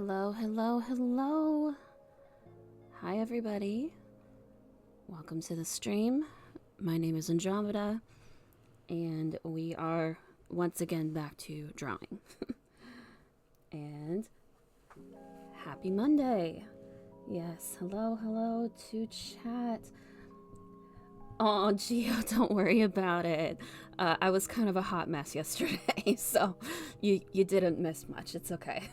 Hello, hello, hello. Hi, everybody. Welcome to the stream. My name is Andromeda, and we are once again back to drawing. And happy Monday. Yes, hello, hello to chat. Oh, Gio, don't worry about it. I was kind of a hot mess yesterday, so you didn't miss much. It's okay.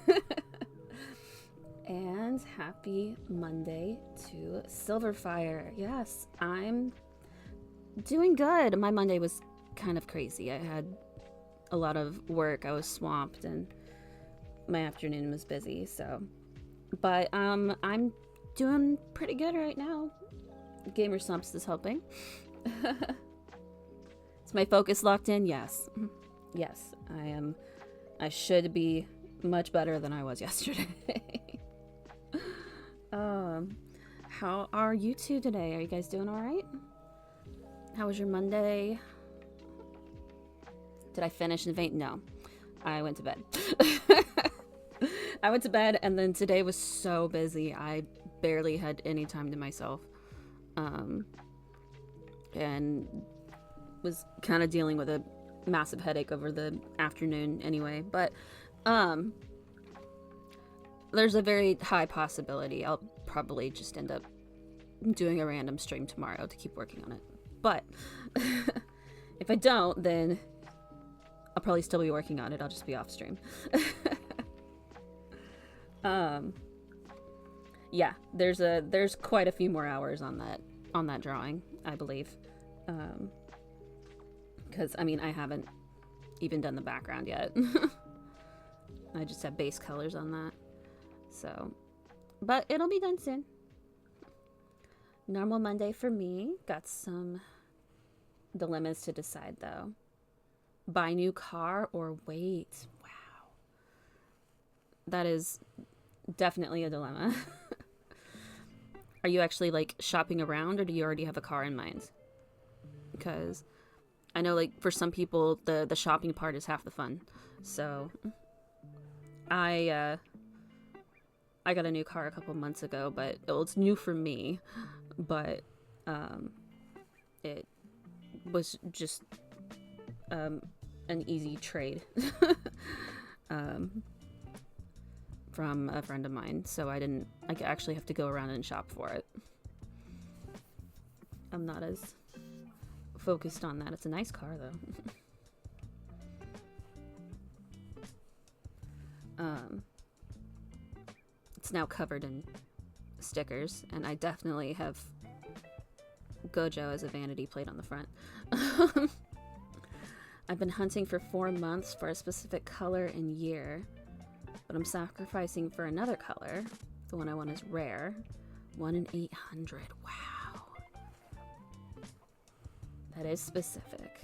And happy Monday to Silverfire. Yes, I'm doing good. My Monday was kind of crazy. I had a lot of work. I was swamped and my afternoon was busy, so. But I'm doing pretty good right now. Gamer Slumps is helping. Is my focus locked in? Yes. Yes, I am. I should be much better than I was yesterday. How are you two today? Are you guys doing all right? How was your Monday? Did I finish in vain? No, I went to bed. I went to bed, and then today was so busy. I barely had any time to myself, and was kind of dealing with a massive headache over the afternoon anyway. But there's a very high possibility I'll probably just end up doing a random stream tomorrow to keep working on it. But if I don't, then I'll probably still be working on it. I'll just be off stream. Yeah, there's quite a few more hours on that drawing, I believe. Because I mean, I haven't even done the background yet. I just have base colors on that. So, but it'll be done soon. Normal Monday for me. Got some dilemmas to decide though. Buy new car or wait? Wow. That is definitely a dilemma. Are you actually like shopping around, or do you already have a car in mind? Because I know like for some people the shopping part is half the fun. So I got a new car a couple months ago, but it's new for me, but it was just an easy trade from a friend of mine, so I actually have to go around and shop for it. I'm not as focused on that. It's a nice car though. It's now covered in stickers, and I definitely have Gojo as a vanity plate on the front. I've been hunting for 4 months for a specific color and year, but I'm sacrificing for another color. The one I want is rare. 1 in 800. Wow. That is specific.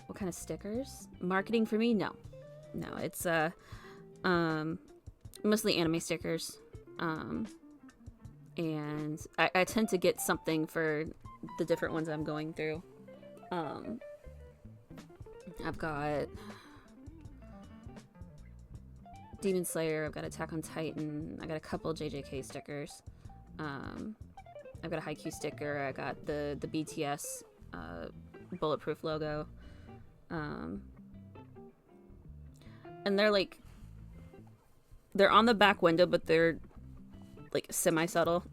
What kind of stickers? Marketing for me? No. No, it's mostly anime stickers. And I tend to get something for the different ones I'm going through. I've got Demon Slayer, I've got Attack on Titan, I got a couple JJK stickers. I've got a Haikyuu sticker, I got the BTS bulletproof logo. And they're like, they're on the back window, but they're like semi-subtle.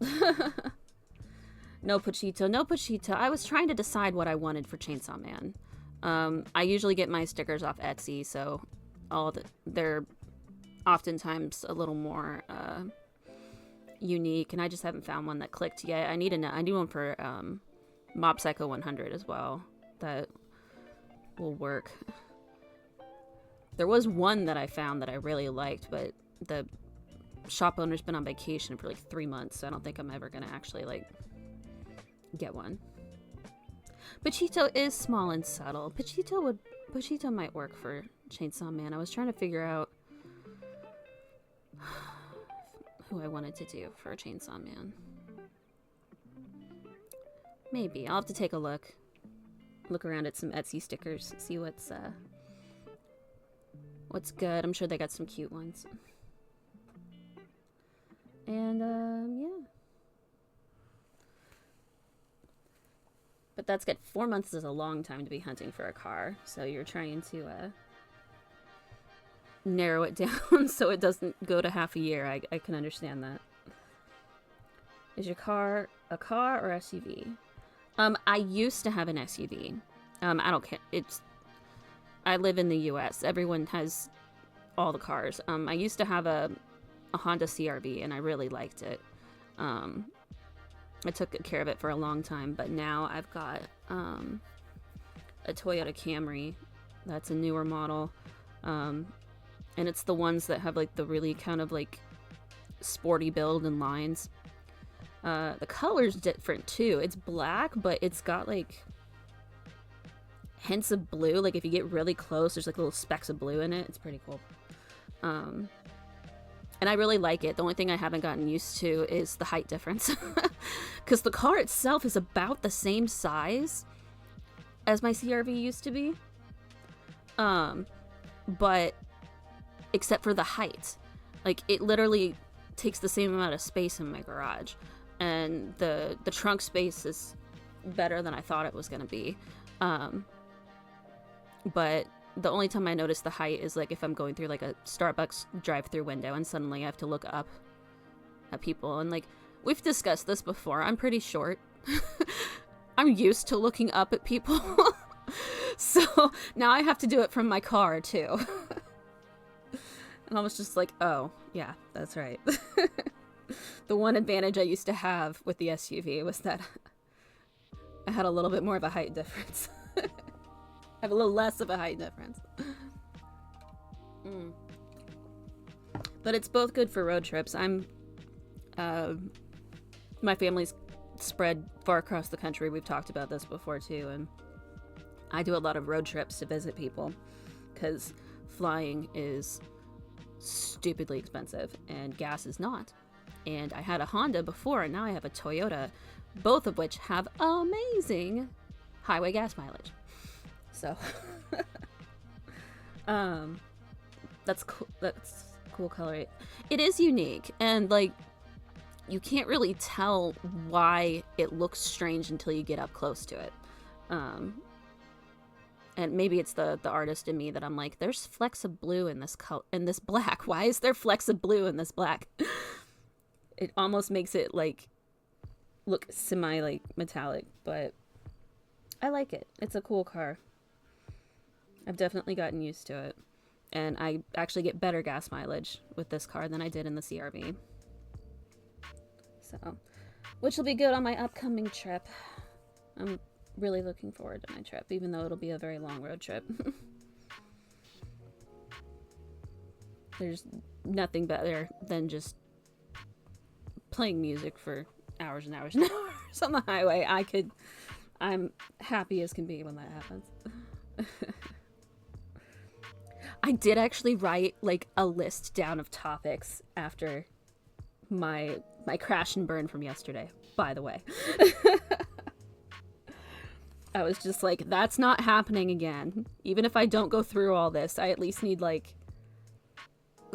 No Pochito, no Pochito. I was trying to decide what I wanted for Chainsaw Man. I usually get my stickers off Etsy, so they're oftentimes a little more unique, and I just haven't found one that clicked yet. I need one for Mob Psycho 100 as well. That will work. There was one that I found that I really liked, but the shop owner's been on vacation for like 3 months, so I don't think I'm ever gonna actually like get one. Pochito is small and subtle. Pochito might work for Chainsaw Man. I was trying to figure out who I wanted to do for a Chainsaw Man. Maybe. I'll have to take a look around at some Etsy stickers, see what's What's good? I'm sure they got some cute ones. And, yeah. But that's good. 4 months is a long time to be hunting for a car. So you're trying to, narrow it down so it doesn't go to half a year. I can understand that. Is your car a car or SUV? I used to have an SUV. I don't care. I live in the US. Everyone has all the cars. I used to have a Honda CRV and I really liked it. I took good care of it for a long time, but now I've got a Toyota Camry. That's a newer model. And it's the ones that have like the really kind of like sporty build and lines. The color's different too. It's black, but it's got like hints of blue. Like if you get really close, there's like little specks of blue in it. It's pretty cool. And I really like it. The only thing I haven't gotten used to is the height difference. Because the car itself is about the same size as my CRV used to be. But except for the height. Like it literally takes the same amount of space in my garage. And the trunk space is better than I thought it was going to be. But the only time I notice the height is like if I'm going through like a Starbucks drive-through window and suddenly I have to look up at people. And like we've discussed this before. I'm pretty short. I'm used to looking up at people. So now I have to do it from my car too. And I was just like, oh yeah, that's right. The one advantage I used to have with the SUV was that I had a little bit more of a height difference. I have a little less of a height difference. But it's both good for road trips. My family's spread far across the country. We've talked about this before too, and I do a lot of road trips to visit people because flying is stupidly expensive and gas is not. And I had a Honda before, and now I have a Toyota, both of which have amazing highway gas mileage. So, that's cool. That's cool color. It is unique, and like, you can't really tell why it looks strange until you get up close to it. And maybe it's the artist in me that I'm like, there's flecks of blue in this in this black. Why is there flecks of blue in this black? It almost makes it like look semi like metallic, but I like it. It's a cool car. I've definitely gotten used to it. And I actually get better gas mileage with this car than I did in the CRV. So, which will be good on my upcoming trip. I'm really looking forward to my trip, even though it'll be a very long road trip. There's nothing better than just playing music for hours and hours and hours on the highway. I'm happy as can be when that happens. I did actually write like a list down of topics after my crash and burn from yesterday, by the way. I was just like, that's not happening again. Even if I don't go through all this, I at least need like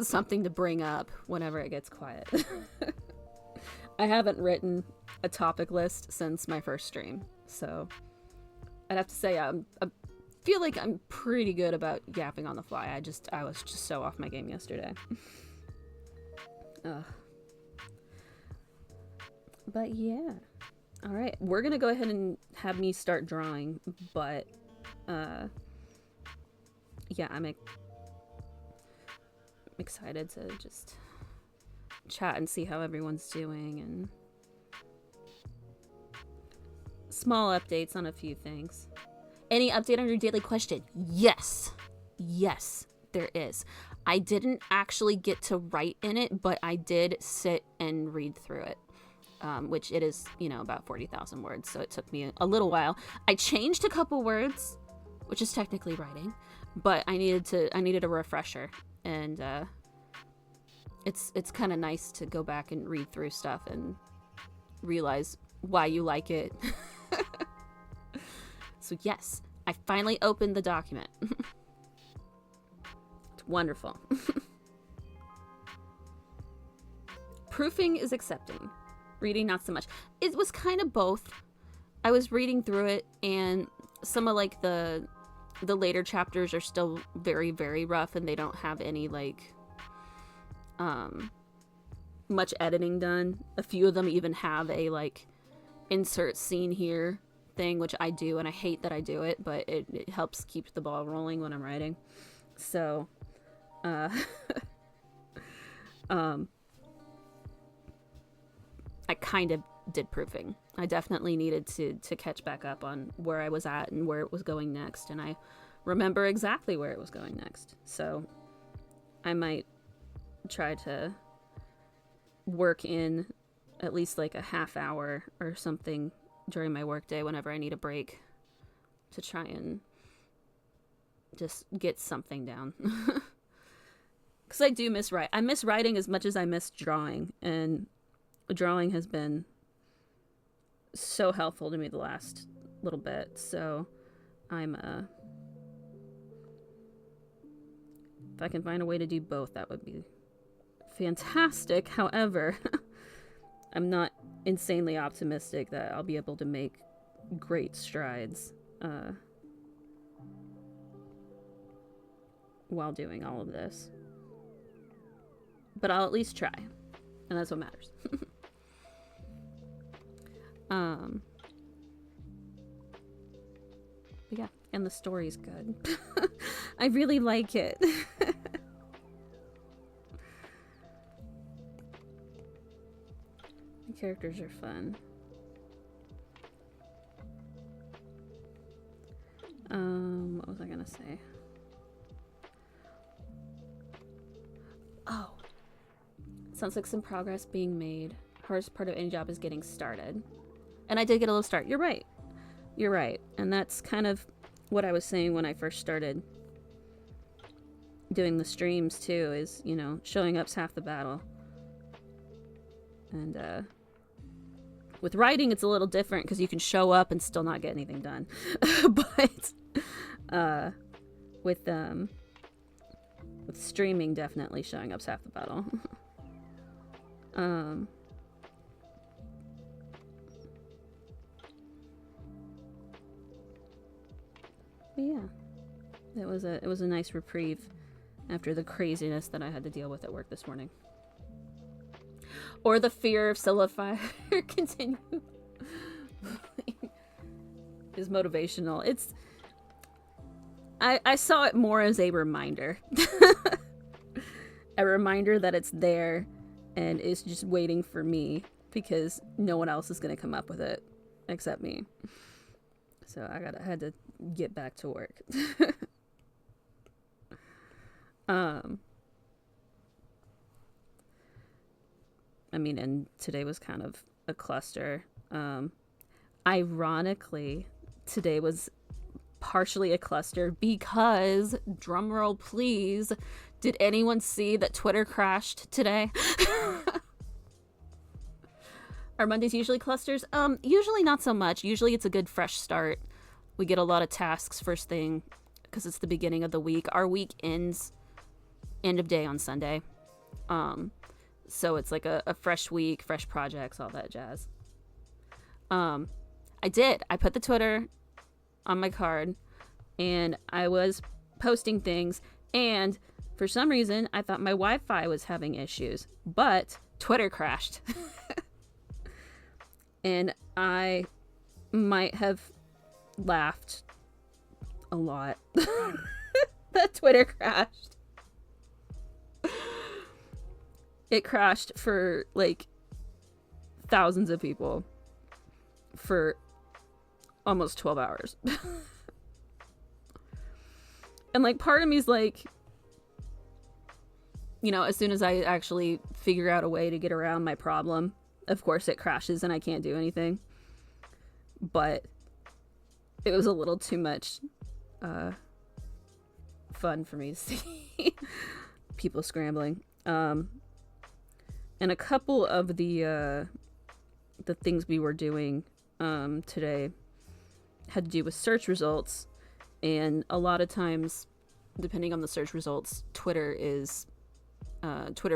something to bring up whenever it gets quiet. I haven't written a topic list since my first stream, so I'd have to say I feel like I'm pretty good about yapping on the fly. I was just so off my game yesterday. Ugh. But yeah. Alright, we're gonna go ahead and have me start drawing, but yeah, I'm excited to just chat and see how everyone's doing, and small updates on a few things. Any update on your daily question? Yes, there is. I didn't actually get to write in it, but I did sit and read through it, which it is, about 40,000 words, so it took me a little while. I changed a couple words, which is technically writing, but I needed a refresher, and it's kind of nice to go back and read through stuff and realize why you like it. So yes, I finally opened the document. Wonderful. Proofing is accepting. Reading, not so much. It was kind of both. I was reading through it, and some of like the later chapters are still very, very rough, and they don't have any like much editing done. A few of them even have a like insert scene here thing, which I do, and I hate that I do it, but it helps keep the ball rolling when I'm writing. So I kind of did proofing. I definitely needed to catch back up on where I was at and where it was going next, and I remember exactly where it was going next. So I might try to work in at least like a half hour or something during my workday whenever I need a break to try and just get something down. Because I do miss writing. I miss writing as much as I miss drawing, and drawing has been so helpful to me the last little bit. So I'm if I can find a way to do both, that would be fantastic. However, I'm not insanely optimistic that I'll be able to make great strides while doing all of this. But I'll at least try, and that's what matters. But yeah, and the story's good. I really like it. The characters are fun. What was I gonna say? Oh, sounds like some progress being made. Hardest part of any job is getting started. And I did get a little start. You're right. You're right. And that's kind of what I was saying when I first started doing the streams too, is, you know, showing up's half the battle. And with writing it's a little different because you can show up and still not get anything done. But with streaming, definitely showing up's half the battle. But yeah, it was a nice reprieve after the craziness that I had to deal with at work this morning, or the fear of solo fire continue is motivational. It's I saw it more as a reminder, a reminder that it's there and is just waiting for me because no one else is gonna come up with it except me. So I had to get back to work. I mean, and today was kind of a cluster. Ironically, today was partially a cluster because, drumroll please, did anyone see that Twitter crashed today? Are Mondays usually clusters? Usually not so much. Usually it's a good fresh start. We get a lot of tasks first thing because it's the beginning of the week. Our week ends end of day on Sunday. So it's like a fresh week, fresh projects, all that jazz. I put the Twitter on my card and I was posting things, and for some reason I thought my Wi-Fi was having issues, but Twitter crashed. And I might have laughed a lot that Twitter crashed. It crashed for like thousands of people for almost 12 hours. And like part of me is like, you know, as soon as I actually figure out a way to get around my problem, of course it crashes and I can't do anything. But it was a little too much fun for me to see people scrambling. And a couple of the things we were doing today had to do with search results, and a lot of times depending on the search results, Twitter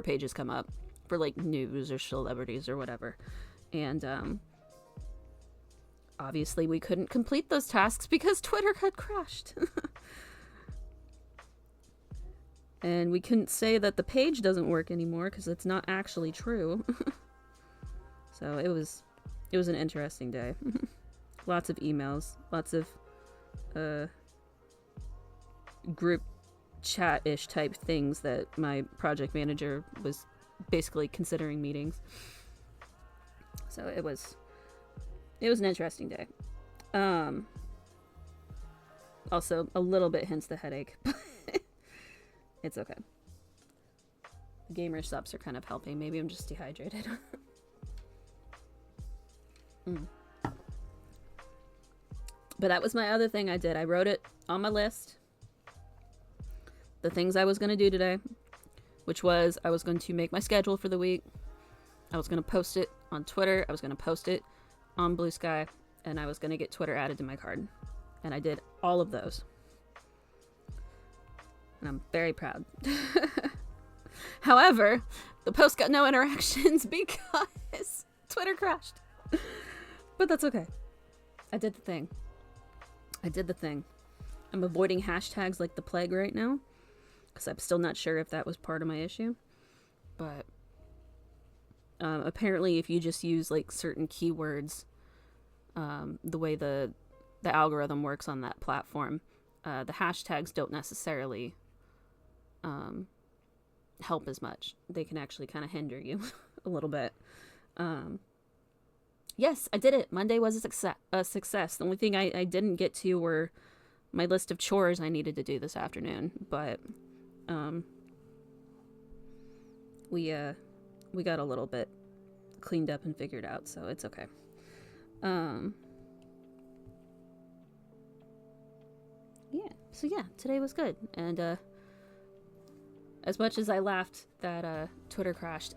pages come up for like news or celebrities or whatever. And obviously we couldn't complete those tasks because Twitter had crashed. And we couldn't say that the page doesn't work anymore because it's not actually true. So it was an interesting day. Lots of emails, lots of group chat-ish type things that my project manager was basically considering meetings. So it was an interesting day. Also a little bit hence the headache, but it's okay. Gamer subs are kind of helping. Maybe I'm just dehydrated. But that was my other thing I did. I wrote it on my list. The things I was going to do today, which was I was going to make my schedule for the week. I was going to post it on Twitter. I was going to post it on Blue Sky. And I was going to get Twitter added to my card. And I did all of those. And I'm very proud. However, the post got no interactions because Twitter crashed. But that's okay. I did the thing. I'm avoiding hashtags like the plague right now because I'm still not sure if that was part of my issue. But apparently if you just use like certain keywords, the way the algorithm works on that platform, the hashtags don't necessarily help as much. They can actually kind of hinder you a little bit. Yes, I did it. Monday was a success. The only thing I didn't get to were my list of chores I needed to do this afternoon. But we got a little bit cleaned up and figured out, so it's okay. Yeah, today was good. And as much as I laughed that Twitter crashed,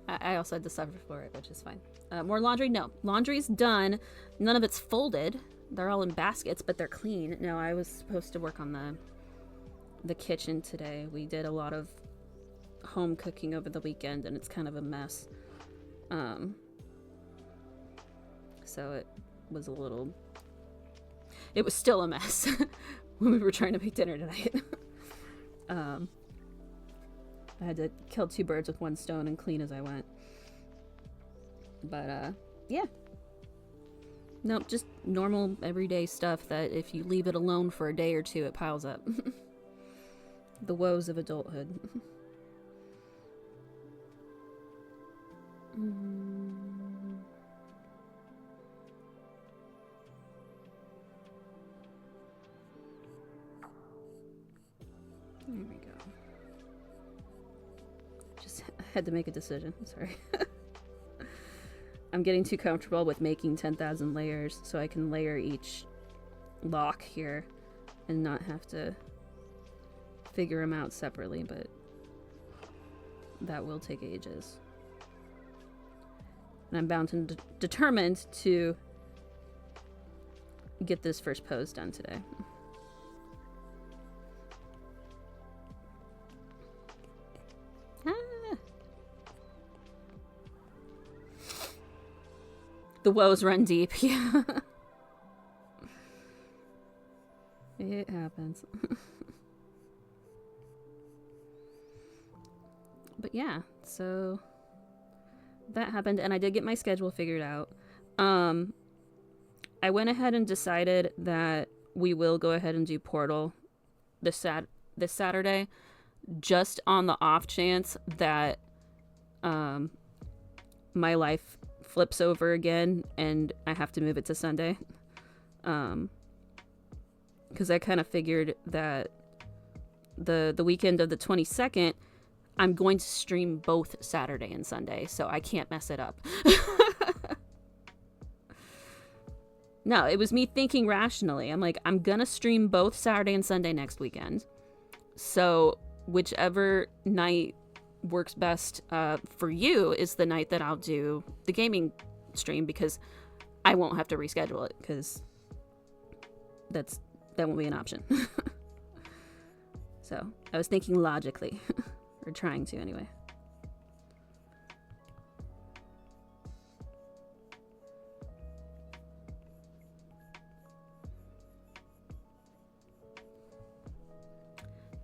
I also had to suffer for it, which is fine. More laundry? No. Laundry's done. None of it's folded. They're all in baskets, but they're clean. No, I was supposed to work on the kitchen today. We did a lot of home cooking over the weekend, and it's kind of a mess. So it was still a mess when we were trying to make dinner tonight. I had to kill 2 birds with 1 stone and clean as I went. But, yeah. Nope, just normal, everyday stuff that if you leave it alone for a day or 2, it piles up. The woes of adulthood. There we go. Just had to make a decision. Sorry. I'm getting too comfortable with making 10,000 layers so I can layer each lock here and not have to figure them out separately, but that will take ages. And I'm bound and determined to get this first pose done today. The woes run deep, yeah. It happens. But yeah, so that happened, and I did get my schedule figured out. I went ahead and decided that we will go ahead and do Portal this Saturday, just on the off chance that my life flips over again and I have to move it to Sunday. Because I kind of figured that the weekend of the 22nd, I'm going to stream both Saturday and Sunday, so I can't mess it up. No, it was me thinking rationally. I'm like, I'm gonna stream both Saturday and Sunday next weekend. So whichever night works best for you is the night that I'll do the gaming stream, because I won't have to reschedule it, because that won't be an option. So, I was thinking logically. Or trying to, anyway.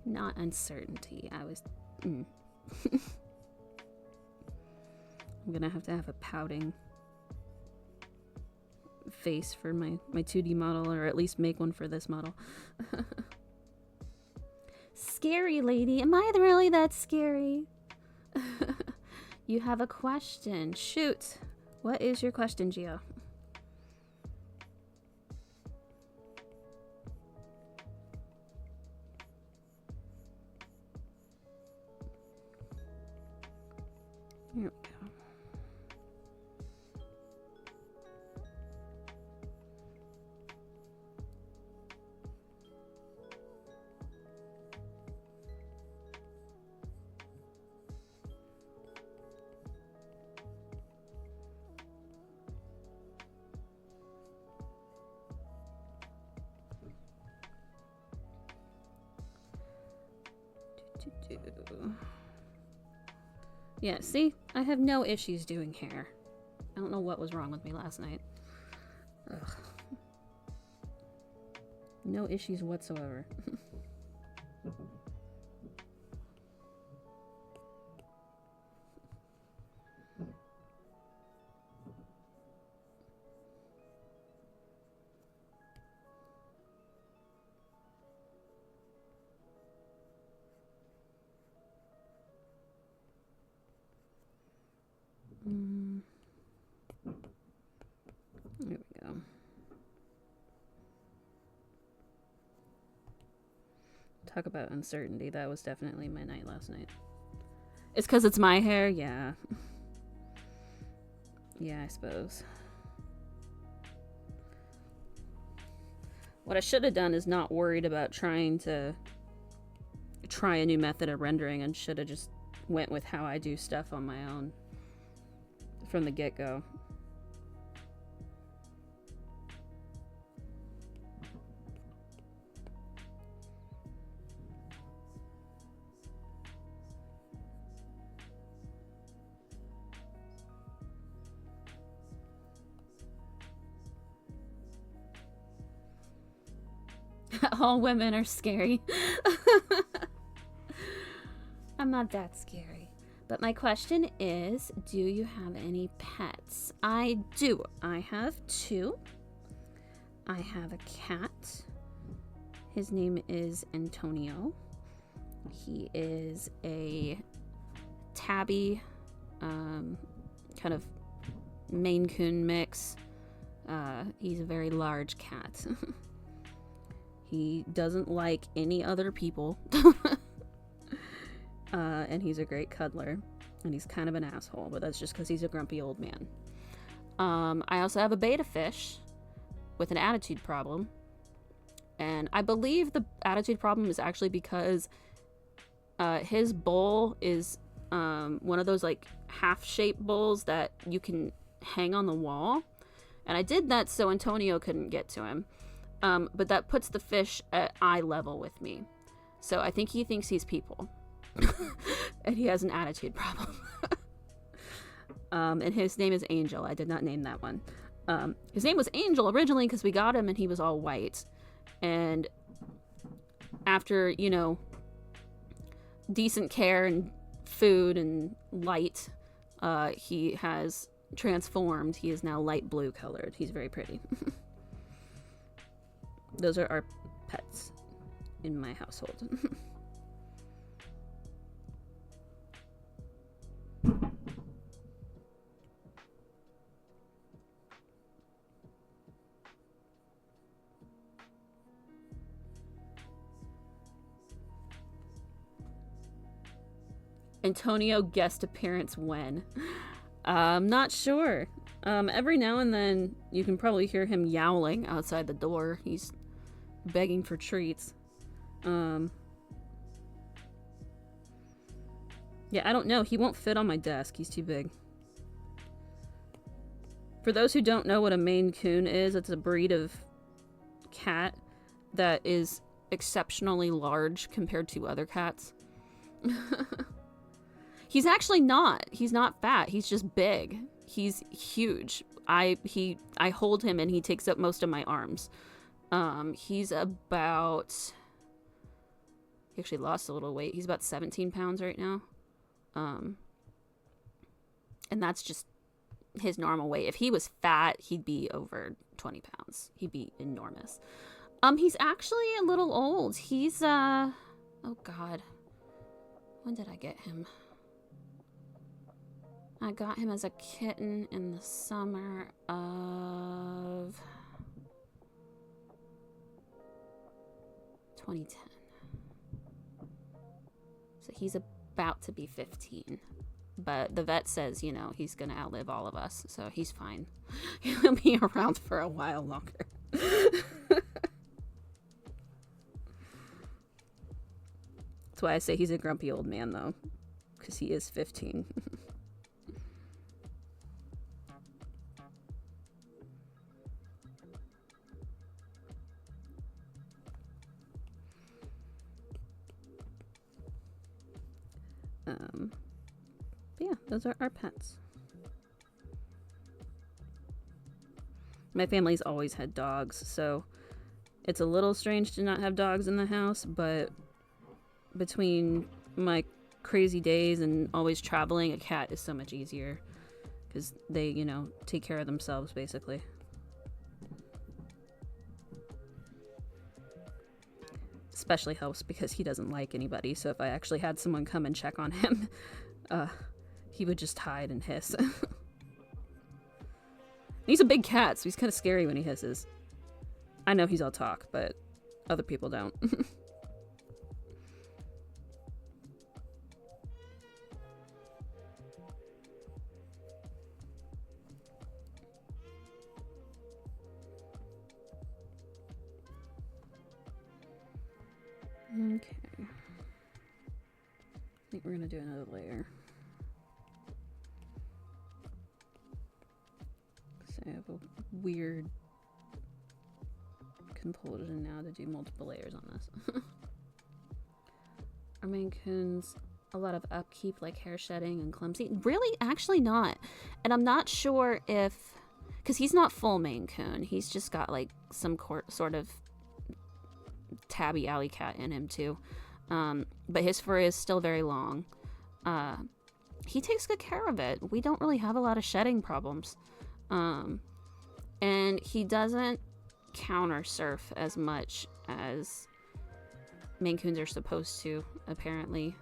Not uncertainty. I was... I'm gonna have to have a pouting face for my 2D model, or at least make one for this model. Scary lady. Am I really that scary? You have a question. Shoot. What is your question, Gio? Here we go. Yeah, see? I have no issues doing hair. I don't know what was wrong with me last night. Ugh. No issues whatsoever. There we go. Talk about uncertainty. That was definitely my night last night. It's because it's my hair? Yeah. Yeah, I suppose. What I should have done is not worried about trying to try a new method of rendering, and should have just went with how I do stuff on my own from the get-go. All women are scary. I'm not that scary. But my question is, do you have any pets? I do. I have 2. I have a cat. His name is Antonio. He is a tabby, kind of Maine Coon mix. He's a very large cat. He doesn't like any other people. And he's a great cuddler. And he's kind of an asshole, but that's just because he's a grumpy old man. I also have a betta fish with an attitude problem. And I believe the attitude problem is actually because his bowl is one of those like half-shaped bowls that you can hang on the wall. And I did that so Antonio couldn't get to him. But that puts the fish at eye level with me. So I think he thinks he's people. And he has an attitude problem. And his name is Angel. I did not name that one. His name was Angel originally because we got him and he was all white. And after, you know, decent care and food and light, he has transformed. He is now light blue colored. He's very pretty. Those are our pets in my household. Antonio guest appearance when? I'm not sure. Every now and then you can probably hear him yowling outside the door. He's begging for treats. Yeah, I don't know. He won't fit on my desk. He's too big. For those who don't know what a Maine Coon is, it's a breed of cat that is exceptionally large compared to other cats. He's actually not. He's not fat. He's just big. He's huge. I hold him and he takes up most of my arms. He's about... He actually lost a little weight. He's about 17 pounds right now. And that's just his normal weight. If he was fat, he'd be over 20 pounds. He'd be enormous. He's actually a little old. He's, oh God. When did I get him? I got him as a kitten in the summer of 2010. So he's about to be 15. But the vet says, you know, he's going to outlive all of us. So he's fine. He'll be around for a while longer. That's why I say he's a grumpy old man, though. Because he is 15. But yeah, those are our pets. My family's always had dogs, so it's a little strange to not have dogs in the house, but between my crazy days and always traveling, a cat is so much easier because they, you know, take care of themselves basically. Especially helps because he doesn't like anybody, so if I actually had someone come and check on him, he would just hide and hiss. He's a big cat, so he's kind of scary when he hisses. I know he's all talk, but other people don't. Okay. I think we're gonna do another layer. So I have a weird compulsion now to do multiple layers on this. Are Maine Coons a lot of upkeep, like hair shedding and clumsy? Really? Actually not. And I'm not sure if... Because he's not full Maine Coon. He's just got like some sort of tabby alley cat in him too. But his fur is still very long. He takes good care of it. We don't really have a lot of shedding problems. And he doesn't counter surf as much as Maine Coons are supposed to, apparently.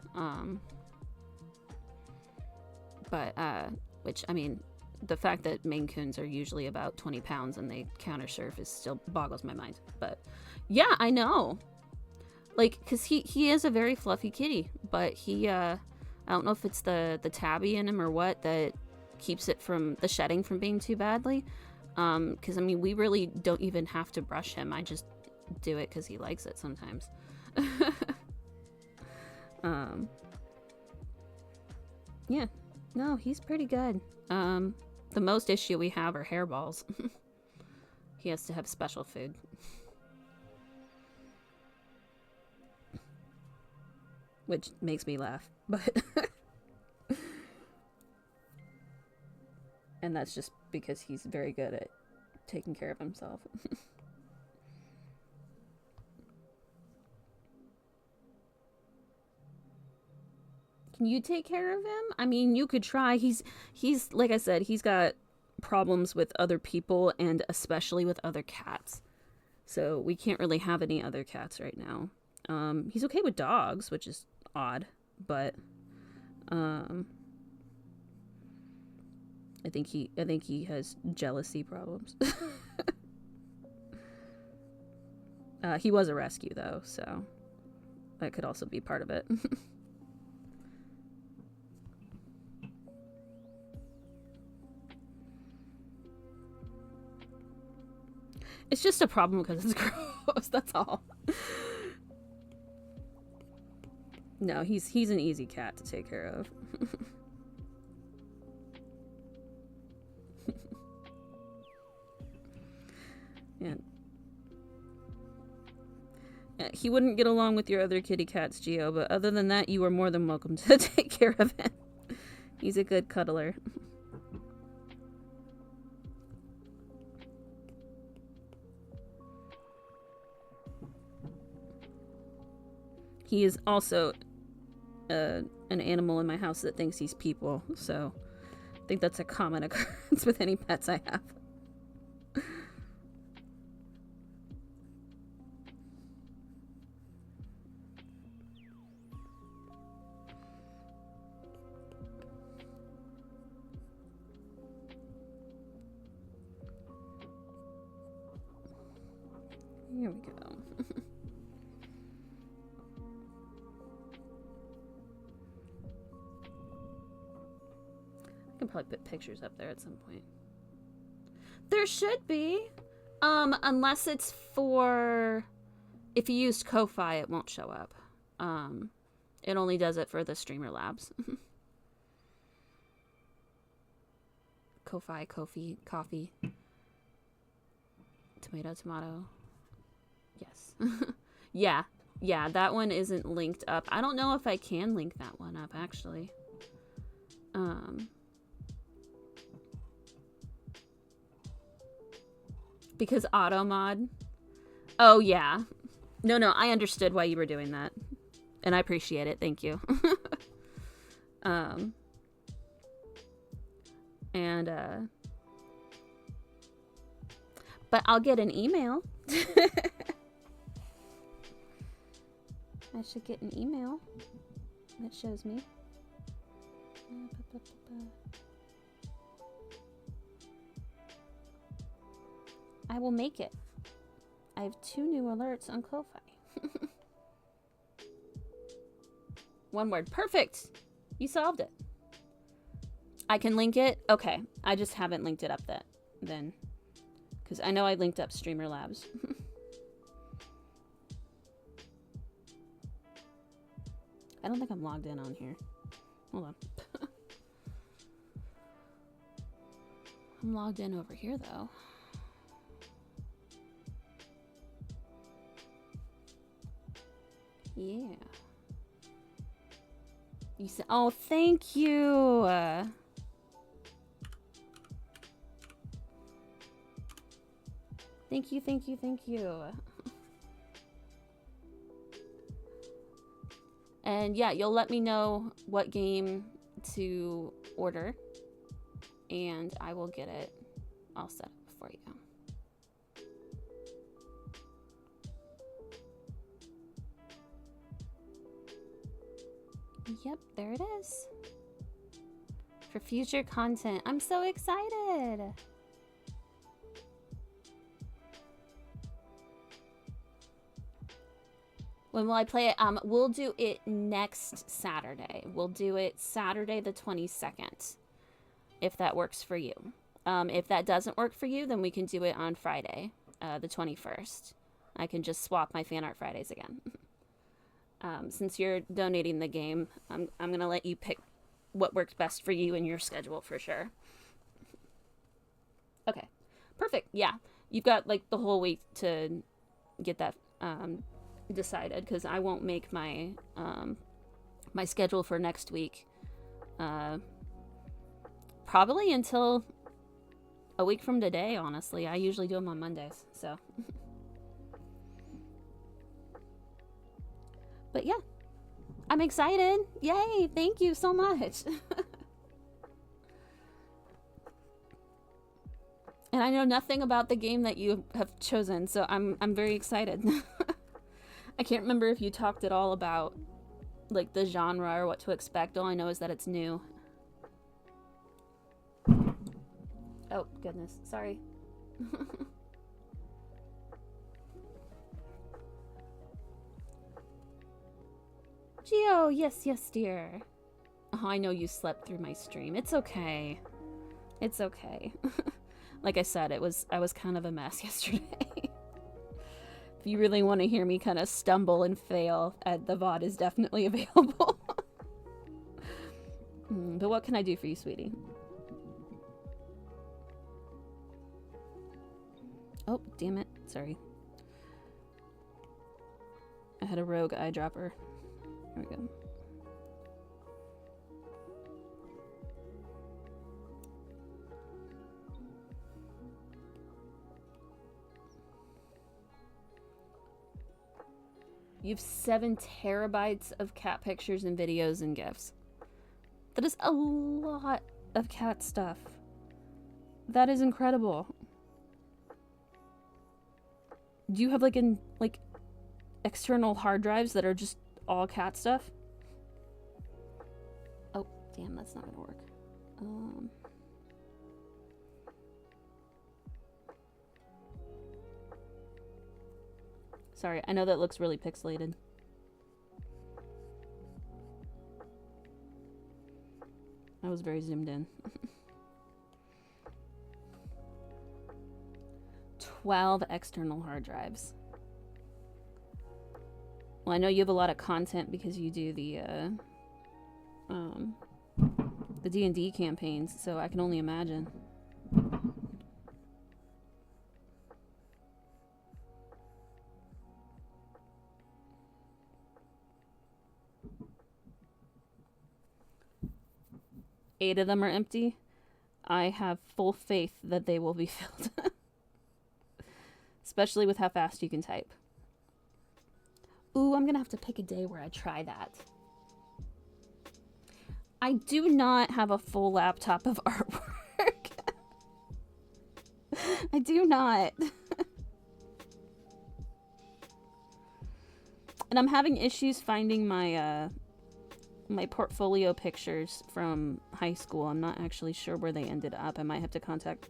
Which, I mean, the fact that Maine Coons are usually about 20 pounds and they counter surf is still boggles my mind. But yeah, I know. Like, because he is a very fluffy kitty, but he, I don't know if it's the tabby in him or what that keeps it from, the shedding from being too badly. Because, I mean, we really don't even have to brush him. I just do it because he likes it sometimes. Yeah. No, he's pretty good. The most issue we have are hairballs. He has to have special food. Which makes me laugh, but... And that's just because he's very good at taking care of himself. Can you take care of him? I mean, you could try. He's like I said, he's got problems with other people and especially with other cats. So we can't really have any other cats right now. He's okay with dogs, which is odd, but I think he has jealousy problems. He was a rescue though, so that could also be part of it. It's just a problem because it's gross, that's all. No, he's an easy cat to take care of. Yeah. He wouldn't get along with your other kitty cats, Geo, but other than that, you are more than welcome to take care of him. He's a good cuddler. He is also an animal in my house that thinks he's people, so I think that's a common occurrence with any pets I have. Here we go. I can probably put pictures up there at some point. There should be. Unless it's for... If you used Ko-Fi, it won't show up. It only does it for the Streamer Labs. Ko-Fi, Ko-Fi, coffee. Tomato, tomato. Yes. Yeah, that one isn't linked up. I don't know if I can link that one up, actually. Because auto mod. Oh, yeah. No, I understood why you were doing that. And I appreciate it. Thank you. But I'll get an email. I should get an email that shows me. I will make it. I have 2 new alerts on Ko-Fi. One word. Perfect! You solved it. I can link it? Okay. I just haven't linked it up then. Because I know I linked up Streamer Labs. I don't think I'm logged in on here. Hold on. I'm logged in over here, though. Yeah. You said, oh, thank you. Thank you. And yeah, you'll let me know what game to order, and I will get it all set up for you. Yep, there it is. For future content. I'm so excited. When will I play it? We'll do it next Saturday. We'll do it Saturday the 22nd, if that works for you. If that doesn't work for you, then we can do it on Friday, the 21st. I can just swap my fan art Fridays again. Since you're donating the game, I'm gonna let you pick what works best for you and your schedule for sure. Okay, perfect. Yeah, you've got like the whole week to get that decided, because I won't make my my schedule for next week probably until a week from today. Honestly, I usually do them on Mondays, so. But yeah, I'm excited. Yay, thank you so much. And I know nothing about the game that you have chosen, so I'm very excited. I can't remember if you talked at all about like the genre or what to expect. All I know is that it's new. Oh, goodness. Sorry. Geo, yes, dear. Oh, I know you slept through my stream. It's okay. It's okay. Like I said, I was kind of a mess yesterday. If you really want to hear me kind of stumble and fail, the VOD is definitely available. But what can I do for you, sweetie? Oh, damn it. Sorry. I had a rogue eyedropper. There we go. You have 7 terabytes of cat pictures and videos and GIFs. That is a lot of cat stuff. That is incredible. Do you have like external hard drives that are just all cat stuff? Oh, damn, that's not gonna work. Sorry, I know that looks really pixelated. I was very zoomed in. 12 external hard drives. Well, I know you have a lot of content because you do the D&D campaigns, so I can only imagine. Eight of them are empty. I have full faith that they will be filled. Especially with how fast you can type. Ooh, I'm gonna have to pick a day where I try that. I do not have a full laptop of artwork. I do not. And I'm having issues finding my my portfolio pictures from high school. I'm not actually sure where they ended up. I might have to contact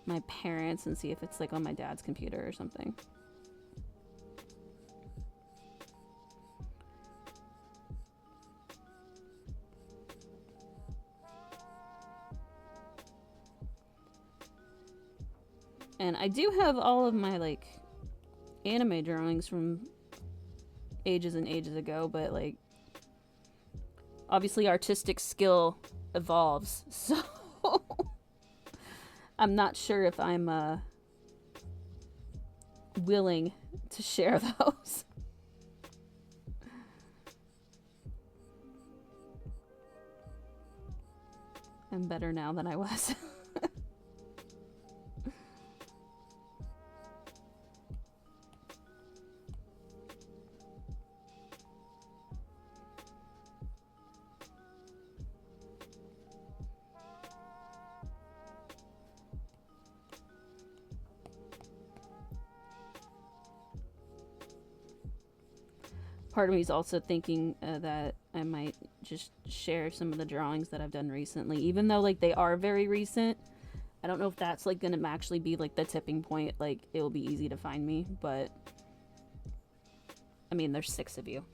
my parents and see if it's like on my dad's computer or something. And I do have all of my like anime drawings from ages and ages ago, but like obviously artistic skill evolves, so I'm not sure if I'm willing to share those. I'm better now than I was. Part of me is also thinking that I might just share some of the drawings that I've done recently, even though like they are very recent. I don't know if that's like gonna actually be like the tipping point, like it'll be easy to find me, but I mean there's 6 of you.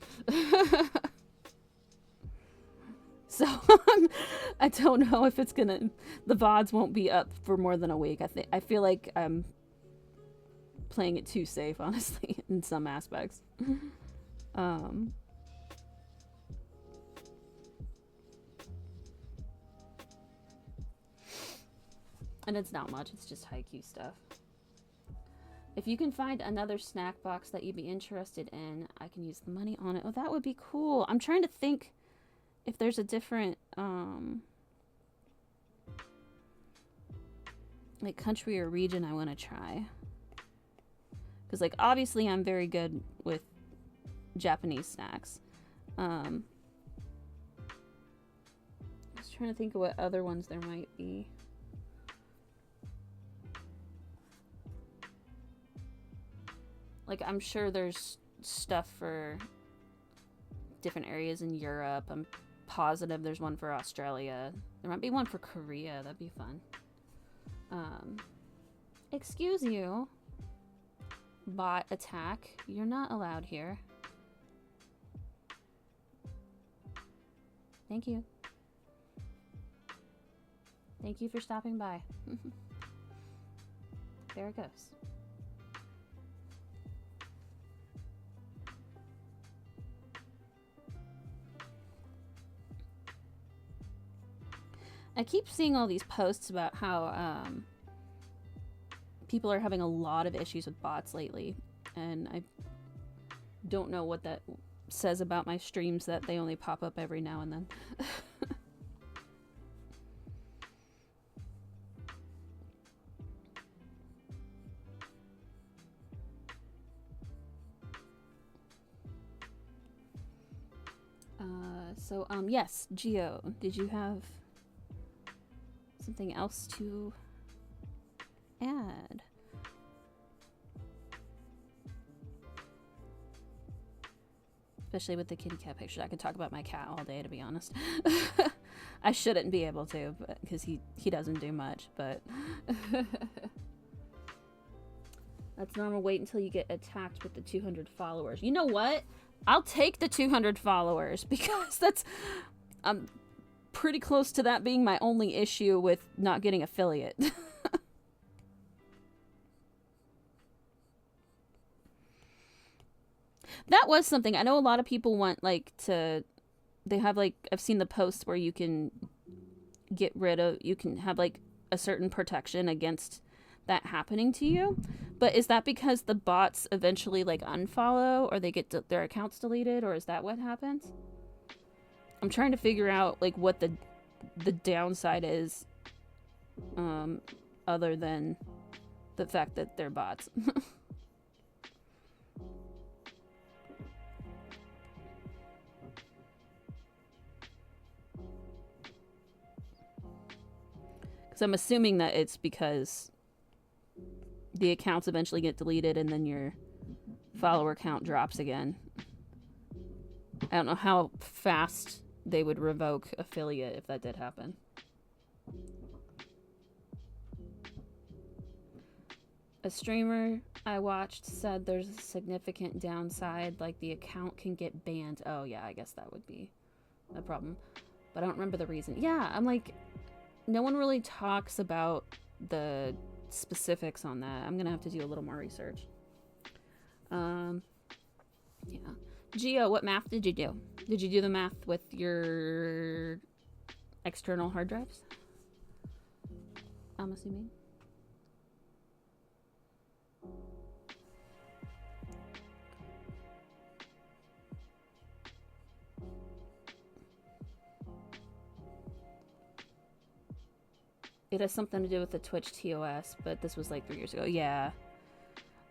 So I don't know if it's gonna, the VODs won't be up for more than a week. I feel like I'm playing it too safe, honestly, in some aspects. And it's not much, it's just haiku stuff. If you can find another snack box that you'd be interested in, I can use the money on it. Oh, that would be cool. I'm trying to think if there's a different, like country or region I want to try. Because like obviously I'm very good with Japanese snacks. I was trying to think of what other ones there might be. Like I'm sure there's stuff for different areas in Europe. I'm positive there's one for Australia. There might be one for Korea. That'd be fun. Excuse you. Bot attack. You're not allowed here. Thank you. Thank you for stopping by. There it goes. I keep seeing all these posts about how people are having a lot of issues with bots lately, and I don't know what that says about my streams that they only pop up every now and then. Yes, Geo, did you have something else to add? Especially with the kitty cat pictures. I could talk about my cat all day, to be honest. I shouldn't be able to, because he doesn't do much, but... That's normal. Wait until you get attacked with the 200 followers. You know what? I'll take the 200 followers, because that's... I'm pretty close to that being my only issue with not getting affiliate. That was something. I know a lot of people want, like, to... They have, like... I've seen the posts where you can get rid of... You can have, like, a certain protection against that happening to you. But is that because the bots eventually, like, unfollow? Or they get their accounts deleted? Or is that what happens? I'm trying to figure out, like, what the downside is. Other than the fact that they're bots. So I'm assuming that it's because the accounts eventually get deleted and then your follower count drops again. I don't know how fast they would revoke affiliate if that did happen. A streamer I watched said there's a significant downside, like the account can get banned. Oh yeah, I guess that would be a problem. But I don't remember the reason. Yeah, I'm like... No one really talks about the specifics on that. I'm gonna have to do a little more research. Yeah. Geo, what math did you do? Did you do the math with your external hard drives? I'm assuming. It has something to do with the Twitch TOS, but this was like 3 years ago. Yeah.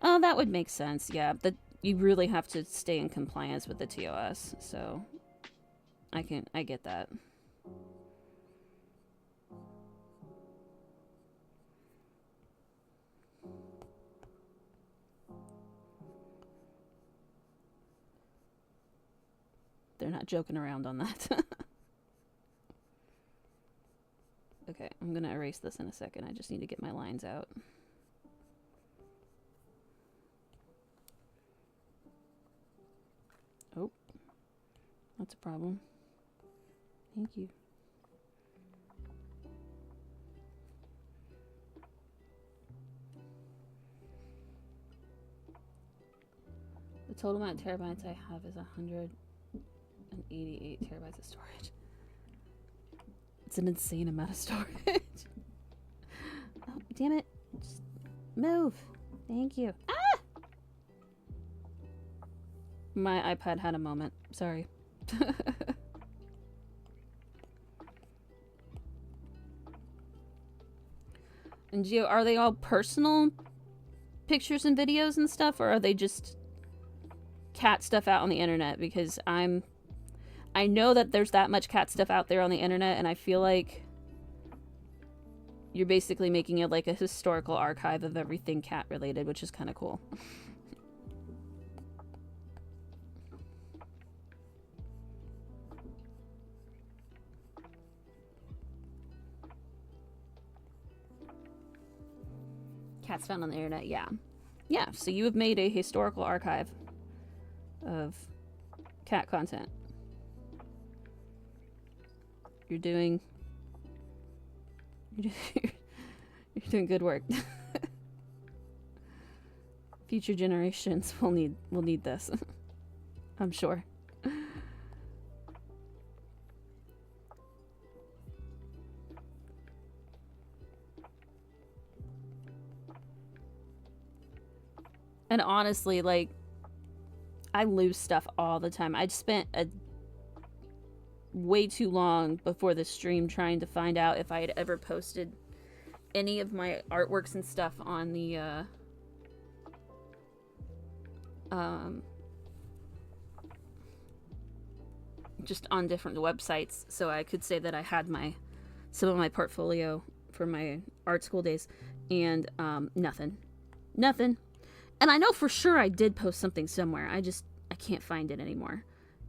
Oh, that would make sense. Yeah, you really have to stay in compliance with the TOS, so I get that. They're not joking around on that. Okay, I'm gonna erase this in a second. I just need to get my lines out. Oh, that's a problem. Thank you. The total amount of terabytes I have is 188 terabytes of storage. It's an insane amount of storage. Oh, damn it. Just move. Thank you. Ah! My iPad had a moment. Sorry. And Gio, are they all personal pictures and videos and stuff, or are they just cat stuff out on the internet? Because I know that there's that much cat stuff out there on the internet, and I feel like you're basically making it like a historical archive of everything cat related, which is kind of cool. Cats found on the internet, yeah. Yeah, so you have made a historical archive of cat content. You're doing good work. Future generations will need this. I'm sure. And honestly, like, I lose stuff all the time. I spent way too long before the stream trying to find out if I had ever posted any of my artworks and stuff on the just on different websites, so I could say that I had some of my portfolio for my art school days, and nothing. And I know for sure I did post something somewhere. I can't find it anymore,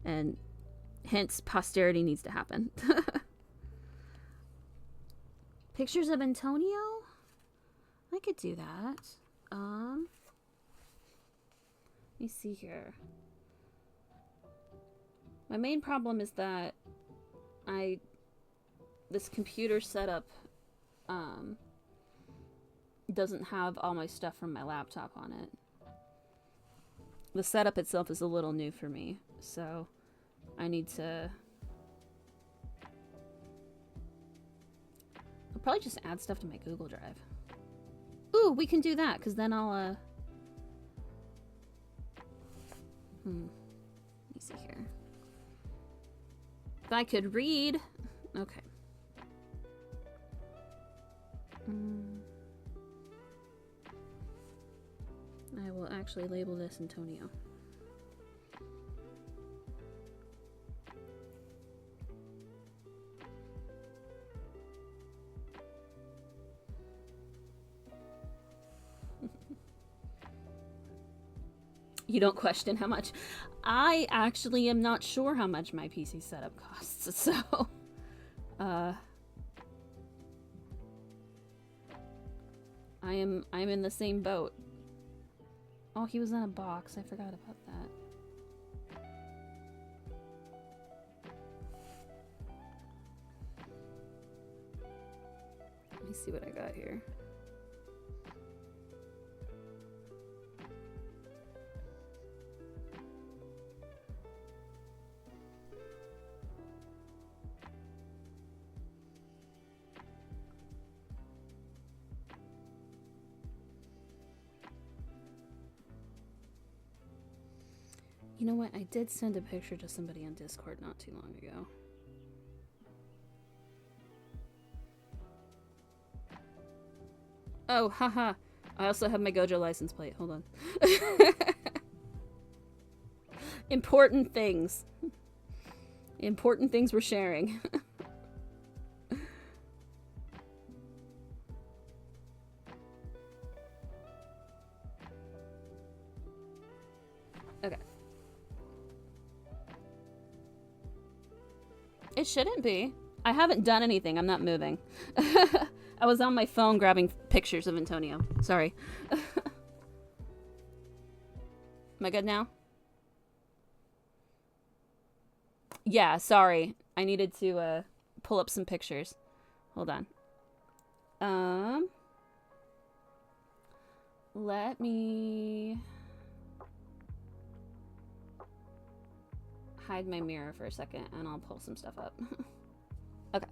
and hence posterity needs to happen. Pictures of Antonio? I could do that. Let me see here. My main problem is that this computer setup doesn't have all my stuff from my laptop on it. The setup itself is a little new for me, so I need to... I'll probably just add stuff to my Google Drive. Ooh, we can do that, because then I'll, let me see here. If I could read... Okay. I will actually label this Antonio. You don't question how much. I actually am not sure how much my PC setup costs, so I'm in the same boat. Oh, he was in a box. I forgot about that. Let me see what I got here. You know what? I did send a picture to somebody on Discord not too long ago. Oh, haha. I also have my Gojo license plate. Hold on. Important things. Important things we're sharing. Okay. It shouldn't be. I haven't done anything. I'm not moving. I was on my phone grabbing pictures of Antonio. Sorry. Am I good now? Yeah, sorry. I needed to pull up some pictures. Hold on. Let me hide my mirror for a second and I'll pull some stuff up. Okay.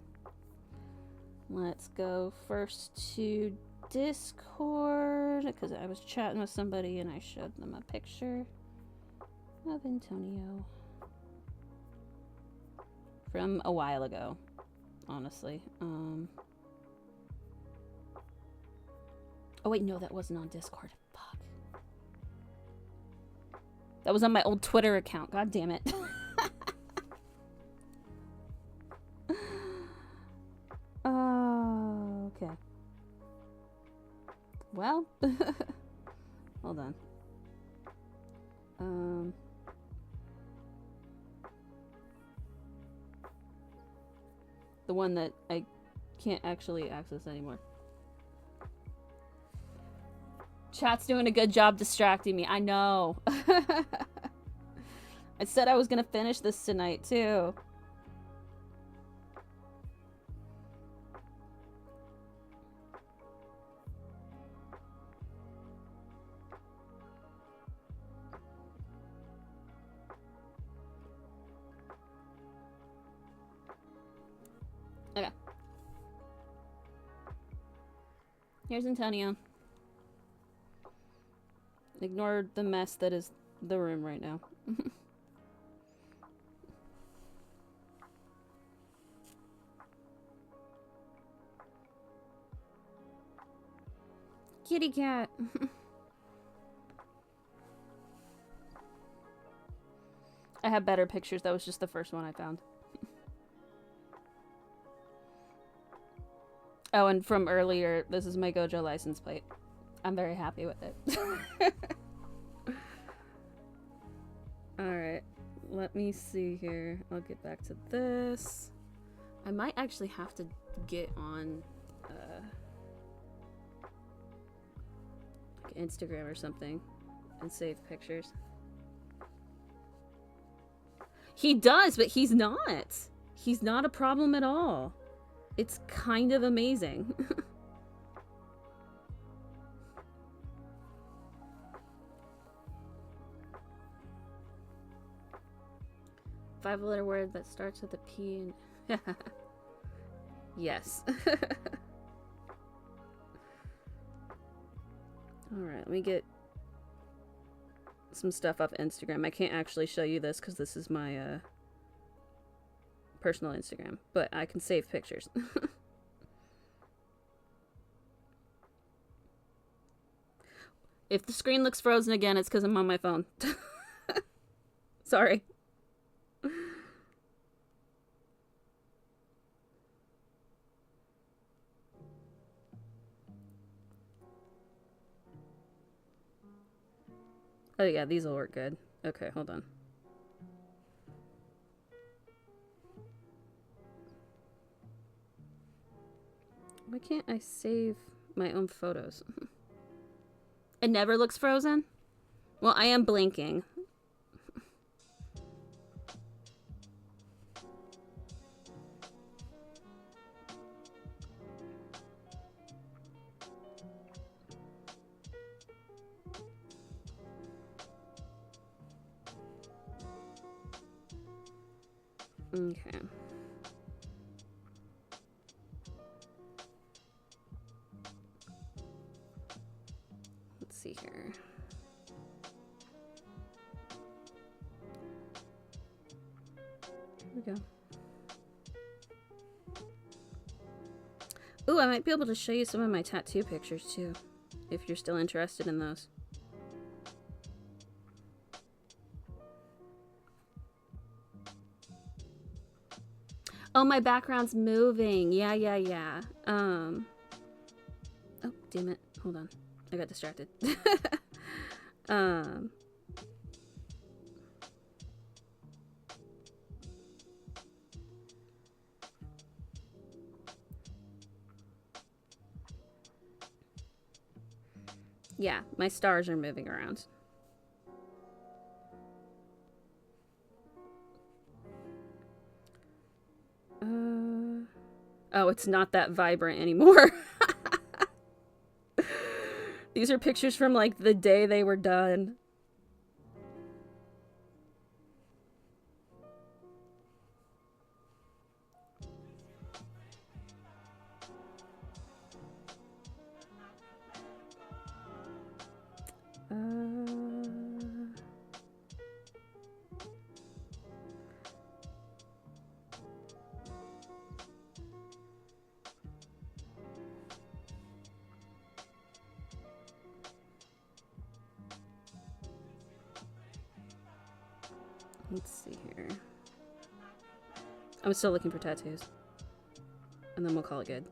Let's go first to Discord because I was chatting with somebody and I showed them a picture of Antonio from a while ago, honestly. Oh wait, no, that wasn't on Discord. Fuck. That was on my old Twitter account. God damn it. Oh, okay. Well, hold on. The one that I can't actually access anymore. Chat's doing a good job distracting me. I know. I said I was gonna finish this tonight too. Okay. Here's Antonio. Ignore the mess that is the room right now. Kitty cat. I have better pictures. That was just the first one I found. Oh, and from earlier, this is my Gojo license plate. I'm very happy with it. Alright, let me see here. I'll get back to this. I might actually have to get on like Instagram or something and save pictures. He does, but he's not. He's not a problem at all. It's kind of amazing. 5-letter word that starts with a P and... Yes. Alright, let me get some stuff off Instagram. I can't actually show you this because this is my personal Instagram, but I can save pictures. If the screen looks frozen again, it's because I'm on my phone. Sorry. Oh yeah, these will work good. Okay, hold on. Why can't I save my own photos? It never looks frozen? Well, I am blinking. Okay. Let's see here. Here we go. Ooh, I might be able to show you some of my tattoo pictures too, if you're still interested in those. Oh, my background's moving. Yeah. Oh, damn it. Hold on. I got distracted. Yeah, my stars are moving around. Oh, it's not that vibrant anymore. These are pictures from like the day they were done. Let's see here. I'm still looking for tattoos. And then we'll call it good.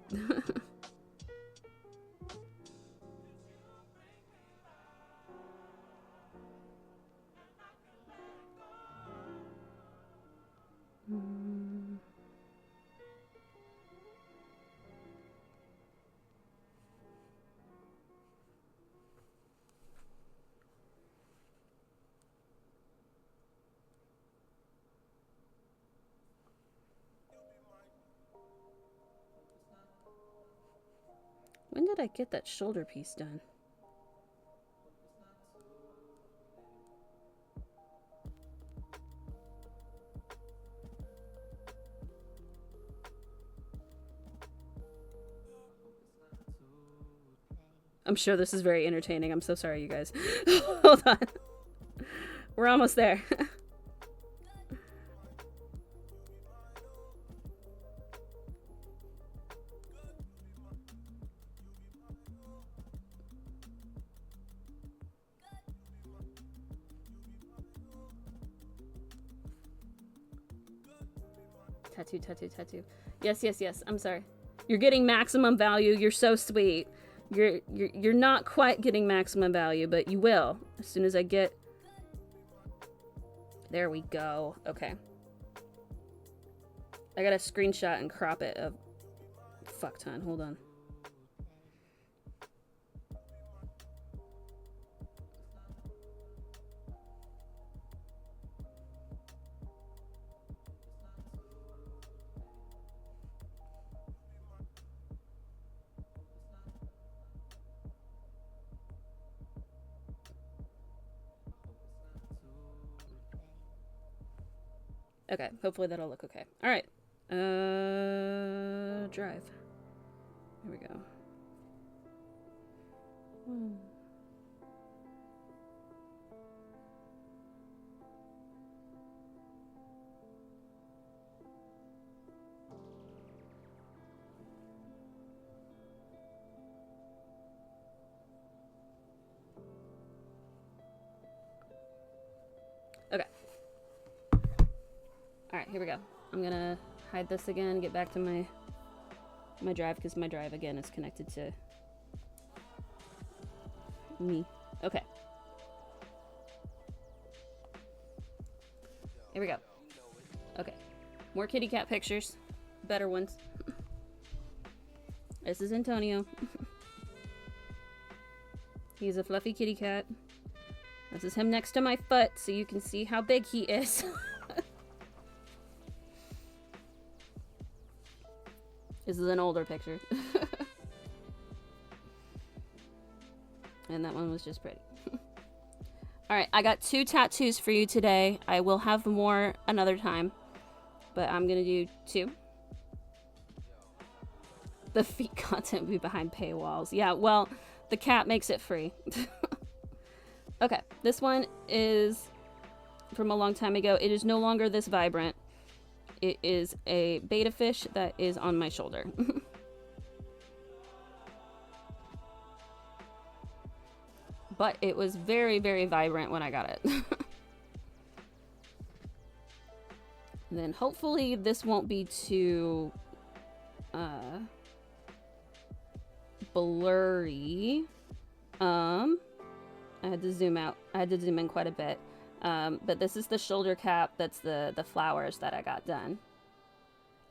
When did I get that shoulder piece done? I'm sure this is very entertaining. I'm so sorry, you guys. Hold on. We're almost there. Tattoo, tattoo, tattoo. Yes, yes, yes. I'm sorry. You're getting maximum value. You're so sweet. You're not quite getting maximum value, but you will as soon as I get. There we go. Okay. I got a screenshot and crop it a fuck ton. Hold on. Okay, hopefully that'll look okay. All right. Drive. Here we go. Okay. Alright, here we go. I'm gonna hide this again, get back to my drive, because my drive, again, is connected to me. Okay. Here we go. Okay. More kitty cat pictures. Better ones. This is Antonio. He's a fluffy kitty cat. This is him next to my foot, so you can see how big he is. This is an older picture. And that one was just pretty. Alright, I got 2 tattoos for you today. I will have more another time, but I'm gonna do 2. The feet content will be behind paywalls. Yeah, well, the cat makes it free. Okay, this one is from a long time ago. It is no longer this vibrant. It is a betta fish that is on my shoulder. But it was very, very vibrant when I got it. And then hopefully this won't be too blurry. I had to zoom out. I had to zoom in quite a bit. But this is the shoulder cap. That's the flowers that I got done.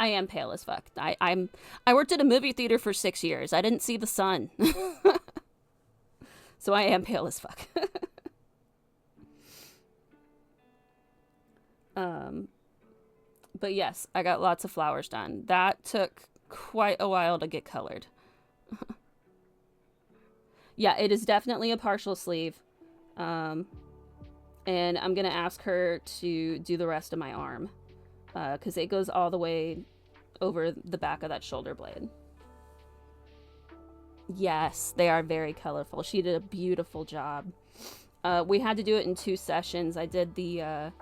I am pale as fuck. I worked at a movie theater for 6 years. I didn't see the sun. So I am pale as fuck. But yes, I got lots of flowers done. That took quite a while to get colored. Yeah, it is definitely a partial sleeve. And I'm going to ask her to do the rest of my arm. Because it goes all the way over the back of that shoulder blade. Yes, they are very colorful. She did a beautiful job. We had to do it in 2 sessions. I did the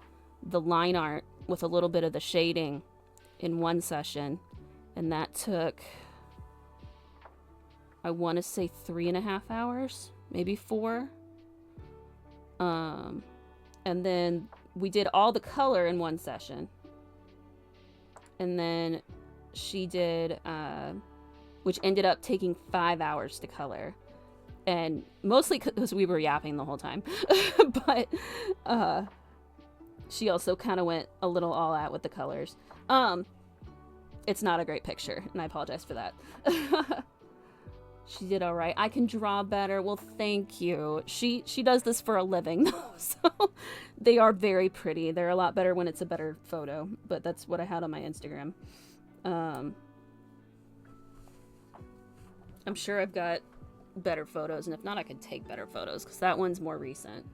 line art with a little bit of the shading in 1 session. And that took, I want to say 3.5 hours, maybe 4. And then we did all the color in 1 session. And then she did, which ended up taking 5 hours to color. And mostly because we were yapping the whole time. But she also kind of went a little all out with the colors. It's not a great picture, and I apologize for that. She did all right. I can draw better. Well, thank you. She does this for a living, though, so they are very pretty. They're a lot better when it's a better photo, but that's what I had on my Instagram. I'm sure I've got better photos, and if not, I could take better photos, because that one's more recent.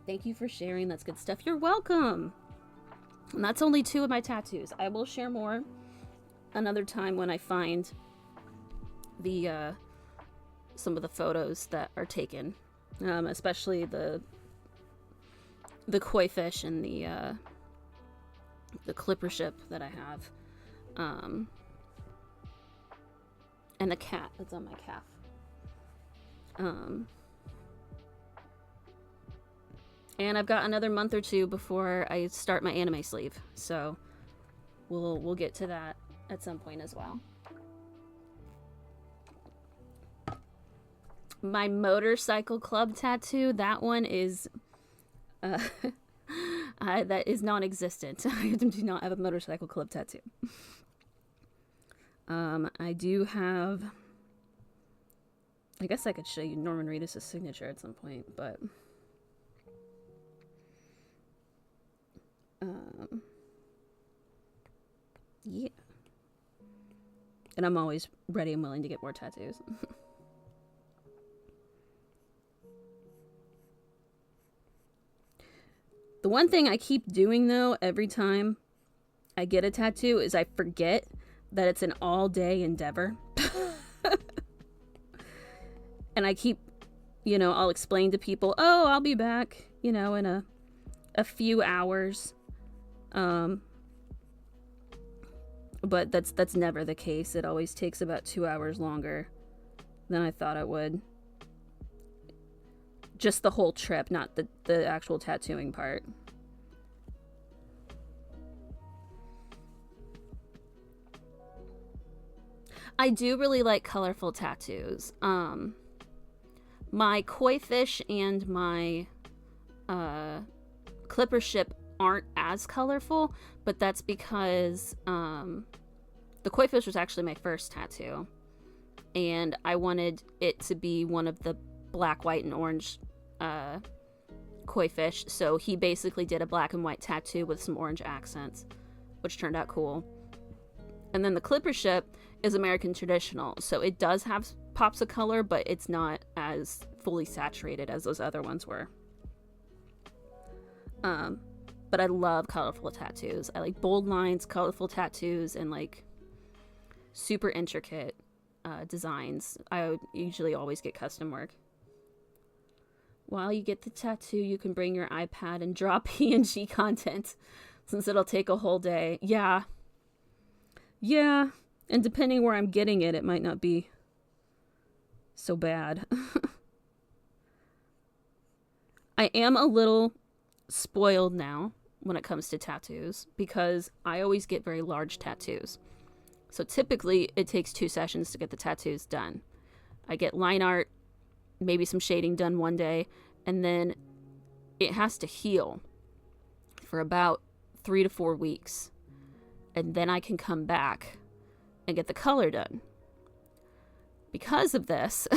Thank you for sharing. That's good stuff. You're welcome. And that's only 2 of my tattoos. I will share more another time when I find the some of the photos that are taken especially the koi fish and the clipper ship that I have, and the cat that's on my calf. And I've got another month or two before I start my anime sleeve, so we'll get to that at some point as well. My motorcycle club tattoo, that one is that is non-existent. I do not have a motorcycle club tattoo. I do have, I guess I could show you Norman Reedus' signature at some point, but yeah. And I'm always ready and willing to get more tattoos. The one thing I keep doing, though, every time I get a tattoo is I forget that it's an all-day endeavor. And I keep, you know, I'll explain to people, oh, I'll be back, you know, in a few hours. But that's never the case. It always takes about 2 hours longer than I thought it would. Just the whole trip, not the actual tattooing part. I do really like colorful tattoos. My koi fish and my clipper ship aren't as colorful, but that's because the koi fish was actually my first tattoo, and I wanted it to be one of the black, white, and orange koi fish, so he basically did a black and white tattoo with some orange accents, which turned out cool. And then the clipper ship is American traditional, so it does have pops of color, but it's not as fully saturated as those other ones were. But I love colorful tattoos. I like bold lines, colorful tattoos, and like super intricate designs. I usually always get custom work. While you get the tattoo, you can bring your iPad and draw PNG content, since it'll take a whole day. Yeah, and depending where I'm getting it, it might not be so bad. I am a little spoiled now when it comes to tattoos, because I always get very large tattoos. So typically it takes 2 sessions to get the tattoos done. I get line art, maybe some shading done one day, and then it has to heal for about 3 to 4 weeks. And then I can come back and get the color done. Because of this,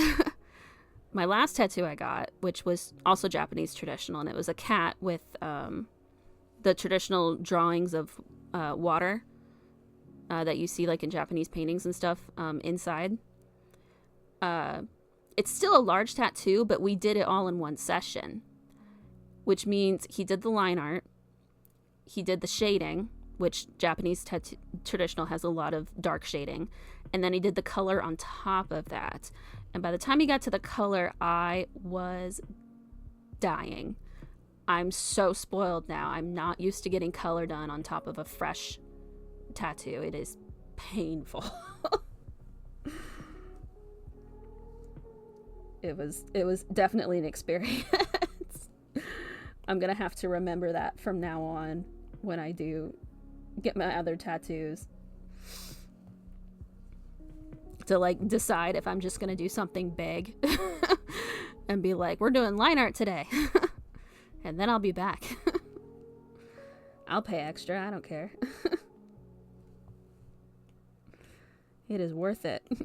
my last tattoo I got, which was also Japanese traditional, and it was a cat with the traditional drawings of water that you see like in Japanese paintings and stuff inside. It's still a large tattoo, but we did it all in one session, which means he did the line art, he did the shading, which Japanese traditional has a lot of dark shading, and then he did the color on top of that. And by the time he got to the color, I was dying. I'm so spoiled now. I'm not used to getting color done on top of a fresh tattoo. It is painful. It was definitely an experience. I'm gonna have to remember that from now on when I do get my other tattoos, to like decide if I'm just gonna do something big and be like, we're doing line art today. And then I'll be back. I'll pay extra, I don't care. It is worth it. I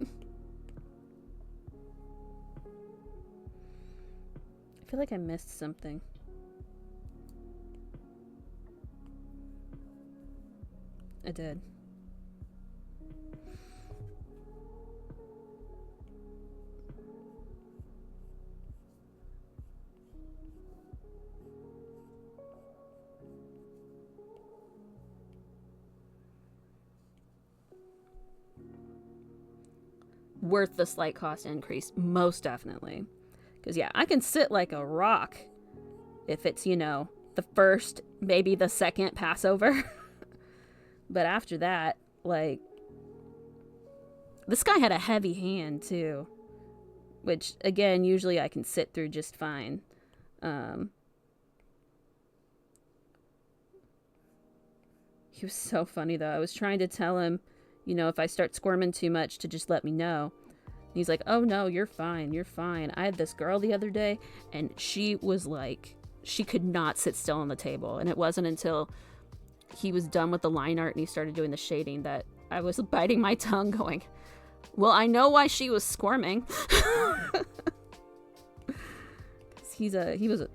feel like I missed something. I did. Worth the slight cost increase, most definitely. Because, yeah, I can sit like a rock if it's, you know, the first, maybe the second Passover. But after that, like, this guy had a heavy hand, too. Which, again, usually I can sit through just fine. He was so funny, though. I was trying to tell him, you know, if I start squirming too much to just let me know. He's like, oh, no, you're fine. You're fine. I had this girl the other day, and she was like, she could not sit still on the table. And it wasn't until he was done with the line art and he started doing the shading that I was biting my tongue going, well, I know why she was squirming. he was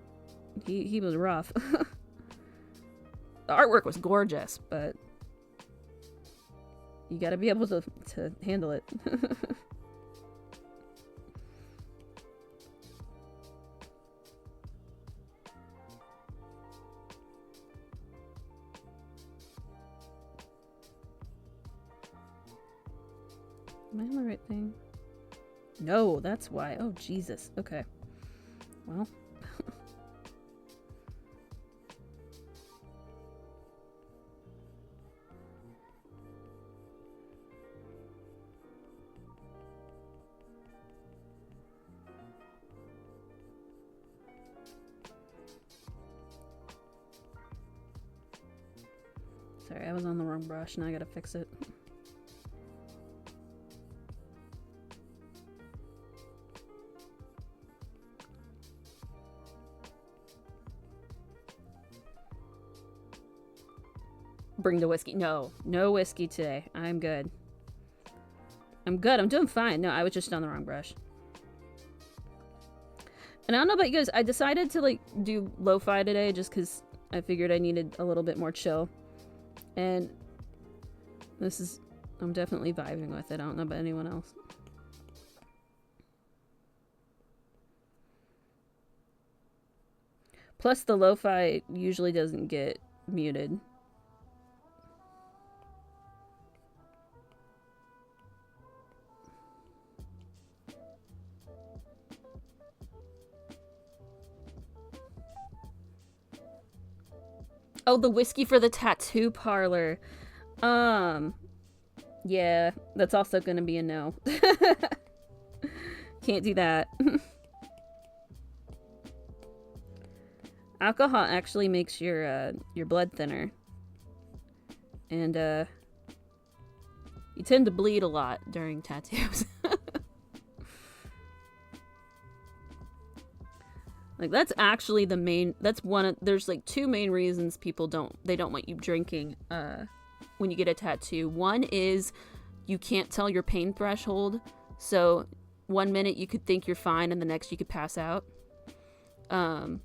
rough. The artwork was gorgeous, but you gotta be able to handle it. Am I on the right thing? No, that's why. Oh, Jesus. Okay. Well. Sorry, I was on the wrong brush. Now I gotta fix it. Bring the whiskey. No whiskey today. I'm good. I'm doing fine. No, I was just on the wrong brush. And I don't know about you guys. I decided to like do lo-fi today just because I figured I needed a little bit more chill. And I'm definitely vibing with it. I don't know about anyone else. Plus the lo-fi usually doesn't get muted. Oh, the whiskey for the tattoo parlor. Yeah, that's also gonna be a no. Can't do that. Alcohol actually makes your blood thinner. And, you tend to bleed a lot during tattoos. Like, that's actually the main, there's like two main reasons people don't want you drinking, when you get a tattoo. One is you can't tell your pain threshold. So 1 minute you could think you're fine and the next you could pass out. And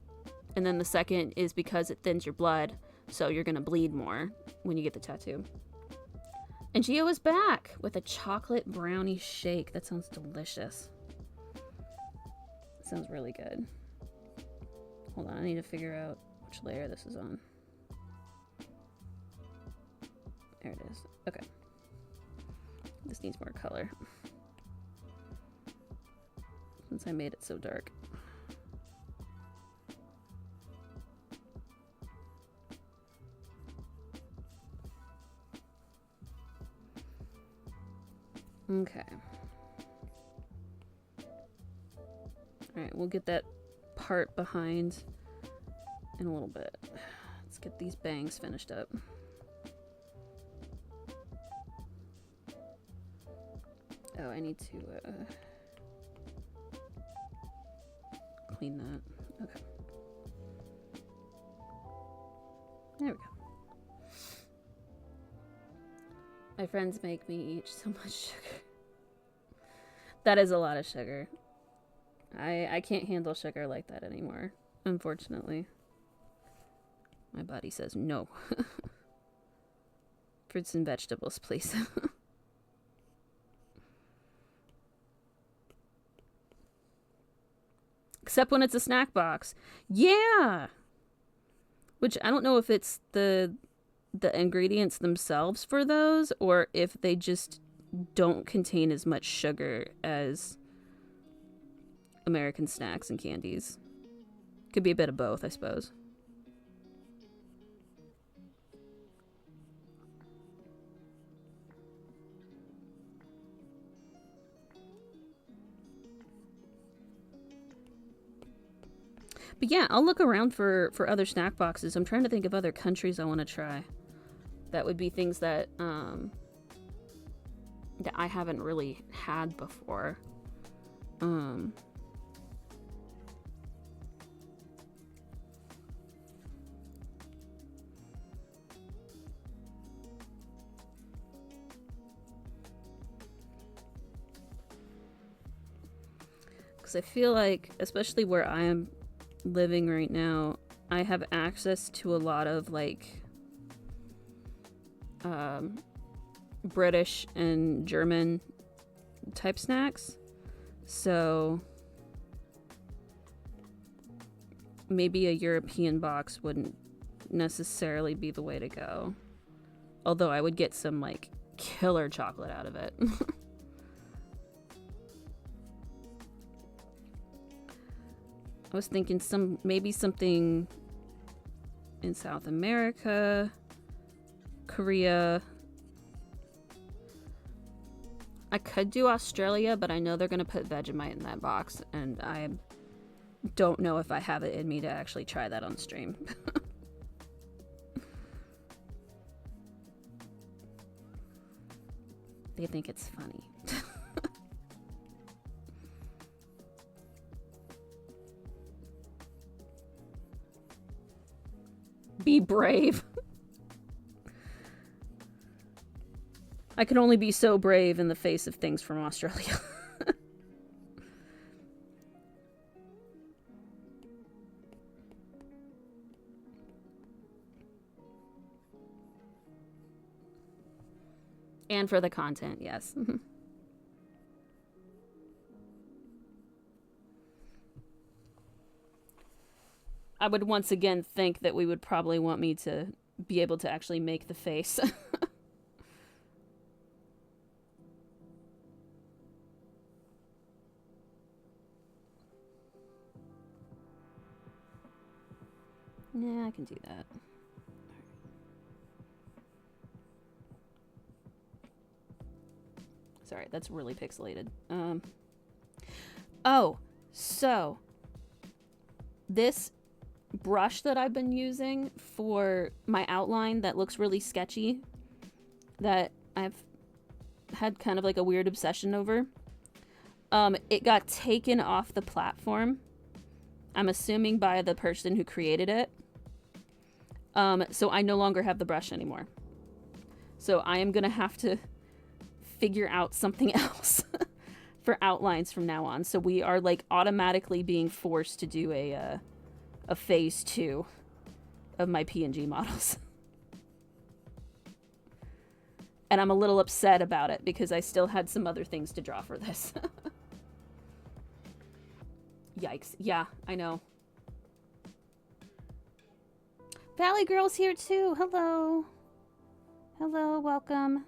then the second is because it thins your blood. So you're going to bleed more when you get the tattoo. And Gio is back with a chocolate brownie shake. That sounds delicious. Sounds really good. Hold on, I need to figure out which layer this is on. There it is. Okay. This needs more color. Since I made it so dark. Okay. Alright, we'll get that part behind in a little bit. Let's get these bangs finished up. Oh, I need to clean that. Okay. There we go. My friends make me eat so much sugar. That is a lot of sugar. I can't handle sugar like that anymore, unfortunately. My body says no. Fruits and vegetables, please. Except when it's a snack box. Yeah! Which I don't know if it's the ingredients themselves for those, or if they just don't contain as much sugar as American snacks and candies. Could be a bit of both, I suppose. But yeah, I'll look around for other snack boxes. I'm trying to think of other countries I want to try. That would be things that that I haven't really had before. Because I feel like, especially where I am living right now, I have access to a lot of like British and German type snacks, so maybe a European box wouldn't necessarily be the way to go, although I would get some like killer chocolate out of it. I was thinking maybe something in South America, Korea. I could do Australia, but I know they're going to put Vegemite in that box, and I don't know if I have it in me to actually try that on stream. They think it's funny. Be brave. I can only be so brave in the face of things from Australia. And for the content, yes. I would once again think that we would probably want me to be able to actually make the face. Yeah, I can do that. Sorry, that's really pixelated. Oh, so this brush that I've been using for my outline that looks really sketchy, that I've had kind of like a weird obsession over, it got taken off the platform, I'm assuming by the person who created it. So I no longer have the brush anymore. So I am gonna have to figure out something else for outlines from now on. So we are like automatically being forced to do a phase 2 of my PNG models. And I'm a little upset about it because I still had some other things to draw for this. Yikes. Yeah, I know. Valley Girl's here too. Hello. Hello, welcome.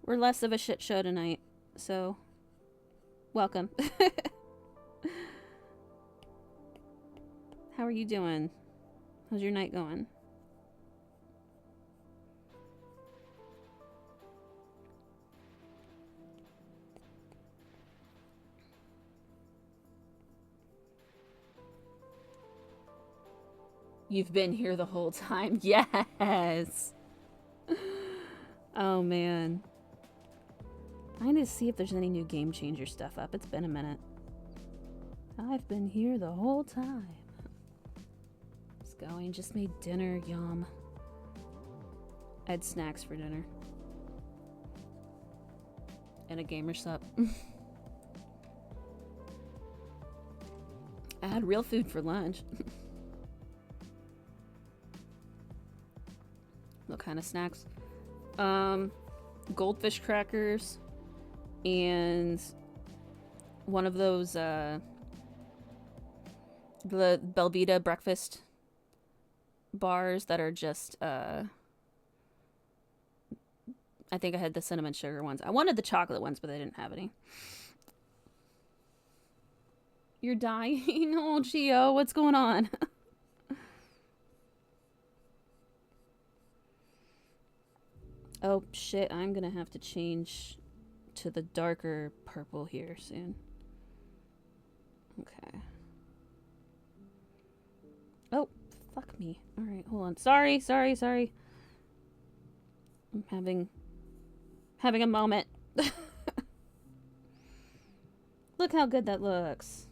We're less of a shit show tonight, so welcome. How are you doing? How's your night going? You've been here the whole time. Yes. Oh, man. I need to see if there's any new Game Changer stuff up. It's been a minute. I've been here the whole time. Let's go. I just made dinner. Yum. I had snacks for dinner. And a gamer sup. I had real food for lunch. What kind of snacks? Goldfish crackers and one of those the Belvita breakfast bars that are just I think I had the cinnamon sugar ones. I wanted the chocolate ones, but they didn't have any. You're dying? Oh, Gio, what's going on? Oh, shit, I'm gonna have to change to the darker purple here soon. Okay. Oh, fuck me. Alright, hold on. Sorry. I'm having a moment. Look how good that looks.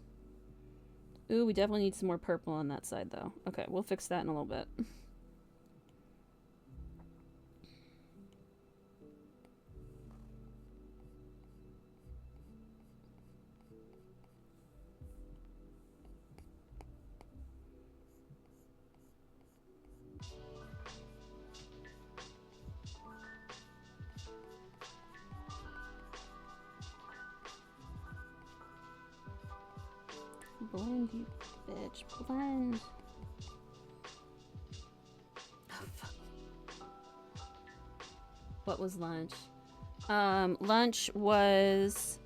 Ooh, we definitely need some more purple on that side, though. Okay, we'll fix that in a little bit. Blend, you bitch. Blend. Oh, fuck. What was lunch? Lunch was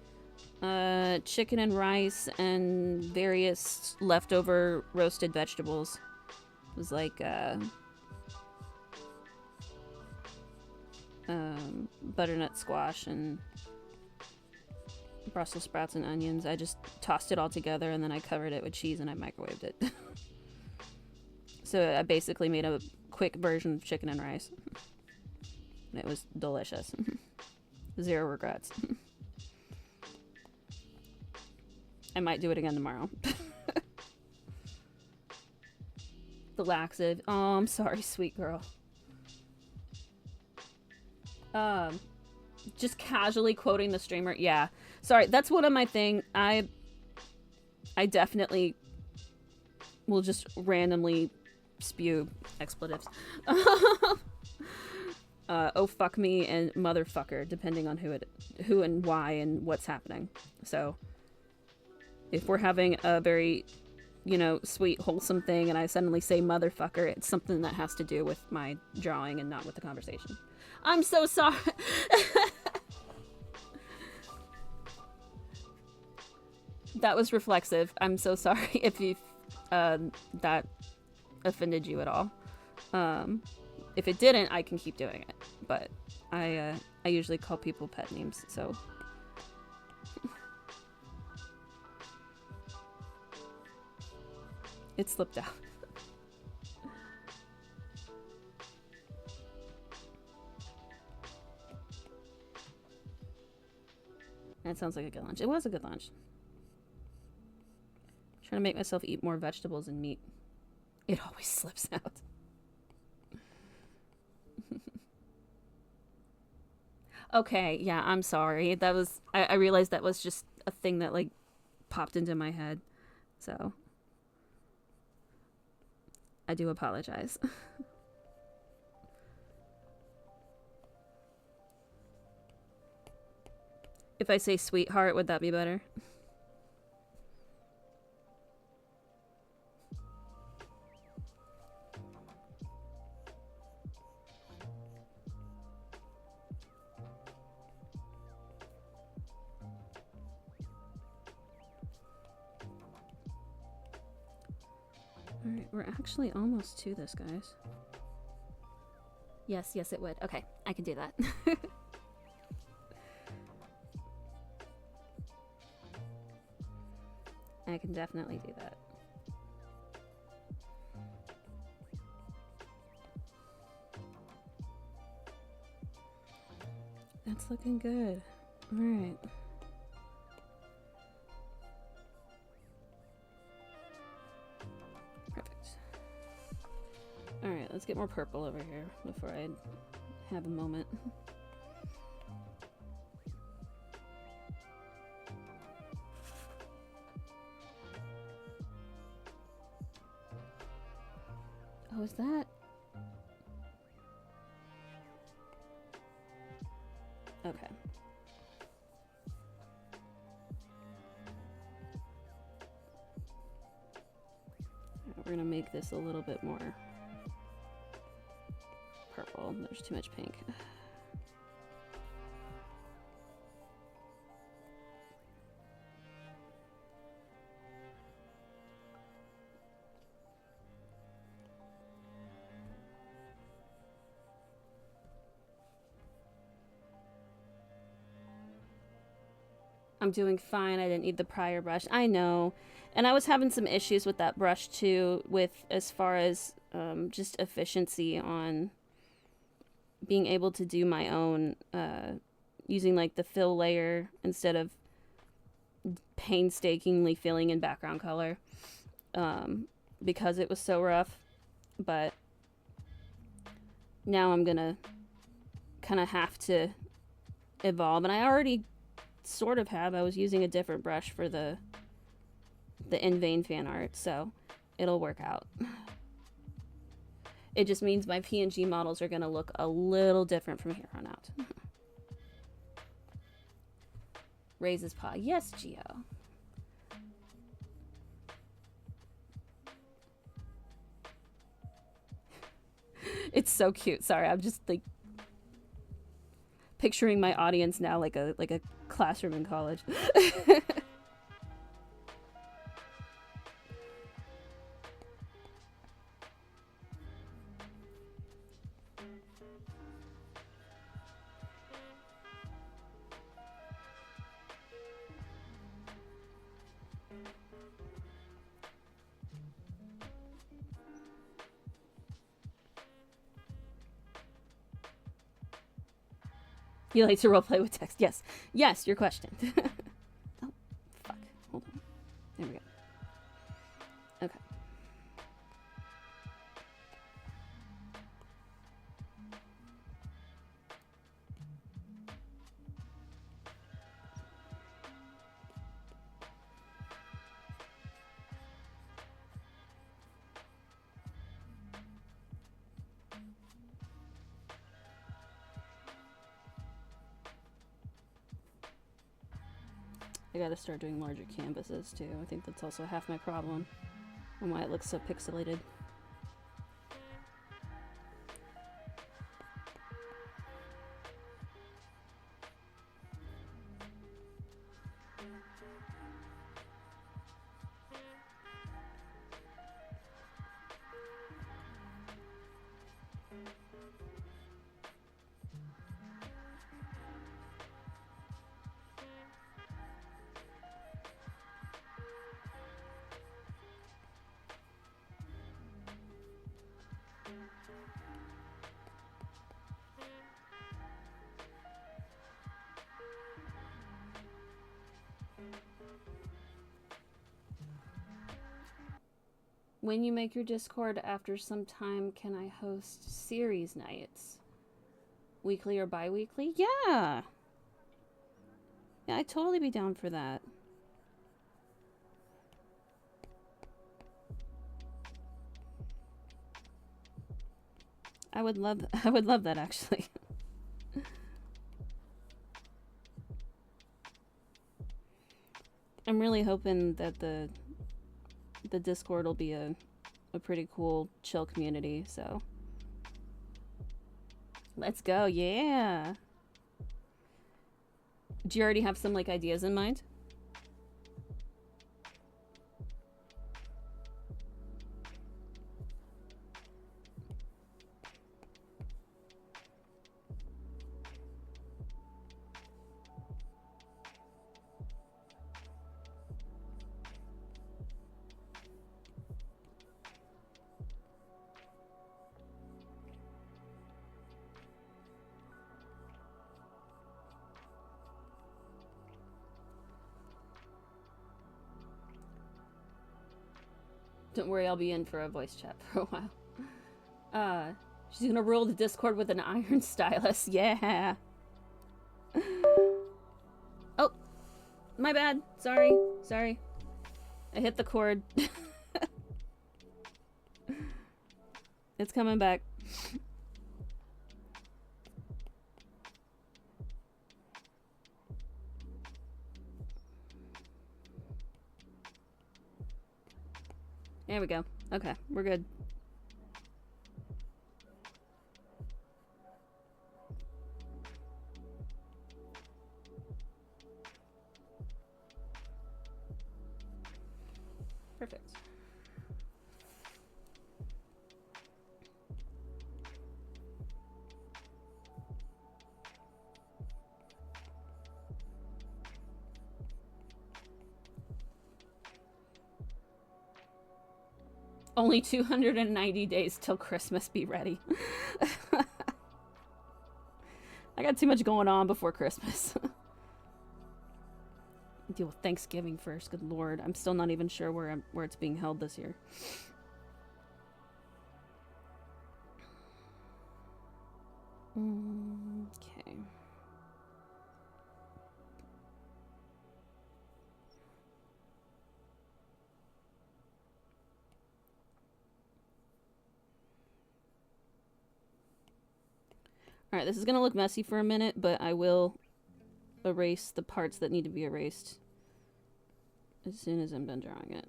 chicken and rice and various leftover roasted vegetables. It was like butternut squash and Brussels sprouts and onions. I just tossed it all together and then I covered it with cheese and I microwaved it. So I basically made a quick version of chicken and rice. And it was delicious. Zero regrets. I might do it again tomorrow. The laxative. Oh, I'm sorry, sweet girl. Just casually quoting the streamer. Yeah. Sorry, that's one of my thing. I definitely will just randomly spew expletives. Oh fuck me and motherfucker, depending on who and why and what's happening. So if we're having a very, you know, sweet, wholesome thing and I suddenly say motherfucker, it's something that has to do with my drawing and not with the conversation. I'm so sorry. That was reflexive. I'm so sorry if you that offended you at all. If it didn't, I can keep doing it. But I usually call people pet names, so it slipped out. That sounds like a good lunch. It was a good lunch. Trying to make myself eat more vegetables and meat. It always slips out. Okay, yeah, I'm sorry. That was I realized that was just a thing that like popped into my head. So I do apologize. If I say sweetheart, would that be better? Alright, we're actually almost to this, guys. Yes, it would. Okay, I can do that. I can definitely do that. That's looking good. Alright. Perfect. Alright, let's get more purple over here before I have a moment. Oh, is that? Okay. We're gonna make this a little bit more purple. There's too much pink. I'm doing fine. I didn't need the prior brush. I know. And I was having some issues with that brush too, with as far as just efficiency on being able to do my own, using like the fill layer instead of painstakingly filling in background color, because it was so rough. But now I'm gonna kind of have to evolve, and I already sort of have. I was using a different brush for the in-vein fan art, so it'll work out. It just means my PNG models are gonna look a little different from here on out. Raises paw. Yes, Geo. It's so cute. Sorry, I'm just like picturing my audience now like a classroom in college. You like to roleplay with text? Yes. Yes, your question. Oh, fuck. Hold on. There we go. Okay. I gotta start doing larger canvases too. I think that's also half my problem and why it looks so pixelated. When you make your Discord after some time, can I host series nights? Weekly or bi-weekly? Yeah! Yeah, I'd totally be down for that. I would love that actually. I'm really hoping that the Discord will be a pretty cool, chill community, so. Let's go, yeah! Do you already have some, like, ideas in mind? Don't worry, I'll be in for a voice chat for a while. She's gonna rule the Discord with an iron stylus. Yeah. Oh, my bad. Sorry. Sorry. I hit the cord. It's coming back. There we go. Okay, we're good. Perfect. Only 290 days till Christmas. Be ready. I got too much going on before Christmas. Deal with Thanksgiving first. Good lord. I'm still not even sure where it's being held this year. Okay. Alright, this is gonna look messy for a minute, but I will erase the parts that need to be erased as soon as I'm done drawing it.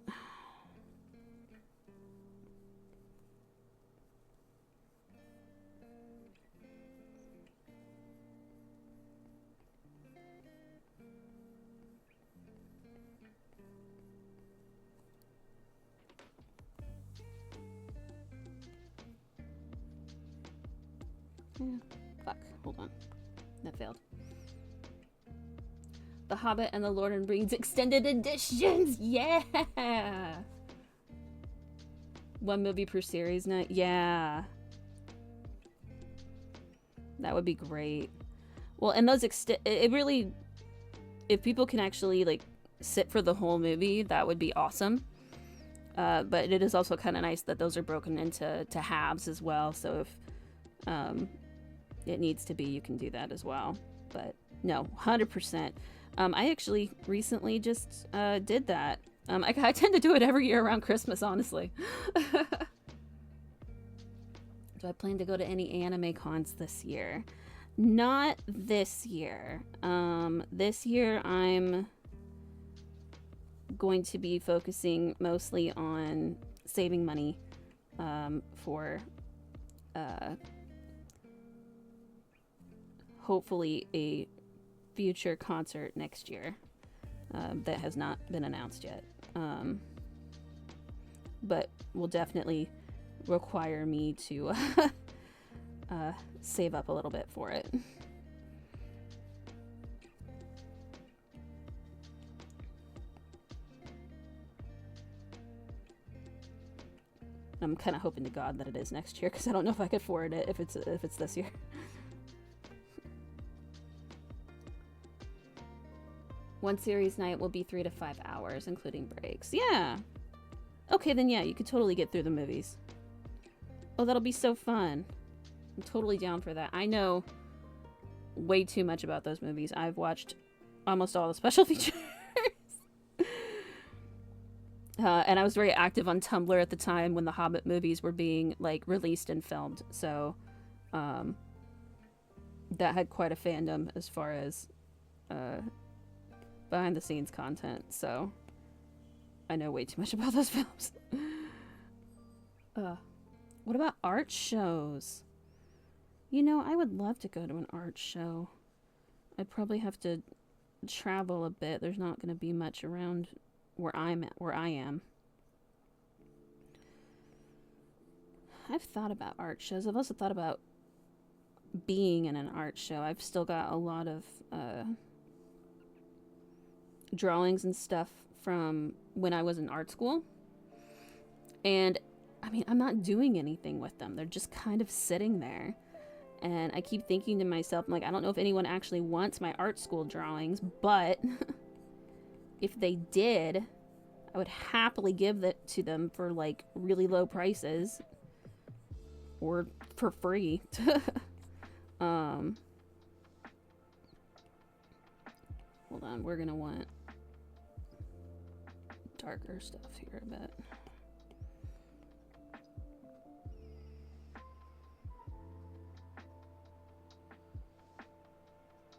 Yeah. Fuck. Hold on. That failed. The Hobbit and the Lord and Rings extended editions! Yeah! One movie per series night? Yeah. That would be great. Well, and those it really... If people can actually, like, sit for the whole movie, that would be awesome. But it is also kind of nice that those are broken into halves as well, so if... it needs to be, you can do that as well. But no, 100%. I actually recently just did that. I tend to do it every year around Christmas, honestly. Do I plan to go to any anime cons this year? Not this year. This year I'm going to be focusing mostly on saving money for hopefully a future concert next year that has not been announced yet, but will definitely require me to save up a little bit for it. I'm kind of hoping to God that it is next year, because I don't know if I could afford it if it's this year. One series night will be 3 to 5 hours, including breaks. Yeah. Okay, then yeah, you could totally get through the movies. Oh, that'll be so fun. I'm totally down for that. I know way too much about those movies. I've watched almost all the special features. And I was very active on Tumblr at the time when the Hobbit movies were being, like, released and filmed. So, that had quite a fandom as far as, behind the scenes content, so I know way too much about those films. What about art shows? You know, I would love to go to an art show. I'd probably have to travel a bit. There's not going to be much around where I am. I've thought about art shows. I've also thought about being in an art show. I've still got a lot of drawings and stuff from when I was in art school, and I mean, I'm not doing anything with them. They're just kind of sitting there, and I keep thinking to myself, I'm like, I don't know if anyone actually wants my art school drawings, but if they did, I would happily give that to them for, like, really low prices or for free. Hold on, we're gonna want darker stuff here a bit.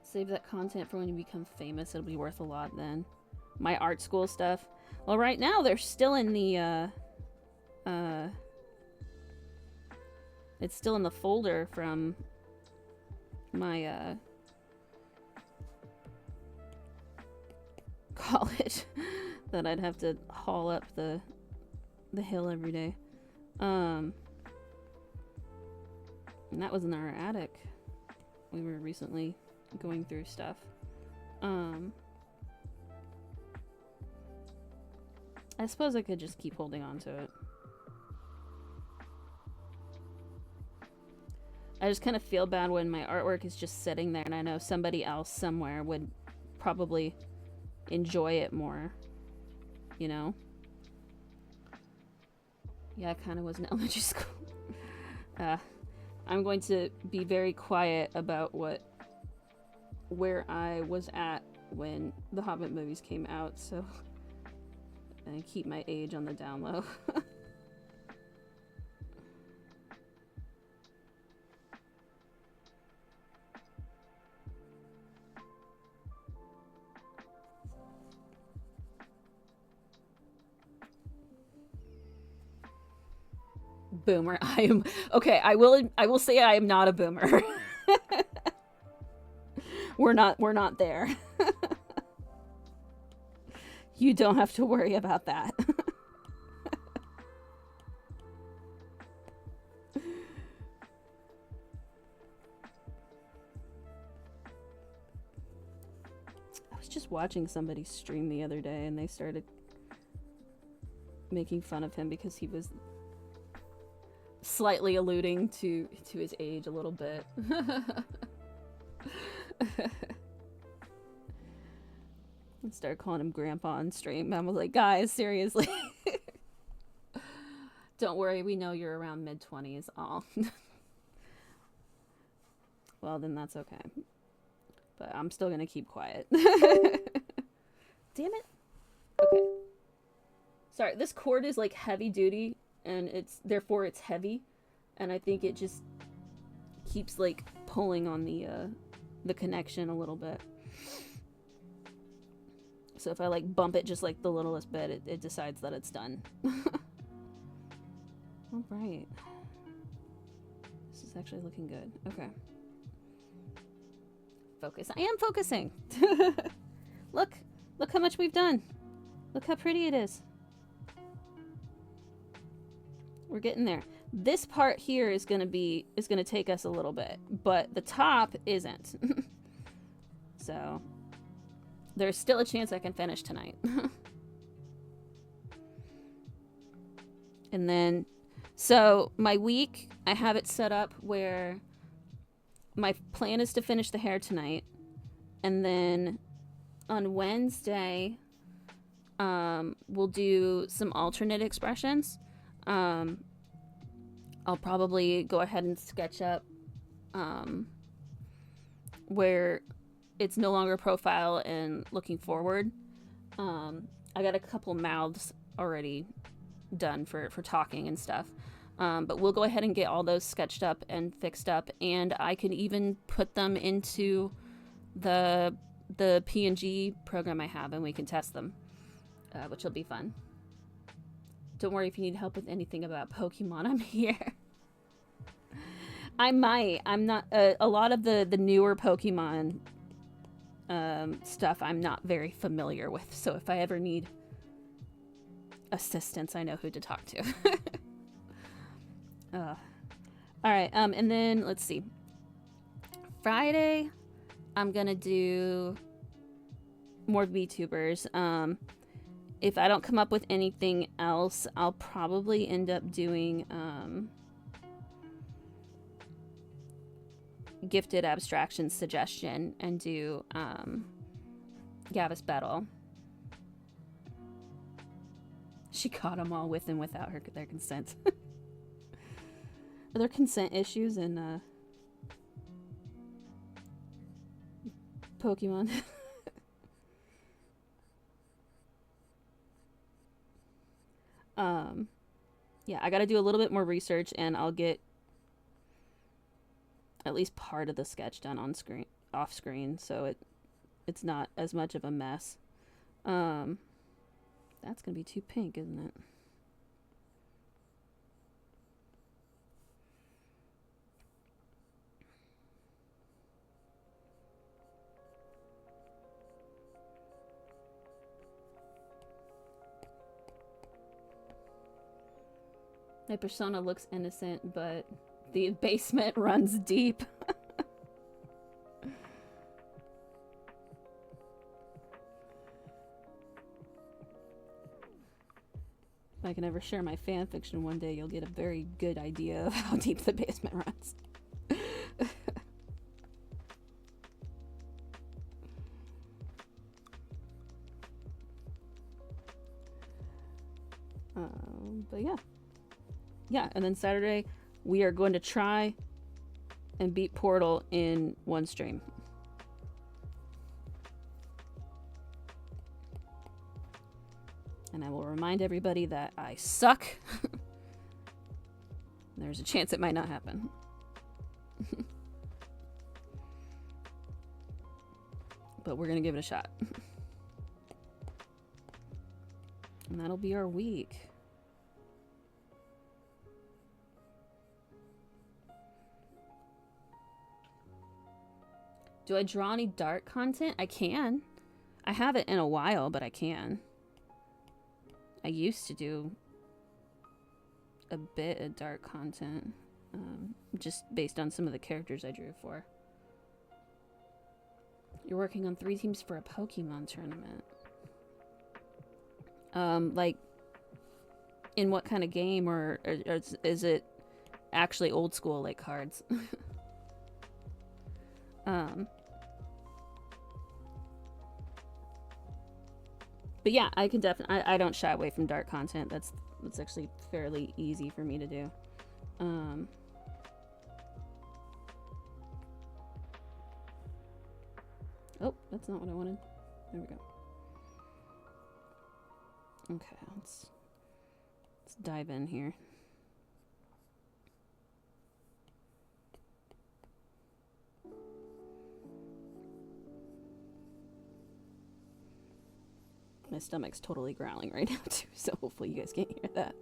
Save that content for when you become famous. It'll be worth a lot then. My art school stuff. Well, right now they're still in the it's still in the folder from my college that I'd have to haul up the hill every day. And that was in our attic. We were recently going through stuff. I suppose I could just keep holding on to it. I just kind of feel bad when my artwork is just sitting there and I know somebody else somewhere would probably enjoy it more, you know? Yeah, I kind of was in elementary school. I'm going to be very quiet about where I was at when the Hobbit movies came out, so I keep my age on the down low. Boomer. I am okay. I will say I am not a boomer. We're not there. You don't have to worry about that. I was just watching somebody stream the other day and they started making fun of him because he was slightly alluding to his age a little bit. And started calling him grandpa on stream. I was like, guys, seriously. Don't worry, we know you're around mid-20s. Aw. Well, then that's okay. But I'm still gonna keep quiet. Damn it. Okay. Sorry, this cord is like heavy duty and therefore it's heavy, and I think it just keeps like pulling on the connection a little bit. So if I like bump it just like the littlest bit, it decides that it's done. All right. This is actually looking good. Okay. Focus. I am focusing. Look how much we've done. Look how pretty it is. We're getting there. This part here is gonna take us a little bit, but the top isn't. So there's still a chance I can finish tonight. And then, so my week, I have it set up where my plan is to finish the hair tonight, and then on Wednesday, we'll do some alternate expressions. I'll probably go ahead and sketch up where it's no longer profile and looking forward. I got a couple mouths already done for talking and stuff. But we'll go ahead and get all those sketched up and fixed up, and I can even put them into the PNG program I have, and we can test them, which will be fun. Don't worry if you need help with anything about Pokemon, I'm here. I might. I'm not. A lot of the newer Pokemon stuff I'm not very familiar with, so if I ever need assistance, I know who to talk to. Alright, and then, let's see. Friday, I'm gonna do more VTubers. If I don't come up with anything else, I'll probably end up doing gifted abstraction suggestion and do Gavis Battle. She caught them all with and without their consent. Are there consent issues in Pokemon? Yeah, I gotta do a little bit more research, and I'll get at least part of the sketch done off screen, so it's not as much of a mess. That's gonna be too pink, isn't it? My persona looks innocent, but the basement runs deep. If I can ever share my fan fiction one day, you'll get a very good idea of how deep the basement runs. But yeah, and then Saturday we are going to try and beat Portal in one stream. And I will remind everybody that I suck. There's a chance it might not happen. But we're gonna give it a shot. And that'll be our week. Do I draw any dark content? I can. I haven't in a while, but I can. I used to do a bit of dark content, just based on some of the characters I drew for. You're working on 3 teams for a Pokemon tournament. Like, in what kind of game, or is it actually old school, like cards? But yeah, I can definitely. I don't shy away from dark content. That's actually fairly easy for me to do. Oh, that's not what I wanted. There we go. Okay, let's dive in here. My stomach's totally growling right now too, so hopefully you guys can't hear that.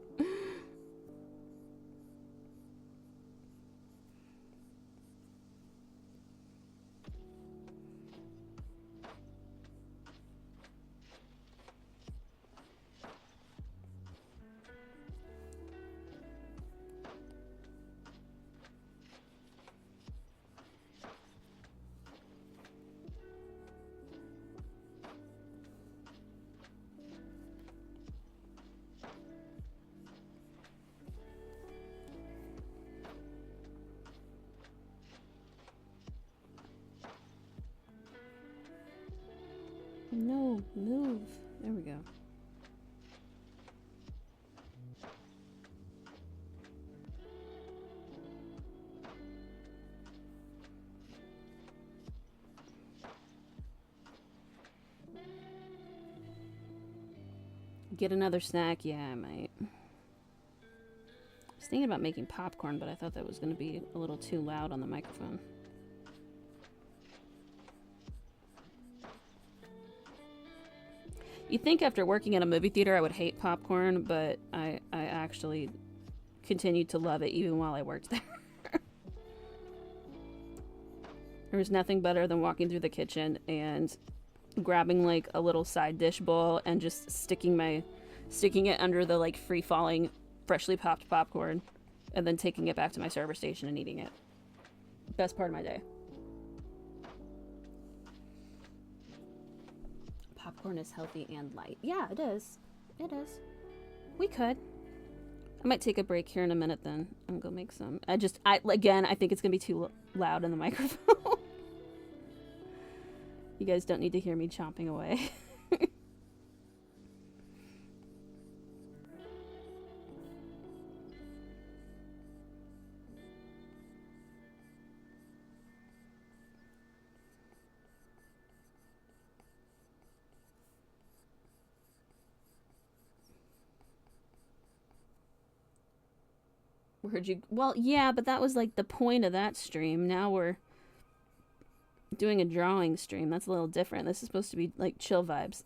No, move. There we go. Get another snack? Yeah, I might. I was thinking about making popcorn, but I thought that was going to be a little too loud on the microphone. You'd think after working at a movie theater I would hate popcorn, but I actually continued to love it even while I worked there. There was nothing better than walking through the kitchen and grabbing like a little side dish bowl and just sticking it under the like free-falling freshly popped popcorn and then taking it back to my server station and eating it. Best part of my day. Popcorn is healthy and light. Yeah, it is. It is. We could. I might take a break here in a minute then and go make some. Again, I think it's gonna be too loud in the microphone. You guys don't need to hear me chomping away. Where'd you... Well, yeah, but that was like the point of that stream. Now we're doing a drawing stream. That's a little different. This is supposed to be like chill vibes.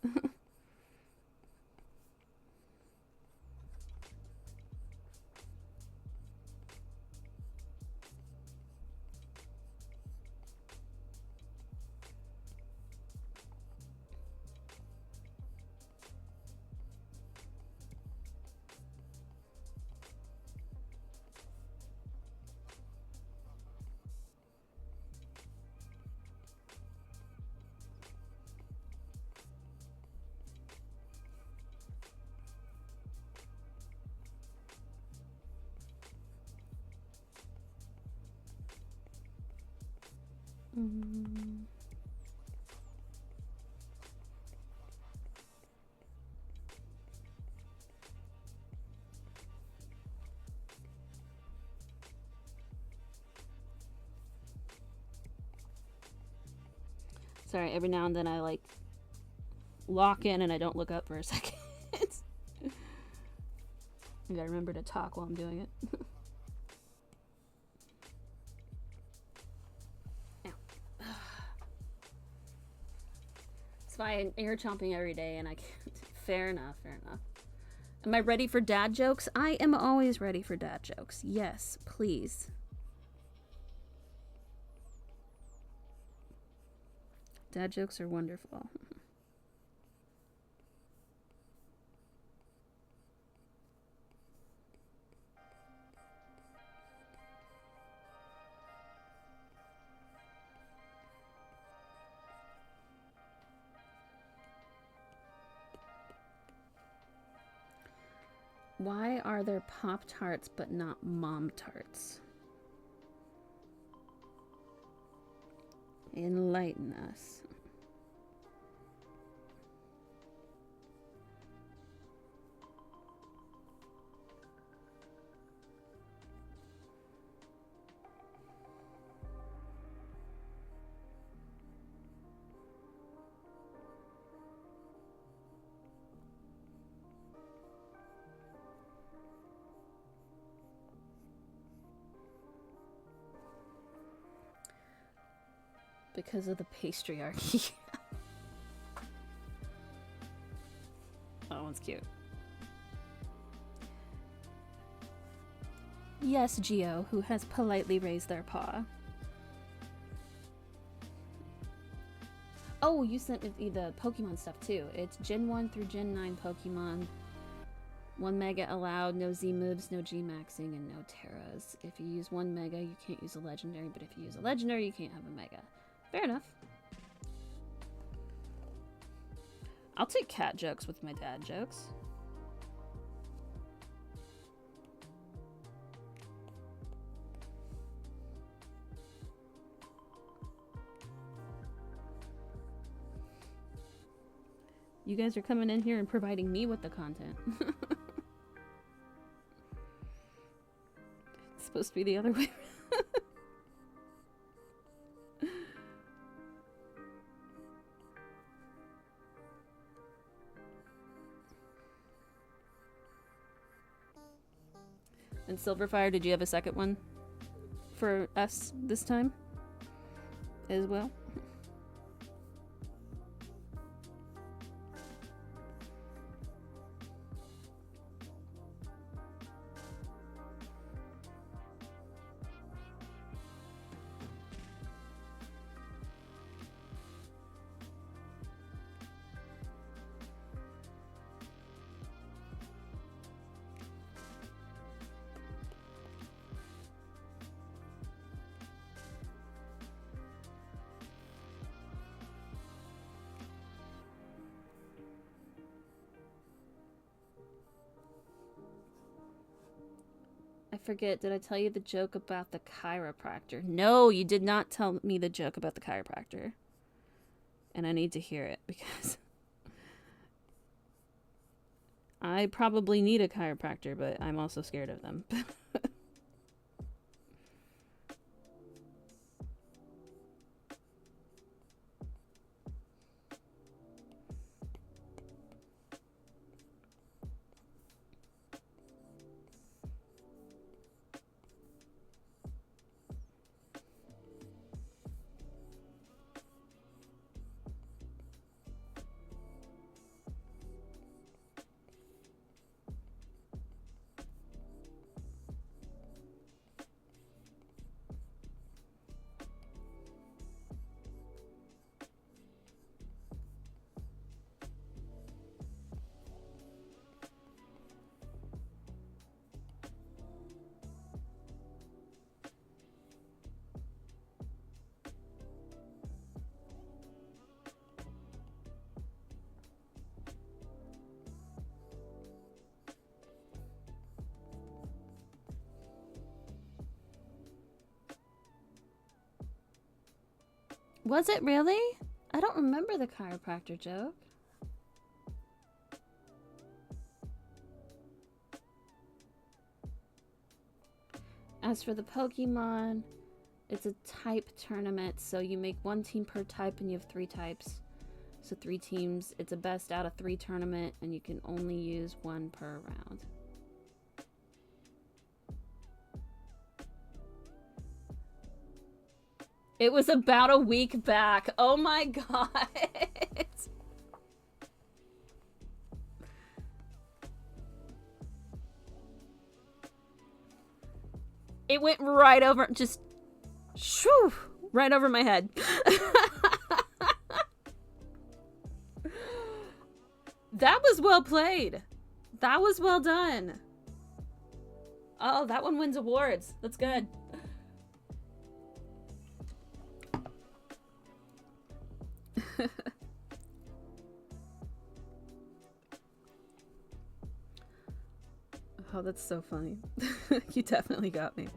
Sorry, every now and then I like lock in and I don't look up for a second. I gotta remember to talk while I'm doing it. It's fine. Air chomping every day and I can't. Fair enough, fair enough. Am I ready for dad jokes? I am always ready for dad jokes. Yes, please. Dad jokes are wonderful. Why are there Pop-Tarts but not Mom-Tarts? Enlighten us. Because of the patriarchy. That one's cute. Yes, Geo, who has politely raised their paw. Oh, you sent me the Pokemon stuff too. It's Gen 1 through Gen 9 Pokemon. 1 Mega allowed, no Z moves, no G maxing, and no Terras. If you use 1 Mega, you can't use a Legendary, but if you use a Legendary, you can't have a Mega. Fair enough. I'll take cat jokes with my dad jokes. You guys are coming in here and providing me with the content. It's supposed to be the other way around. And Silverfire, did you have a second one for us this time as well? Forget, did I tell you the joke about the chiropractor? No, you did not tell me the joke about the chiropractor. And I need to hear it because I probably need a chiropractor, but I'm also scared of them. Was it really? I don't remember the chiropractor joke. As for the Pokemon, It's a type tournament, so you make 1 team per type and you have 3 types. So 3 teams. It's a best out of 3 tournament and you can only use 1 per round. It was about a week back. Oh my god. It went right over, just, shoo, right over my head. That was well played. That was well done. Oh, that one wins awards. That's good. Oh, that's so funny. You definitely got me.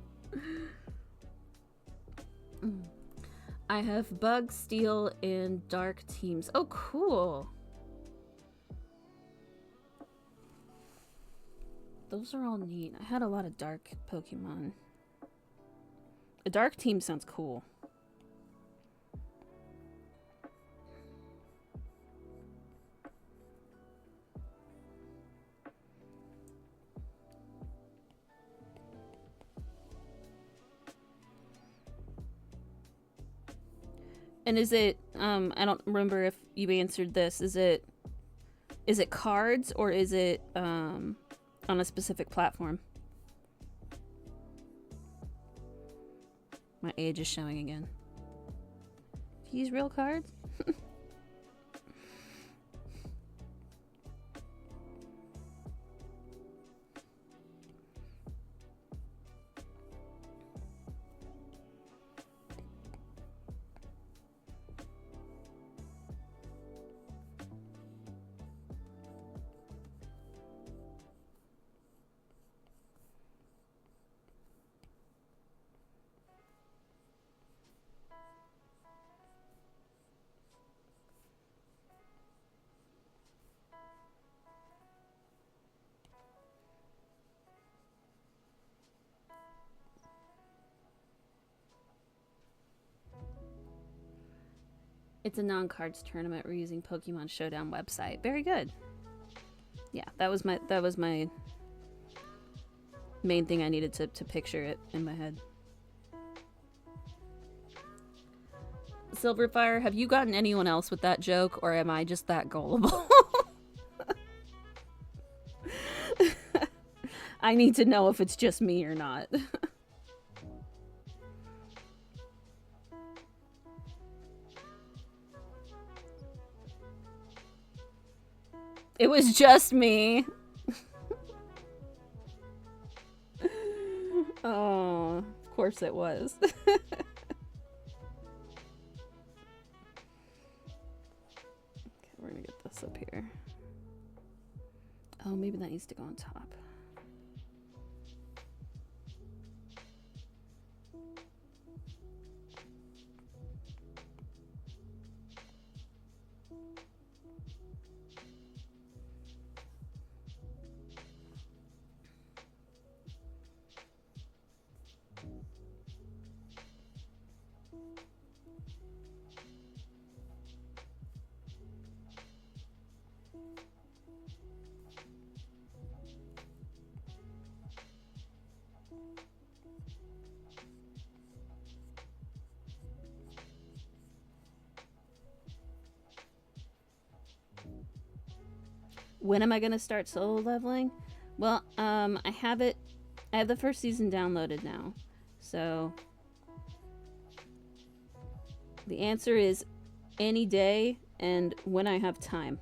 I have Bug, Steel, and Dark teams. Oh, cool. Those are all neat. I had a lot of Dark Pokemon. A Dark team sounds cool. And is it, I don't remember if you answered this. Is it cards or is it, on a specific platform? My age is showing again. Do you use real cards? It's a non-cards tournament. We're using Pokemon Showdown website. Very good. Yeah, that was my main thing I needed to picture it in my head. Silverfire, have you gotten anyone else with that joke, or am I just that gullible? I need to know if it's just me or not. It was just me. Oh, of course it was. Okay, we're gonna get this up here. Oh, maybe that needs to go on top. When am I gonna start solo leveling? Well, I have the first season downloaded now. So the answer is any day and when I have time.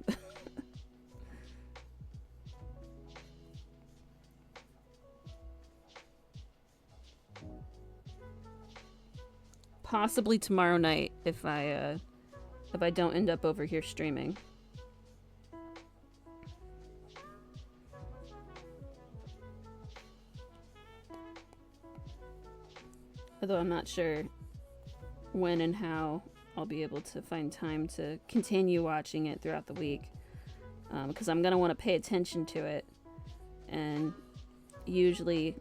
Possibly tomorrow night if I don't end up over here streaming. Although I'm not sure when and how I'll be able to find time to continue watching it throughout the week. Because I'm going to want to pay attention to it. And usually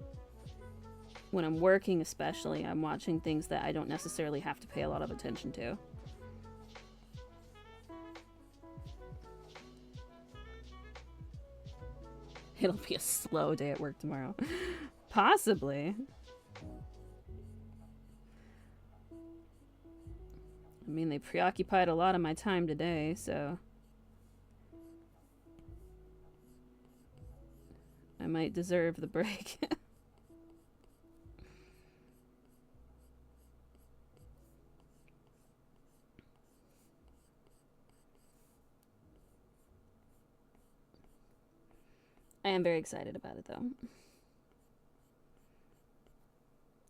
when I'm working especially, I'm watching things that I don't necessarily have to pay a lot of attention to. It'll be a slow day at work tomorrow. Possibly. I mean, they preoccupied a lot of my time today, so I might deserve the break. I am very excited about it, though.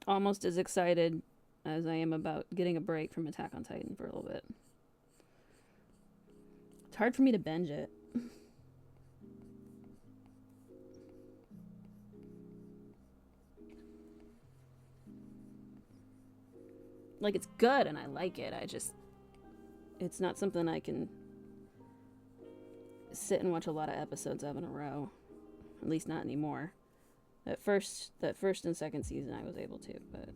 Almost as excited as I am about getting a break from Attack on Titan for a little bit. It's hard for me to binge it. Like, it's good and I like it. It's not something I can sit and watch a lot of episodes of in a row. At least not anymore. That first and second season I was able to, but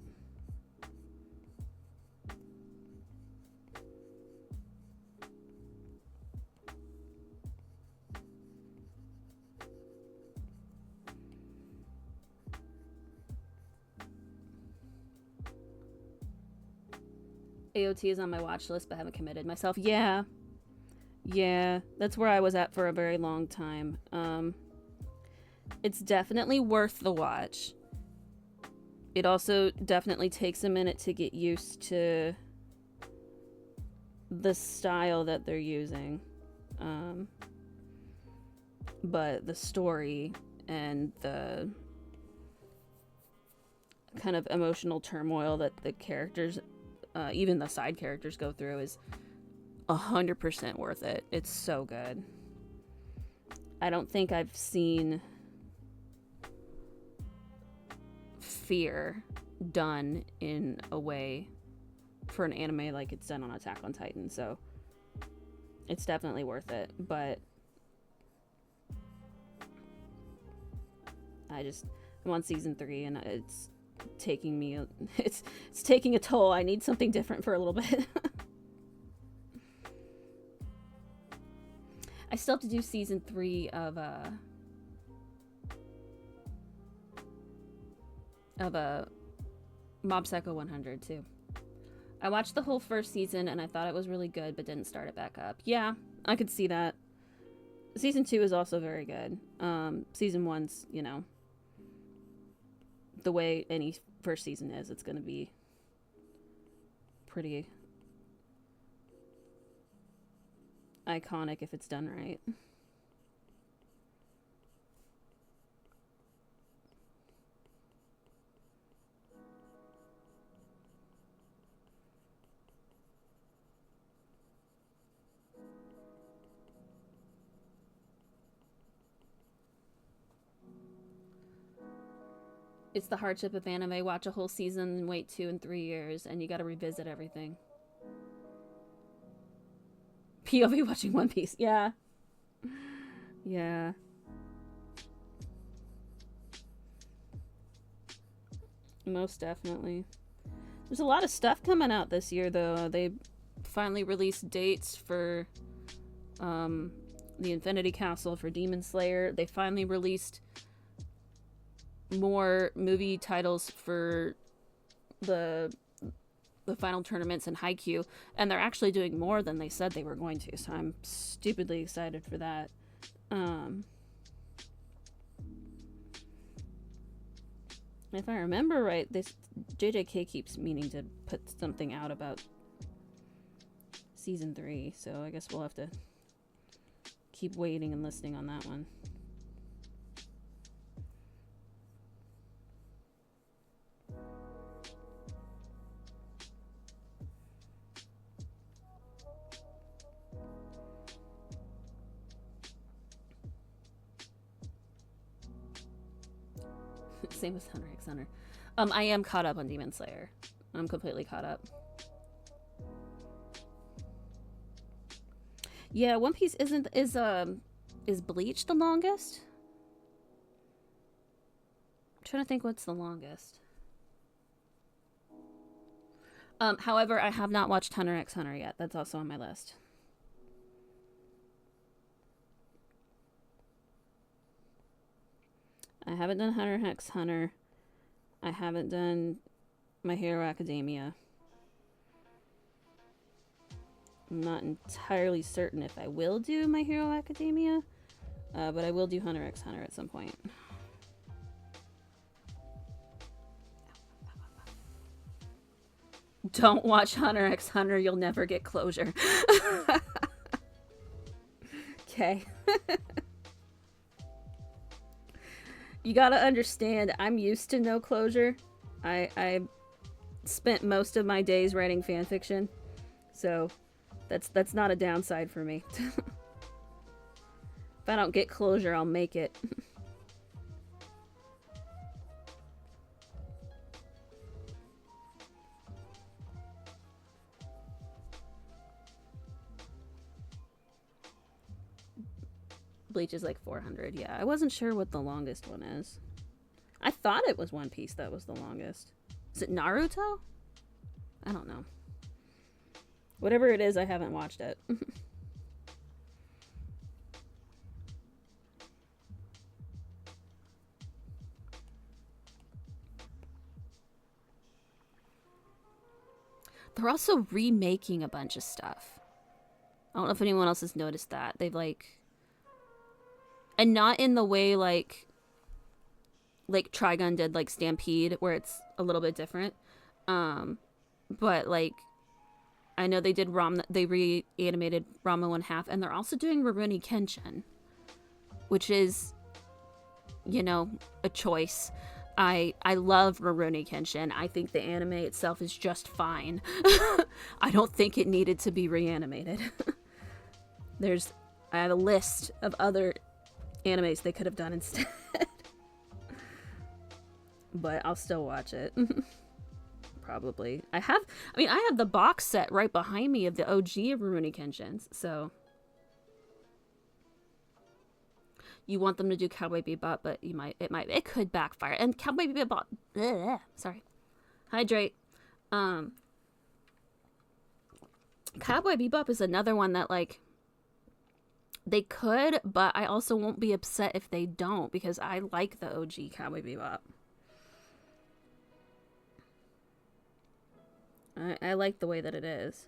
AOT is on my watch list, but haven't committed myself. Yeah, that's where I was at for a very long time. It's definitely worth the watch. It also definitely takes a minute to get used to the style that they're using. But the story and the kind of emotional turmoil that the characters, even the side characters, go through is 100% worth it. It's so good. I don't think I've seen fear done in a way for an anime like it's done on Attack on Titan, so it's definitely worth it. But I'm on season 3 and it's taking me it's taking a toll. I need something different for a little bit. I still have to do season 3 of Mob Psycho 100 too. I watched the whole first season and I thought it was really good, but didn't start it back up. Yeah, I could see that. Season 2 is also very good. Season 1's, you know, the way any first season is, it's gonna be pretty iconic if it's done right. It's the hardship of anime. Watch a whole season and wait 2 and 3 years, and you gotta revisit everything. POV watching One Piece. Yeah. Yeah. Most definitely. There's a lot of stuff coming out this year, though. They finally released dates for the Infinity Castle for Demon Slayer. They finally released more movie titles for the final tournaments in Haikyuu, and they're actually doing more than they said they were going to, so I'm stupidly excited for that. If I remember right, this JJK keeps meaning to put something out about season 3, so I guess we'll have to keep waiting and listening on that one. Same with Hunter x Hunter. I am caught up on Demon Slayer. I'm completely caught up. Yeah, One Piece is Bleach the longest? I'm trying to think what's the longest. However, I have not watched Hunter x Hunter yet. That's also on my list. I haven't done Hunter x Hunter. I haven't done My Hero Academia. I'm not entirely certain if I will do My Hero Academia, but I will do Hunter x Hunter at some point. Don't watch Hunter x Hunter, you'll never get closure. Okay. You gotta understand, I'm used to no closure. I spent most of my days writing fanfiction, so that's not a downside for me. If I don't get closure, I'll make it. Bleach is like 400, yeah. I wasn't sure what the longest one is. I thought it was One Piece that was the longest. Is it Naruto? I don't know. Whatever it is, I haven't watched it. They're also remaking a bunch of stuff. I don't know if anyone else has noticed that. They've like... And not in the way like Trigun did like Stampede, where it's a little bit different. But like, I know they did they reanimated Ranma 1/2, and they're also doing Rurouni Kenshin, which is, you know, a choice. I love Rurouni Kenshin. I think the anime itself is just fine. I don't think it needed to be reanimated. I have a list of other animes they could have done instead. But I'll still watch it. Probably. I have the box set right behind me of the OG of Rurouni Kenshins, so you want them to do Cowboy Bebop, but it could backfire. And Cowboy Bebop, sorry. Hydrate. Cowboy Bebop is another one that like they could, but I also won't be upset if they don't, because I like the OG Cowboy Bebop. I like the way that it is.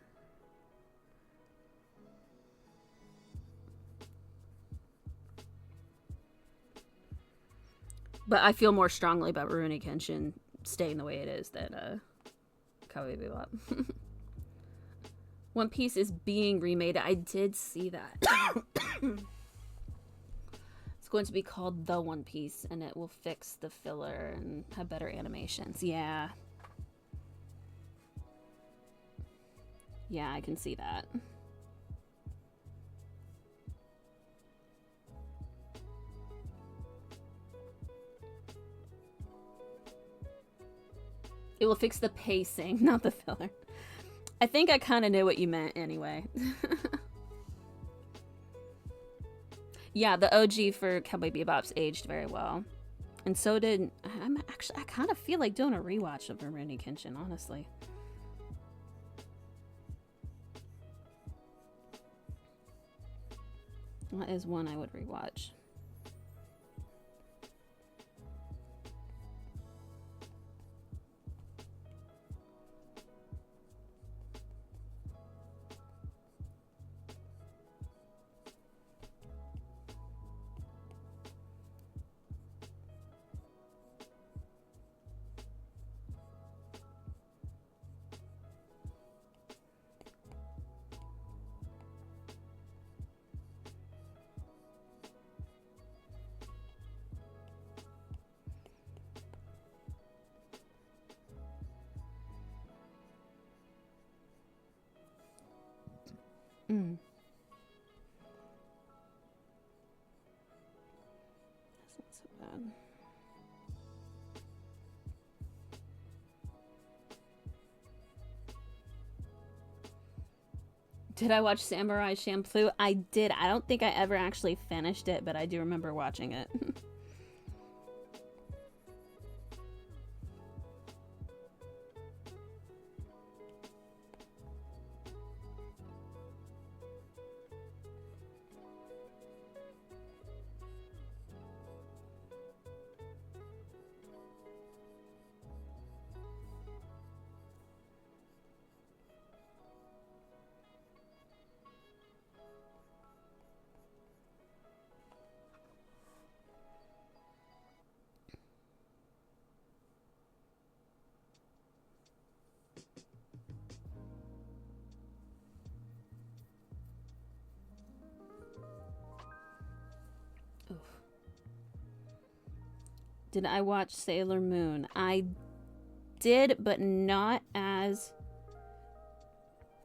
But I feel more strongly about Rurouni Kenshin staying the way it is than Cowboy Bebop. One Piece is being remade. I did see that. It's going to be called The One Piece, and it will fix the filler and have better animations. Yeah. Yeah, I can see that. It will fix the pacing, not the filler. I think I kind of knew what you meant anyway. Yeah, the OG for Cowboy Bebop's aged very well. And so did... I kind of feel like doing a rewatch of Rurouni Kenshin, honestly. That is one I would rewatch. Mm. That's not so bad. Did I watch Samurai Champloo? I did. I don't think I ever actually finished it, but I do remember watching it. Did I watch Sailor Moon? I did, but not as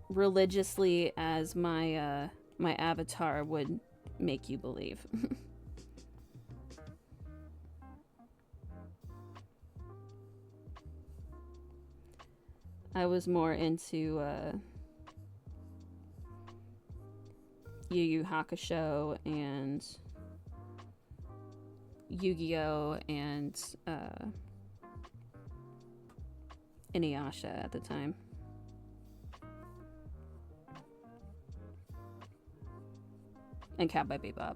religiously as my my avatar would make you believe. I was more into Yu Yu Hakusho and Yu-Gi-Oh! And Inuyasha at the time. And Cowboy Bebop.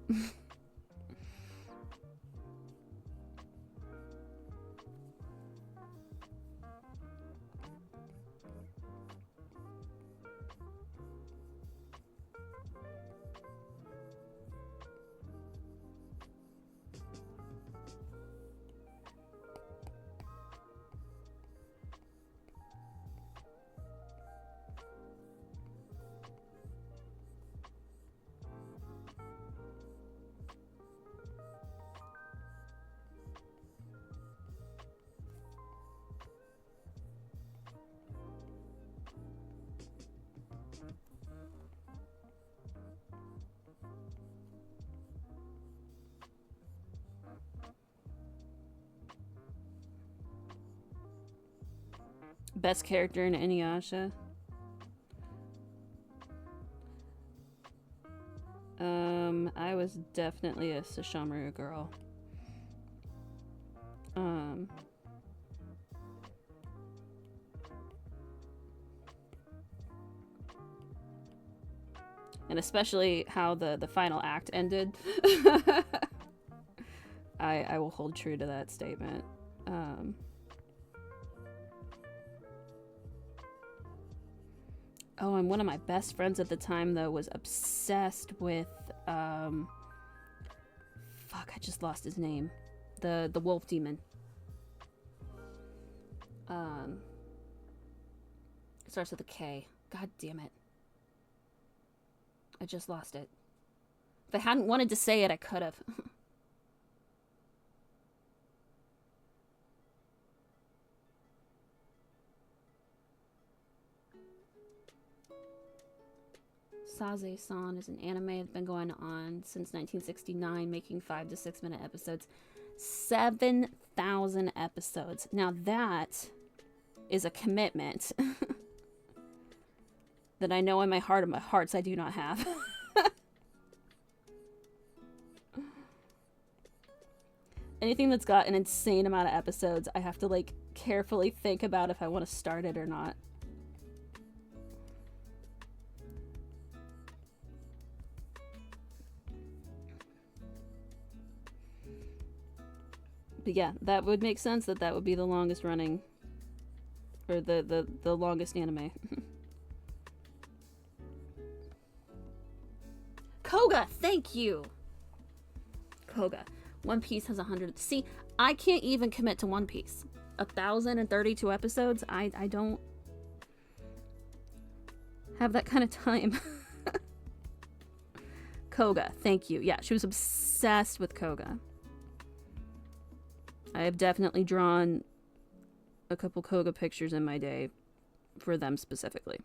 Best character in Inuyasha? I was definitely a Sesshomaru girl. And especially how the final act ended. I will hold true to that statement. Oh, and one of my best friends at the time, though, was obsessed with, fuck, I just lost his name. The wolf demon. It starts with a K. God damn it. I just lost it. If I hadn't wanted to say it, I could have. Saze-san is an anime that's been going on since 1969, making 5 to 6 minute episodes. 7,000 episodes. Now that is a commitment that I know in my heart of my hearts I do not have. Anything that's got an insane amount of episodes, I have to like carefully think about if I want to start it or not. But yeah, that would make sense that that would be the longest running, or the longest anime. Koga, thank you. Koga. One Piece has 100. See, I can't even commit to One Piece. 1,032 episodes. I don't have that kind of time. Koga, thank you. Yeah, she was obsessed with Koga. I have definitely drawn a couple Koga pictures in my day for them specifically.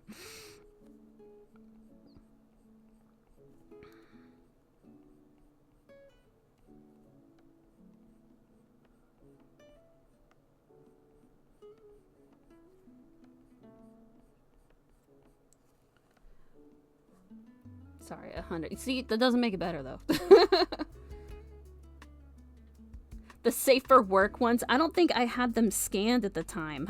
Sorry, 100. See, that doesn't make it better though. The safe for work ones, I don't think I had them scanned at the time.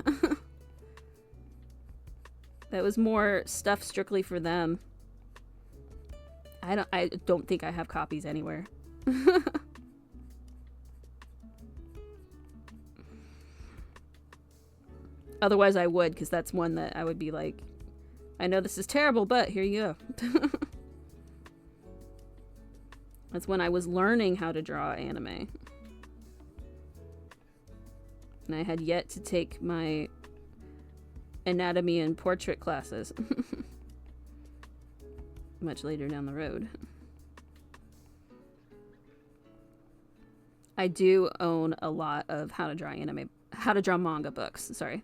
That was more stuff strictly for them. I don't think I have copies anywhere. Otherwise I would, because that's one that I would be like, I know this is terrible, but here you go. That's when I was learning how to draw anime. And I had yet to take my anatomy and portrait classes. Much later down the road. I do own a lot of how to draw manga books. Sorry.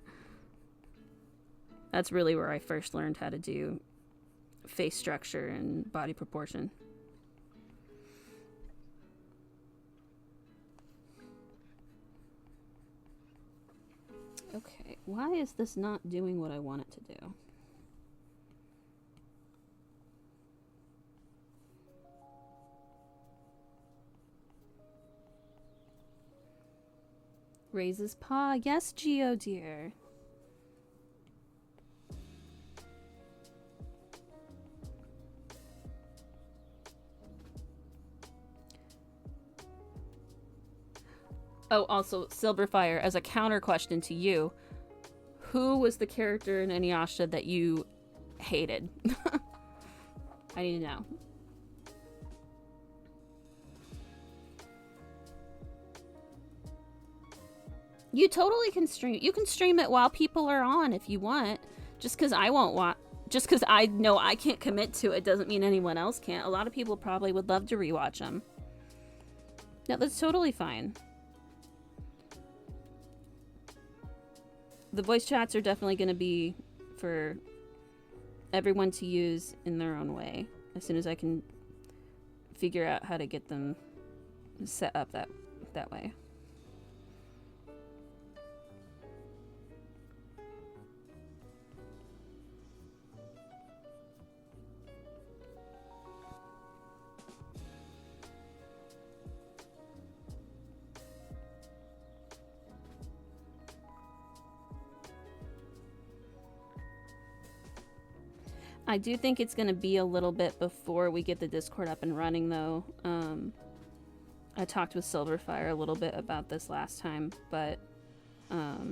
That's really where I first learned how to do face structure and body proportion. Okay, why is this not doing what I want it to do? Raises paw. Yes, Geo dear. Oh, also, Silverfire, as a counter question to you, who was the character in Inuyasha that you hated? I need to know. You totally can stream. You can stream it while people are on if you want. Just because I won't watch. Just because I know I can't commit to it doesn't mean anyone else can't. A lot of people probably would love to rewatch them. No, that's totally fine. The voice chats are definitely going to be for everyone to use in their own way. As soon as I can figure out how to get them set up that way. I do think it's going to be a little bit before we get the Discord up and running, though. I talked with Silverfire a little bit about this last time, but I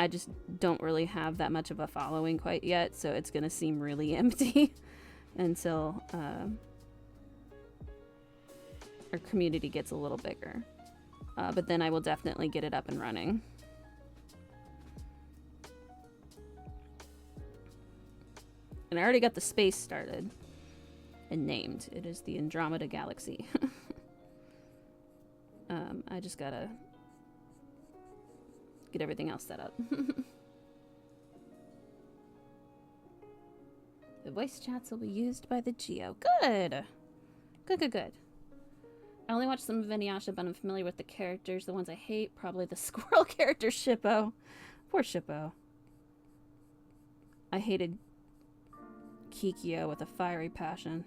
just don't really have that much of a following quite yet, so it's going to seem really empty until our community gets a little bigger. But then I will definitely get it up and running. And I already got the space started and named. It is the Andromeda Galaxy. I just gotta get everything else set up. The voice chats will be used by the Geo. Good! Good. I only watched some of Inuyasha, but I'm familiar with the characters. The ones I hate, probably the squirrel character, Shippo. Poor Shippo. I hated Kikyo with a fiery passion.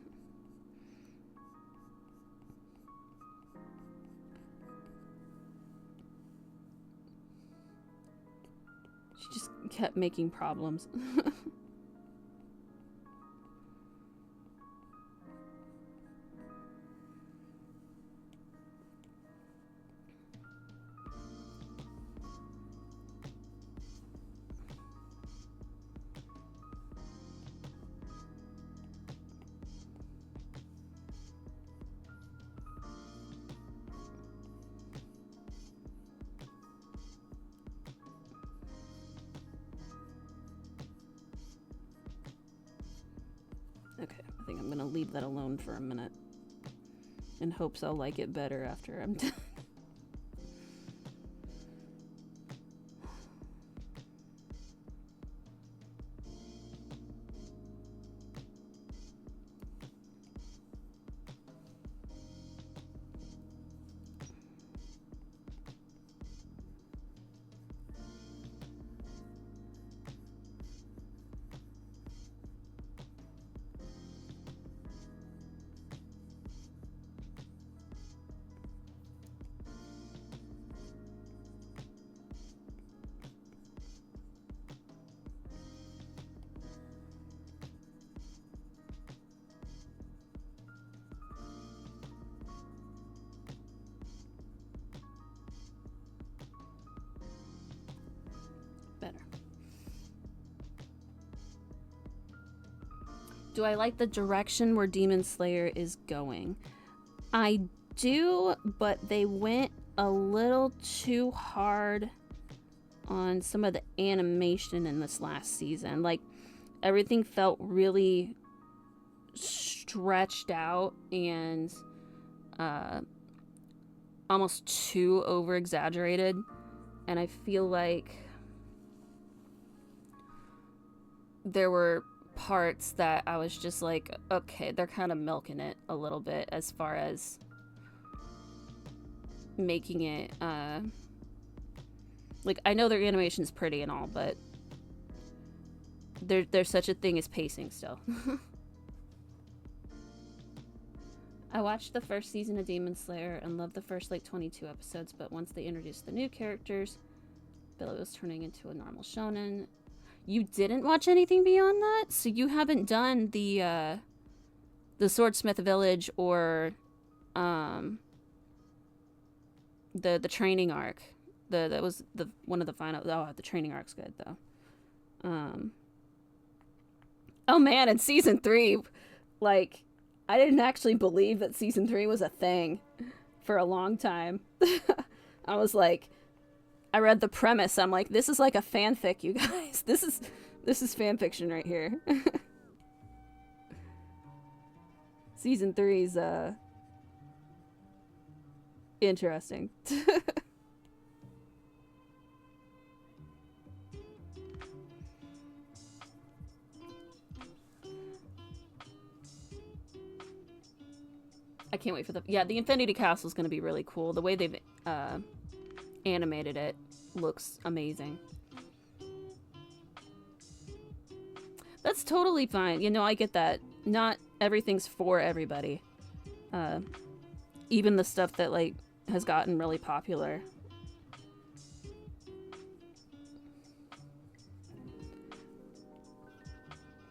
She just kept making problems. Leave that alone for a minute in hopes I'll like it better after I'm done. Do I like the direction where Demon Slayer is going? I do, but they went a little too hard on some of the animation in this last season. Like, everything felt really stretched out and almost too over exaggerated, and I feel like there were parts that I was just like, okay, they're kind of milking it a little bit as far as making it like, I know their animation's pretty and all, but there's such a thing as pacing still. I watched the first season of Demon Slayer and loved the first like 22 episodes, but once they introduced the new characters, Billy was turning into a normal shonen. You didn't watch anything beyond that? So you haven't done the Swordsmith Village or the training arc. That was the one of the final. Oh, the training arc's good though. Oh man, in season 3, like, I didn't actually believe that season 3 was a thing for a long time. I was like, I read the premise. I'm like, this is like a fanfic, you guys. This is fan fiction right here. Season 3's interesting. I can't wait for the Infinity Castle is going to be really cool. The way they've animated it looks amazing. That's totally fine. You know, I get that. Not everything's for everybody. Even the stuff that like has gotten really popular.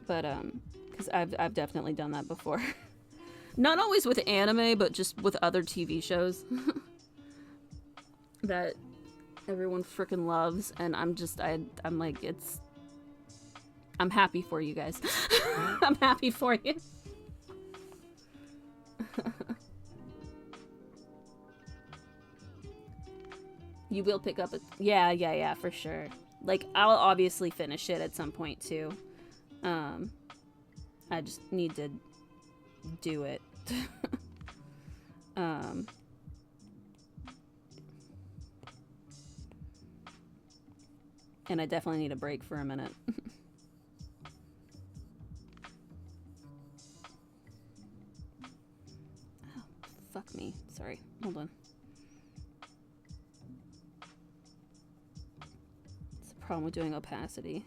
But because I've definitely done that before. Not always with anime, but just with other TV shows that everyone freaking loves, and I'm like, I'm happy for you guys. I'm happy for you. You will pick up a... Yeah, for sure. Like, I'll obviously finish it at some point, too. I just need to do it. And I definitely need a break for a minute. Oh, fuck me. Sorry. Hold on. It's a problem with doing opacity.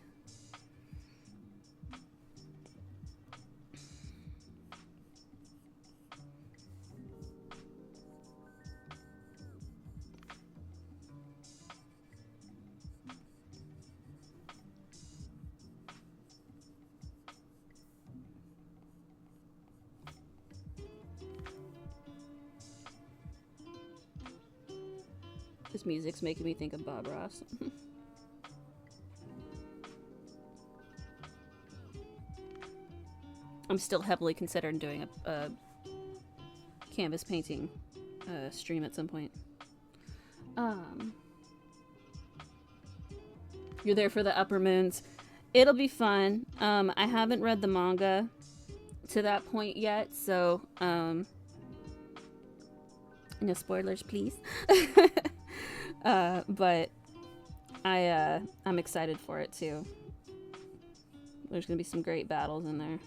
This music's making me think of Bob Ross. I'm still heavily considering doing a canvas painting stream at some point. You're there for the upper moons. It'll be fun. I haven't read the manga to that point yet, so no spoilers, please. But I'm excited for it too. There's gonna be some great battles in there.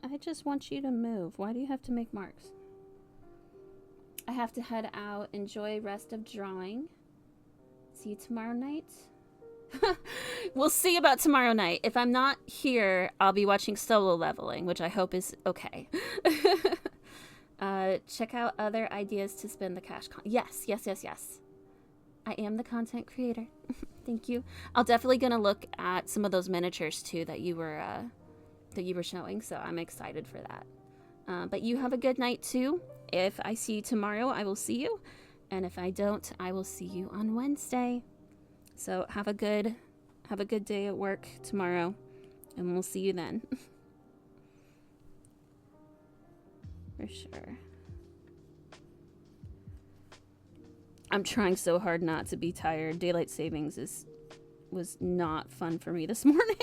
I just want you to move. Why do you have to make marks? I have to head out. Enjoy rest of drawing. See you tomorrow night. We'll see about tomorrow night. If I'm not here, I'll be watching Solo Leveling, which I hope is okay. Check out other ideas to spend the cash. Yes. I am the content creator. Thank you. I'll definitely gonna look at some of those miniatures too that you were showing, so I'm excited for that. But you have a good night too. If I see you tomorrow, I will see you. And if I don't, I will see you on Wednesday. So have a good day at work tomorrow, and we'll see you then. For sure. I'm trying so hard not to be tired. Daylight savings was not fun for me this morning.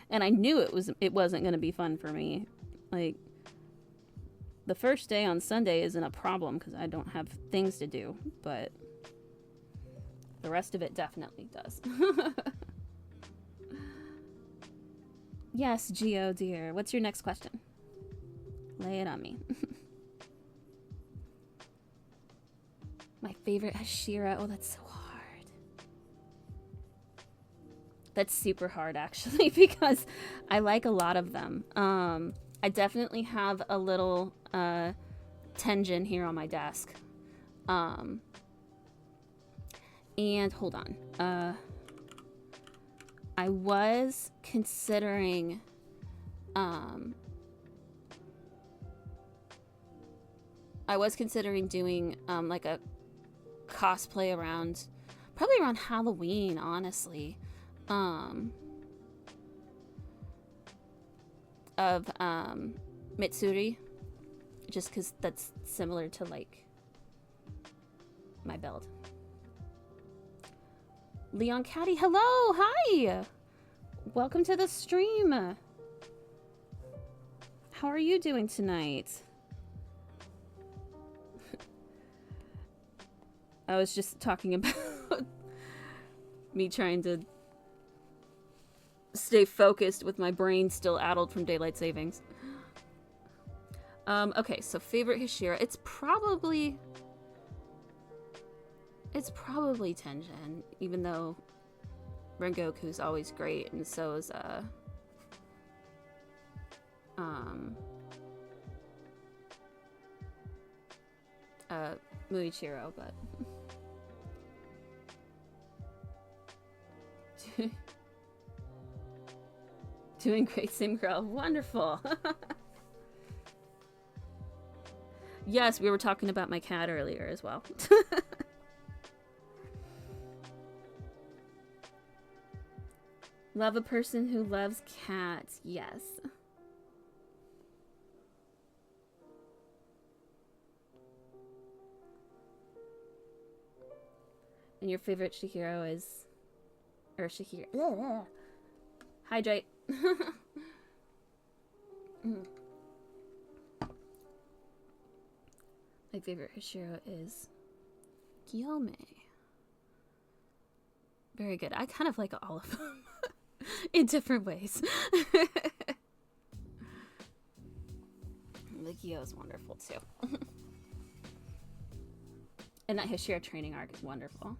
And I knew it wasn't going to be fun for me. Like, the first day on Sunday isn't a problem because I don't have things to do, but the rest of it definitely does. Yes, Geo dear. What's your next question? Lay it on me. My favorite Hashira. Oh, that's so hard. That's super hard, actually, because I like a lot of them. I definitely have a little Tenjin here on my desk. And hold on. I was considering doing like a cosplay around, probably around Halloween, honestly. Of Mitsuri, just because that's similar to like my build. Leon Caddy, hello, hi, welcome to the stream. How are you doing tonight? I was just talking about me trying to stay focused with my brain still addled from daylight savings. Okay, so favorite Hashira. It's probably Tenjin, even though Rengoku's always great, and so is Muichiro, but doing great, same girl. Wonderful. Yes, we were talking about my cat earlier as well. Love a person who loves cats. Yes. And your favorite Shihiro is... Or Shihiro... Hydrate. My favorite Hashira is Gyome. Very good. I kind of like all of them in different ways. The Gyo is wonderful too. And that Hashira training arc is wonderful.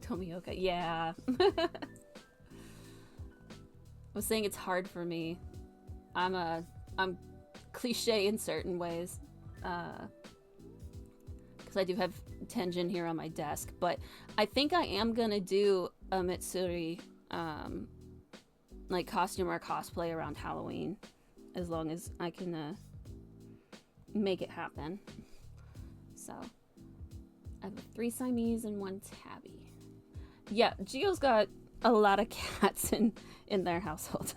Tomioka, yeah. I was saying it's hard for me. I'm cliche in certain ways. Because I do have Tenjin here on my desk. But I think I am gonna do a Mitsuri like costume or cosplay around Halloween. As long as I can make it happen. So I have 3 Siamese and 1 tabby. Yeah, Gio's got a lot of cats in their household.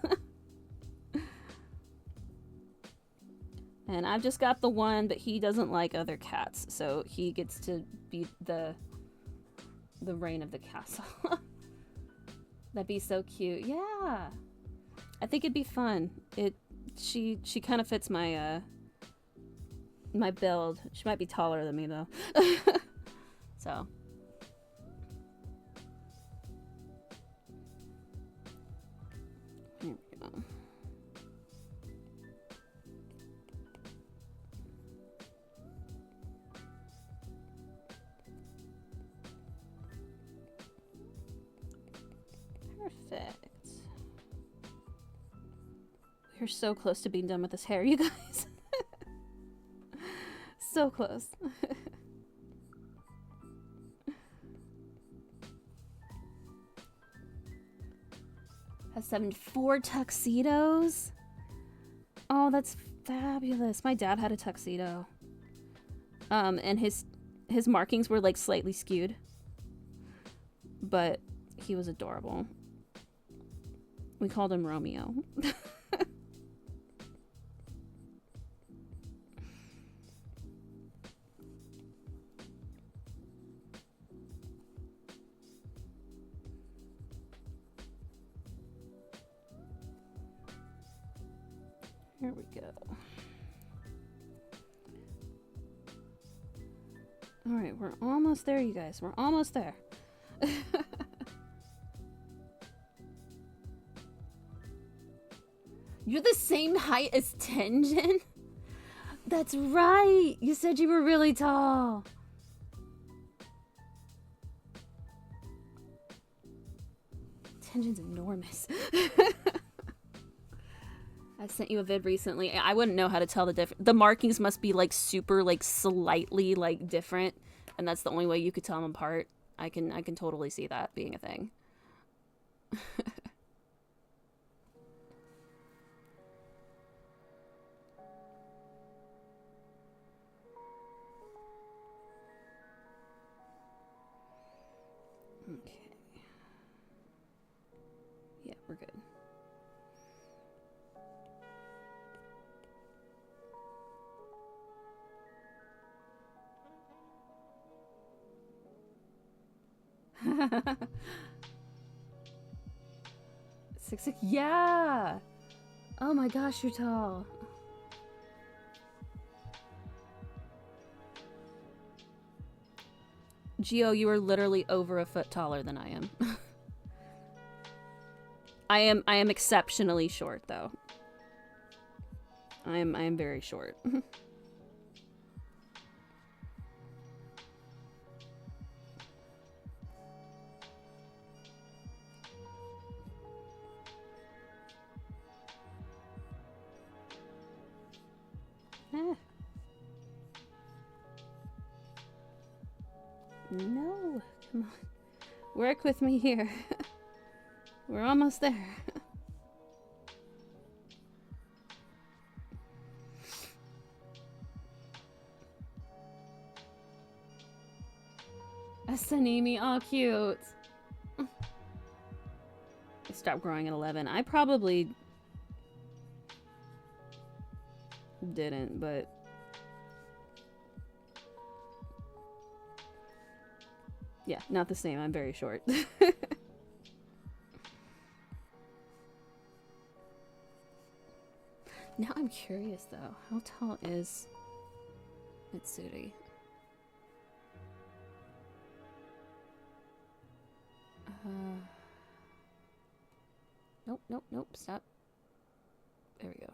And I've just got the one, but he doesn't like other cats, so he gets to be the reign of the castle. That'd be so cute. Yeah. I think it'd be fun. She kind of fits my my build. She might be taller than me though. So here we go. Perfect. We're so close to being done with this hair, you guys. So close. Has 4 tuxedos. Oh, that's fabulous. My dad had a tuxedo. And his markings were like slightly skewed. But he was adorable. We called him Romeo. Here we go. All right, we're almost there, you guys. We're almost there. You're the same height as Tenjin? That's right. You said you were really tall. Tenjin's enormous. I sent you a vid recently. I wouldn't know how to tell the difference. The markings must be like super, like slightly like different, and that's the only way you could tell them apart. I can totally see that being a thing. Okay. Yeah, we're good. Six. Yeah. Oh my gosh, you're tall. Gio, you are literally over a foot taller than I am. I am exceptionally short though. I am very short. No, come on. Work with me here. We're almost there. A Sanimi, all cute. I stopped growing at 11. I probably didn't, but yeah, not the same. I'm very short. Now I'm curious though. How tall is Mitsuri? Nope, nope, nope. Stop. There we go.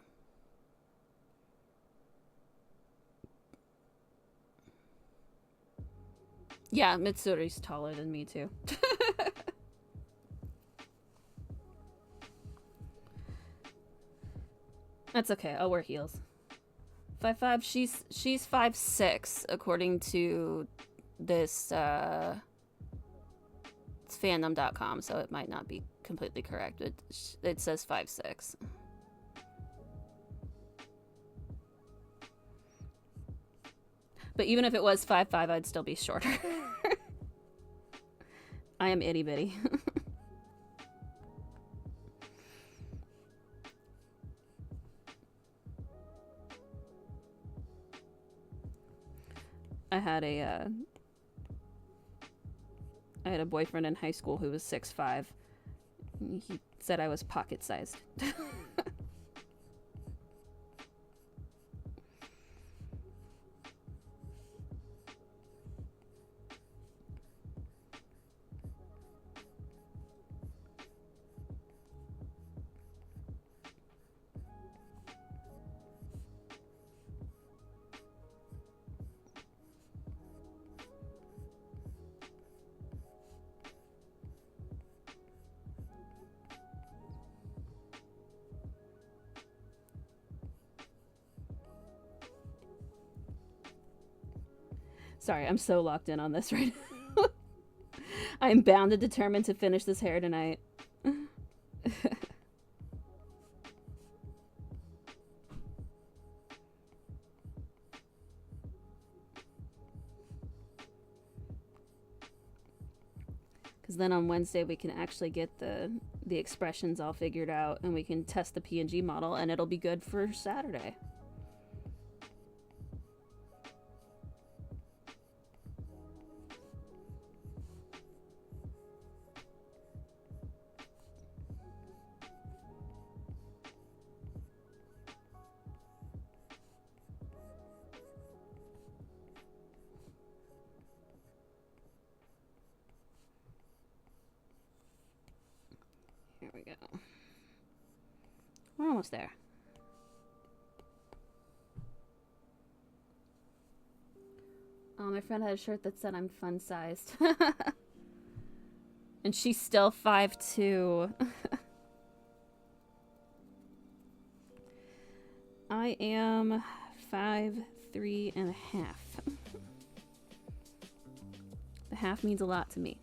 Yeah, Mitsuri's taller than me too. That's okay. I'll wear heels. 5'5". She's 5'6", according to this it's fandom.com, so it might not be completely correct. It says 5'6". But even if it was 5'5", I'd still be shorter. I am itty bitty. I had a boyfriend in high school who was 6'5". He said I was pocket-sized. Sorry, I'm so locked in on this right now. I am bound and determined to finish this hair tonight. then on Wednesday we can actually get the expressions all figured out, and we can test the PNG model, and it'll be good for Saturday. Here we go. We're almost there. Oh, my friend had a shirt that said I'm fun-sized. And she's still 5'2". I am 5'3.5". The half means a lot to me.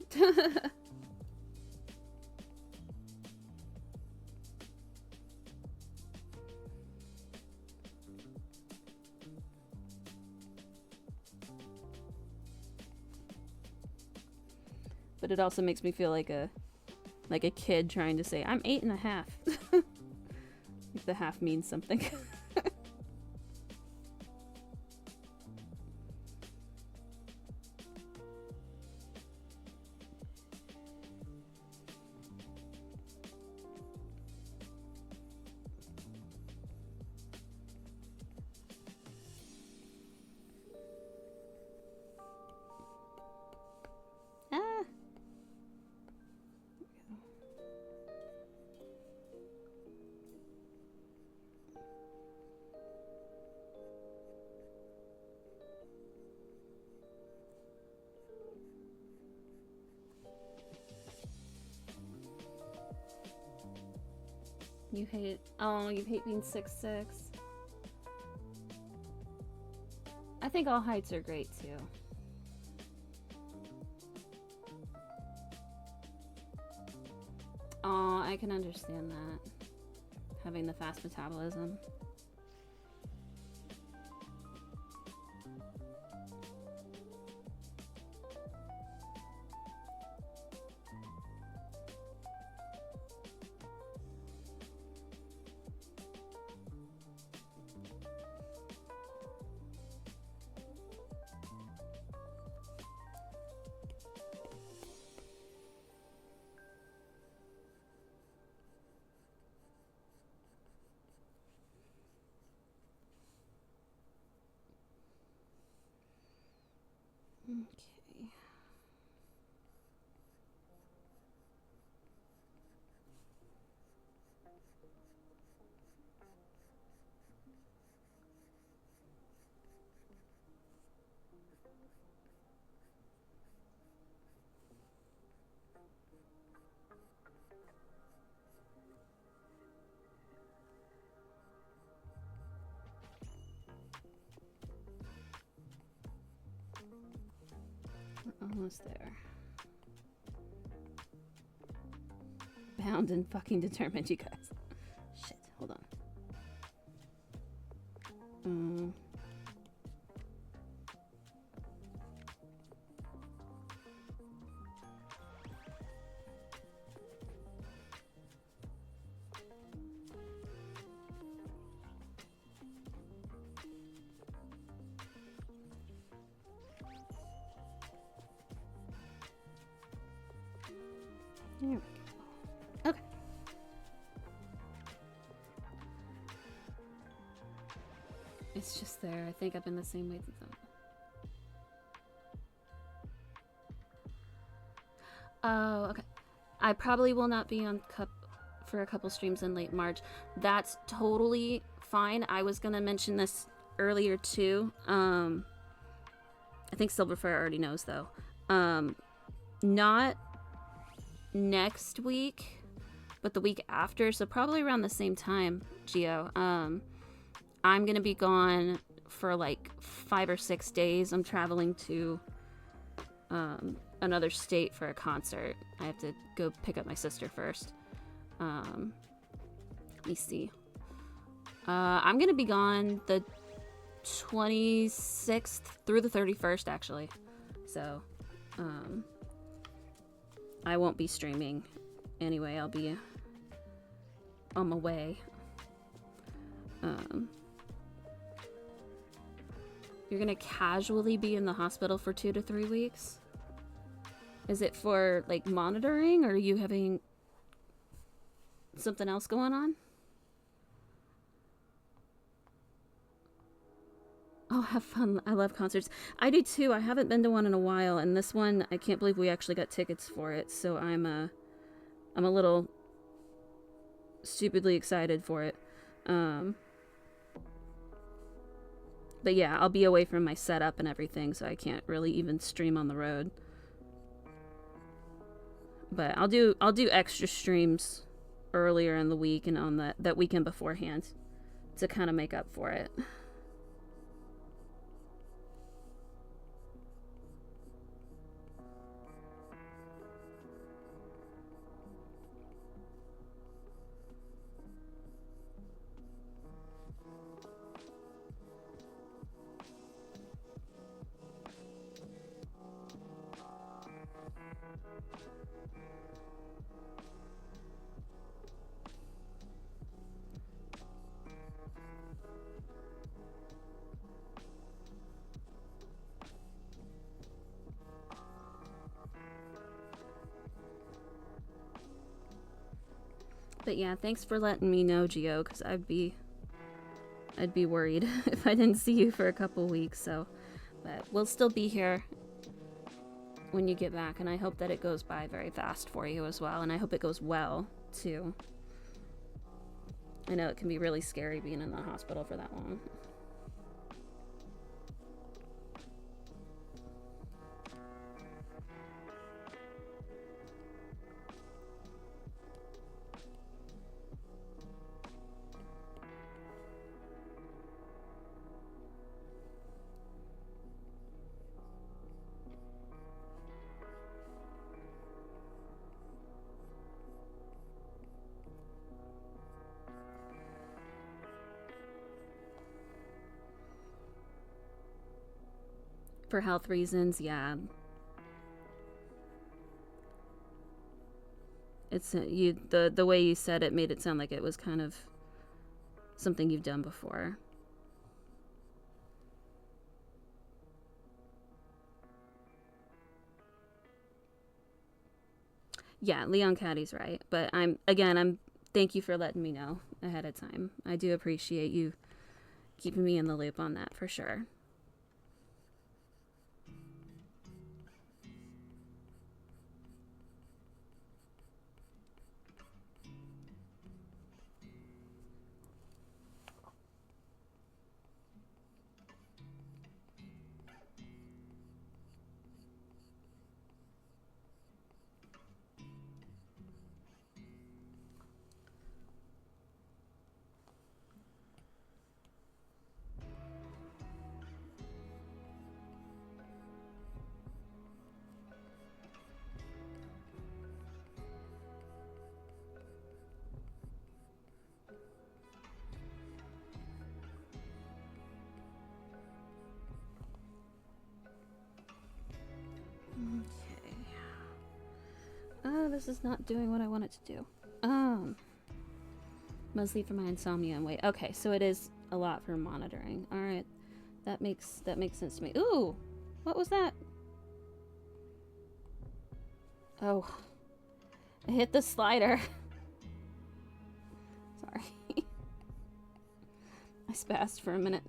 But it also makes me feel like a kid trying to say I'm 8.5. If the half means something. You hate being 6'6". I think all heights are great too. Oh, I can understand that. Having the fast metabolism. Okay. We're almost there. Bound and fucking determined, you guys. Shit, hold on. There we go. Okay. It's just there. I think I've been the same weight as them. Oh, okay. I probably will not be on Cup for a couple streams in late March. That's totally fine. I was gonna mention this earlier too. I think Silverfire already knows though. Not next week, but the week after, so probably around the same time, Geo. I'm gonna be gone for like 5 or 6 days. I'm traveling to another state for a concert. I have to go pick up my sister first. Let me see. I'm gonna be gone the 26th through the 31st actually, so I won't be streaming anyway. I'll be on my way. You're gonna casually be in the hospital for 2 to 3 weeks? Is it for, like, monitoring, or are you having something else going on? Oh, have fun. I love concerts. I do too. I haven't been to one in a while, and this one, I can't believe we actually got tickets for it, so I'm a little stupidly excited for it. But yeah, I'll be away from my setup and everything, so I can't really even stream on the road. But I'll do extra streams earlier in the week and on that weekend beforehand to kind of make up for it. But yeah, thanks for letting me know, Gio, because I'd be worried if I didn't see you for a couple weeks. So, but we'll still be here when you get back, and I hope that it goes by very fast for you as well, and I hope it goes well too. I know it can be really scary being in the hospital for that long. For health reasons, yeah. It's the way you said it made it sound like it was kind of something you've done before. Yeah, Leon Caddy's right, but I'm thank you for letting me know ahead of time. I do appreciate you keeping me in the loop on that for sure. This is not doing what I want it to do. Mostly for my insomnia and weight. Okay, so it is a lot for monitoring. All right, that makes sense to me. Ooh, what was that? Oh, I hit the slider. Sorry, I spazzed for a minute.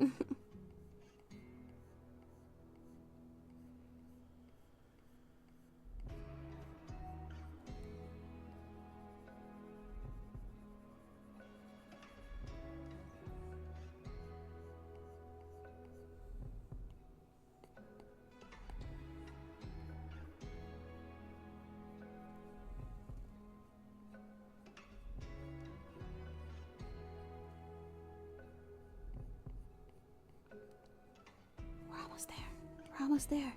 We're almost there.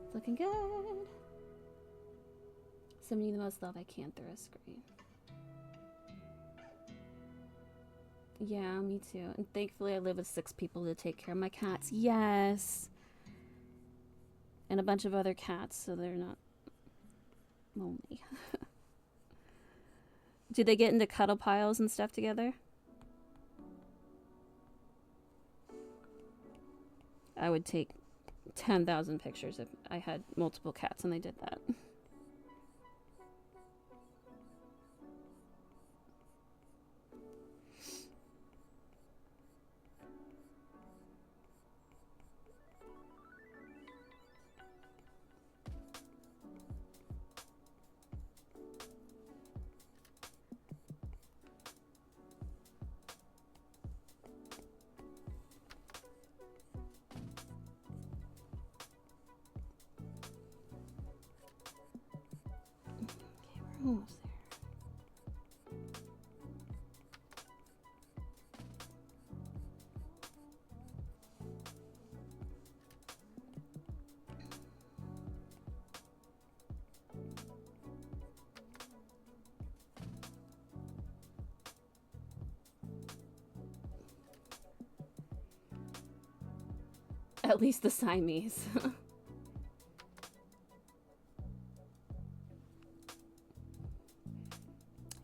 It's looking good. Sending you the most love I can through a screen. Yeah, me too. And thankfully I live with 6 people to take care of my cats. Yes. And a bunch of other cats, so they're not lonely. Do they get into cuddle piles and stuff together? I would take 10,000 pictures if I had multiple cats and they did that. Almost there. At least the Siamese.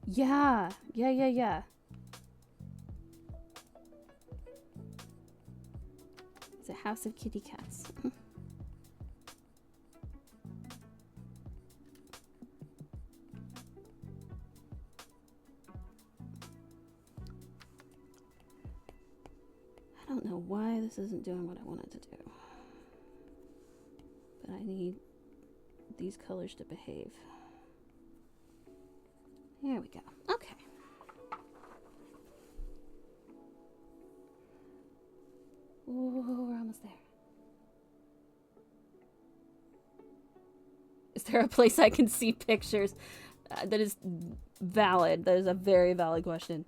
Yeah. It's a house of kitty cats. I don't know why this isn't doing what I wanted to do. But I need these colors to behave. There we go. Okay. Ooh, we're almost there. Is there a place I can see pictures? That is valid. That is a very valid question.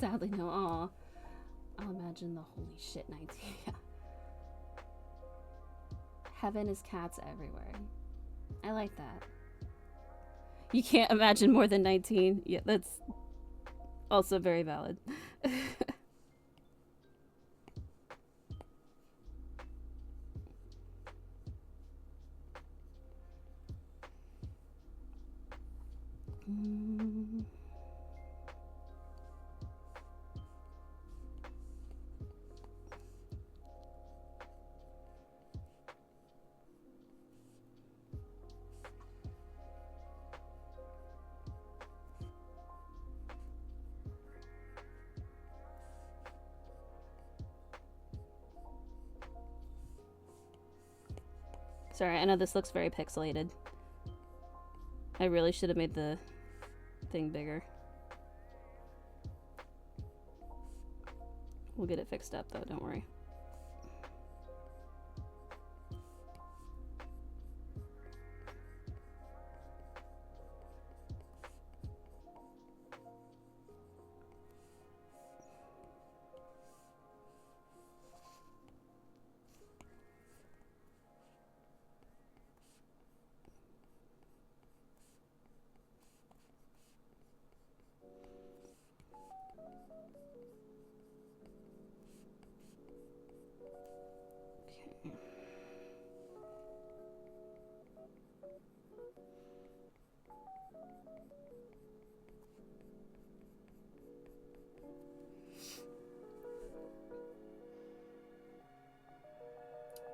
Sadly, no. Aw. I'll imagine the holy shit 19. Yeah. Heaven is cats everywhere. I like that. You can't imagine more than 19. Yeah, that's also very valid. Sorry, I know this looks very pixelated. I really should have made the thing bigger. We'll get it fixed up though, don't worry.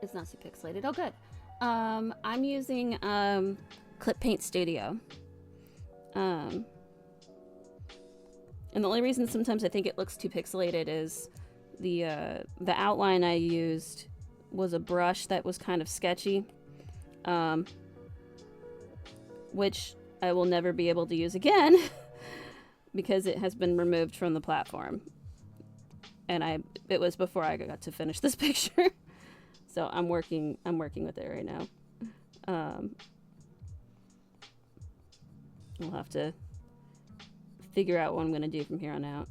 It's not so pixelated. Oh, good. I'm using Clip Paint Studio. And the only reason sometimes I think it looks too pixelated is the outline I used was a brush that was kind of sketchy, which I will never be able to use again because it has been removed from the platform. And it was before I got to finish this picture. So I'm working with it right now. We'll have to figure out what I'm gonna do from here on out.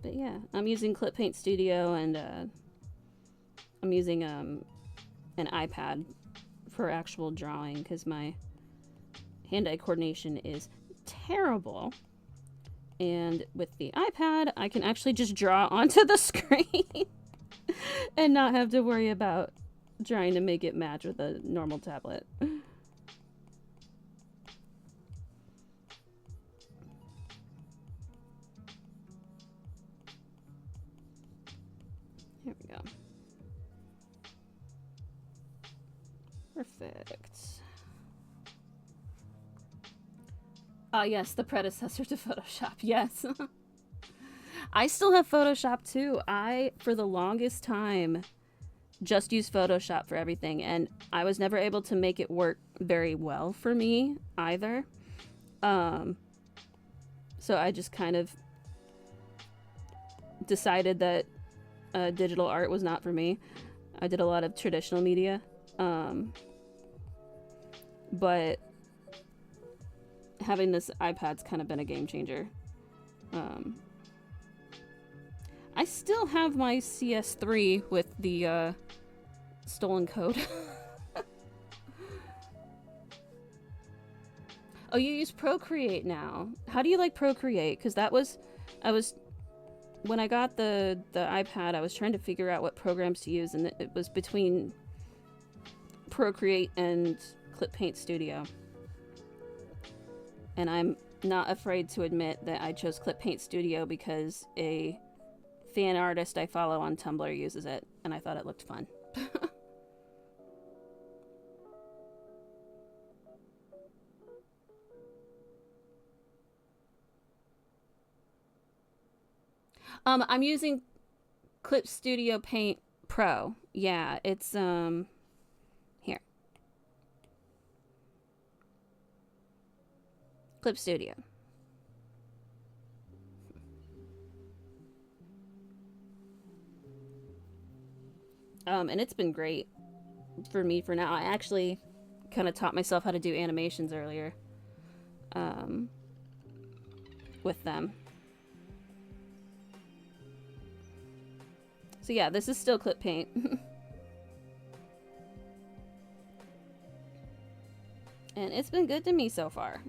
But yeah, I'm using Clip Paint Studio, and I'm using an iPad for actual drawing because my hand-eye coordination is terrible. And with the iPad, I can actually just draw onto the screen and not have to worry about trying to make it match with a normal tablet. Here we go. Perfect. Ah, yes, the predecessor to Photoshop. Yes. I still have Photoshop too. I, for the longest time, just used Photoshop for everything, and I was never able to make it work very well for me either. So I just kind of decided that digital art was not for me. I did a lot of traditional media, but having this iPad's kind of been a game changer. I still have my CS3 with the stolen code. Oh, you use Procreate now. How do you like Procreate? Because when I got the iPad, I was trying to figure out what programs to use, and it was between Procreate and Clip Paint Studio. And I'm not afraid to admit that I chose Clip Paint Studio because a fan artist I follow on Tumblr uses it, and I thought it looked fun. I'm using Clip Studio Paint Pro. Yeah, it's here. Clip Studio. And it's been great for me for now. I actually kind of taught myself how to do animations earlier with them. So yeah, this is still Clip Paint. And it's been good to me so far.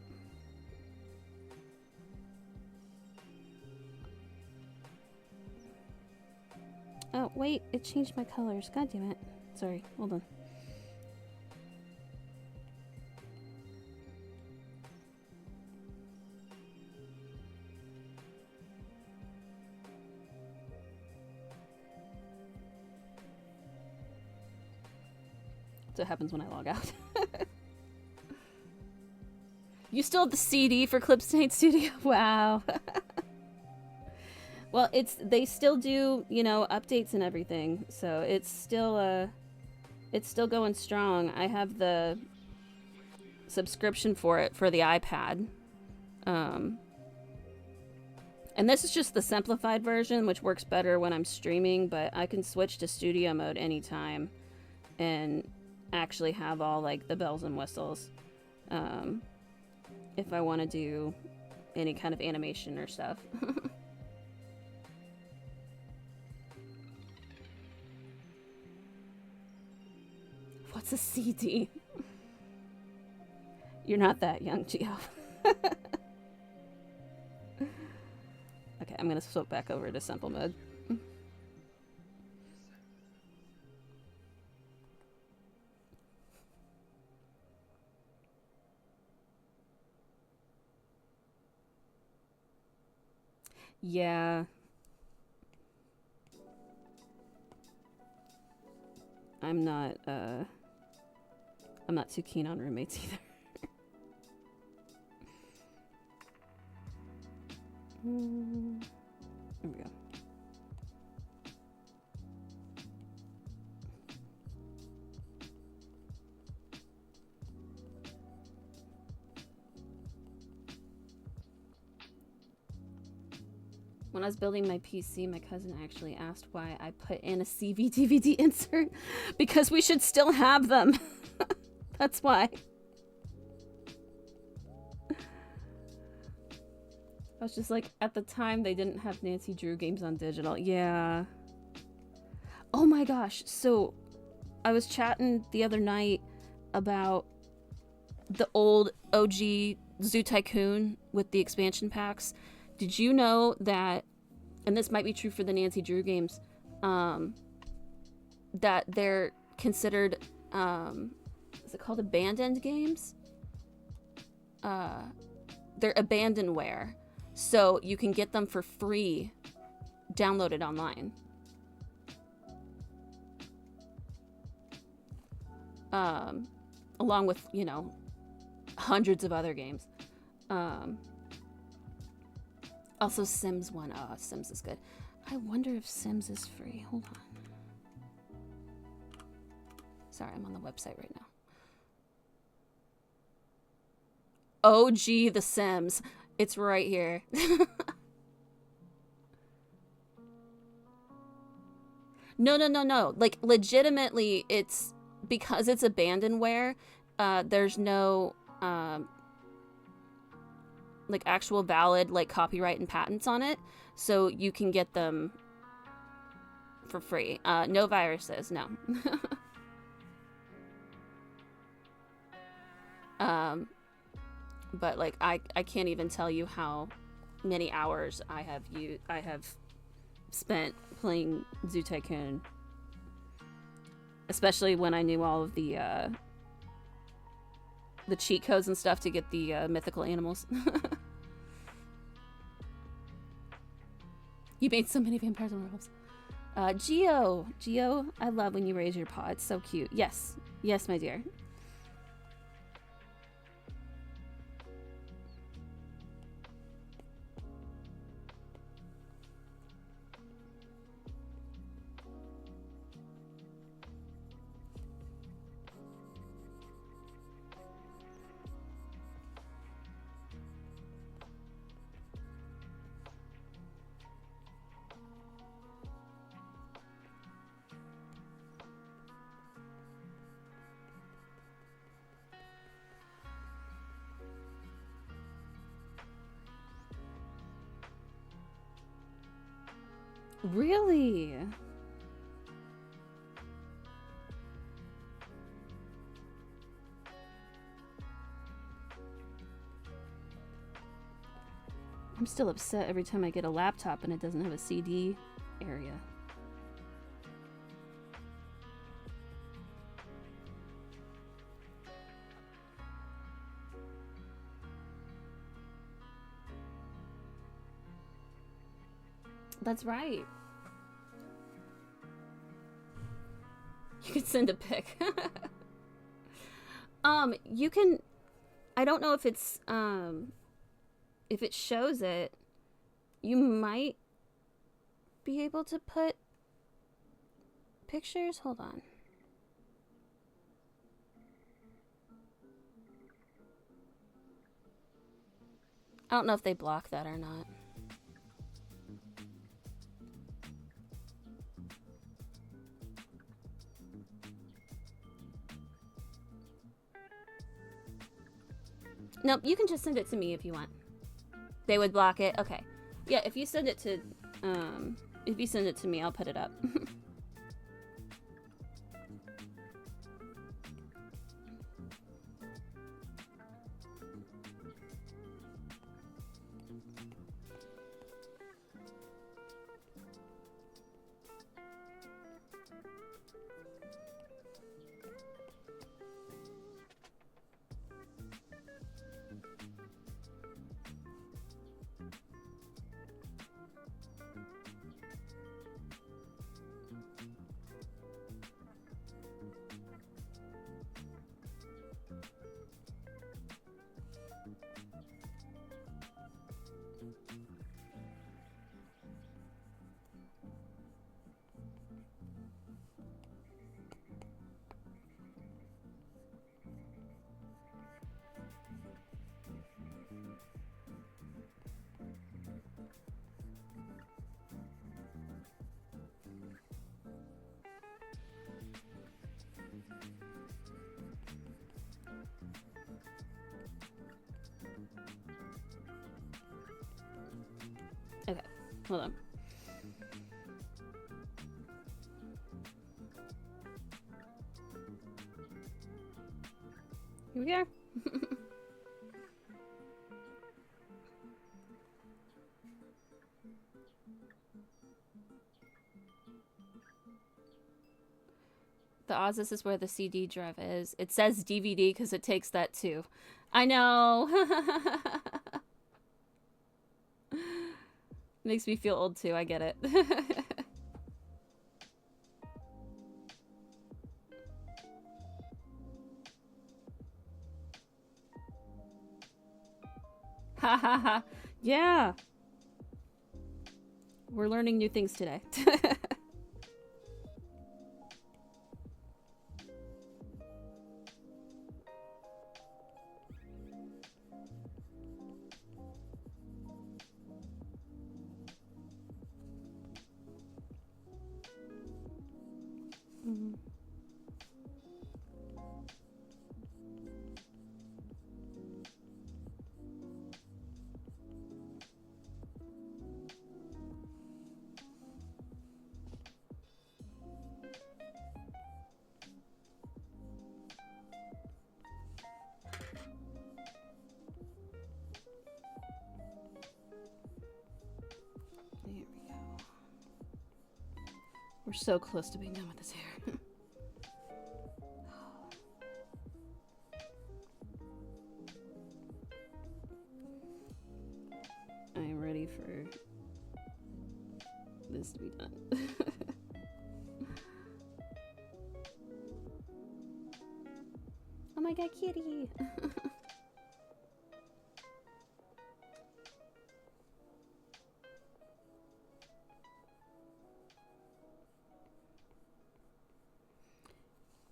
Oh, wait, it changed my colors. God damn it. Sorry, hold on. That's what happens when I log out. You still have the CD for Clip Paint Studio? Wow. Well, they still do, you know, updates and everything, so it's still going strong. I have the subscription for it for the iPad. And this is just the simplified version, which works better when I'm streaming, but I can switch to studio mode anytime and actually have all, like, the bells and whistles. If I want to do any kind of animation or stuff. What's a CD? You're not that young, Gio. Okay, I'm gonna swap back over to simple mode. Yeah. I'm not too keen on roommates either. There we go. When I was building my PC, my cousin actually asked why I put in a CV DVD insert because we should still have them. That's why. I was just like, at the time, they didn't have Nancy Drew games on digital. Yeah. Oh my gosh. So, I was chatting the other night about the old OG Zoo Tycoon with the expansion packs. Did you know that, and this might be true for the Nancy Drew games, that they're considered, is it called abandoned games? They're abandonware. So you can get them for free, downloaded online. Along with, you know, hundreds of other games. Also Sims 1. Oh, Sims is good. I wonder if Sims is free. Hold on. Sorry, I'm on the website right now. OG The Sims. It's right here. No. Like, legitimately, it's because it's abandonware. There's no like actual valid like copyright and patents on it, so you can get them for free. No viruses, no. But like I can't even tell you how many hours I have spent playing Zoo Tycoon, especially when I knew all of the cheat codes and stuff to get the mythical animals. You made so many vampires and werewolves. Geo, I love when you raise your paw. It's so cute. Yes, my dear. Really? I'm still upset every time I get a laptop and it doesn't have a CD area. That's right. You can send a pic. You can, I don't know if it's, if it shows it, you might be able to put pictures. Hold on. I don't know if they block that or not. Nope, you can just send it to me if you want. They would block it? Okay. Yeah, if you send it to me, I'll put it up. Hold on. Here we are. The odds this is where the CD drive is. It says DVD because it takes that too. I know. Makes me feel old too. I get it. Ha ha ha. Yeah. We're learning new things today. We're so close to being done with this hair. I'm ready for this to be done. Oh my god, kitty!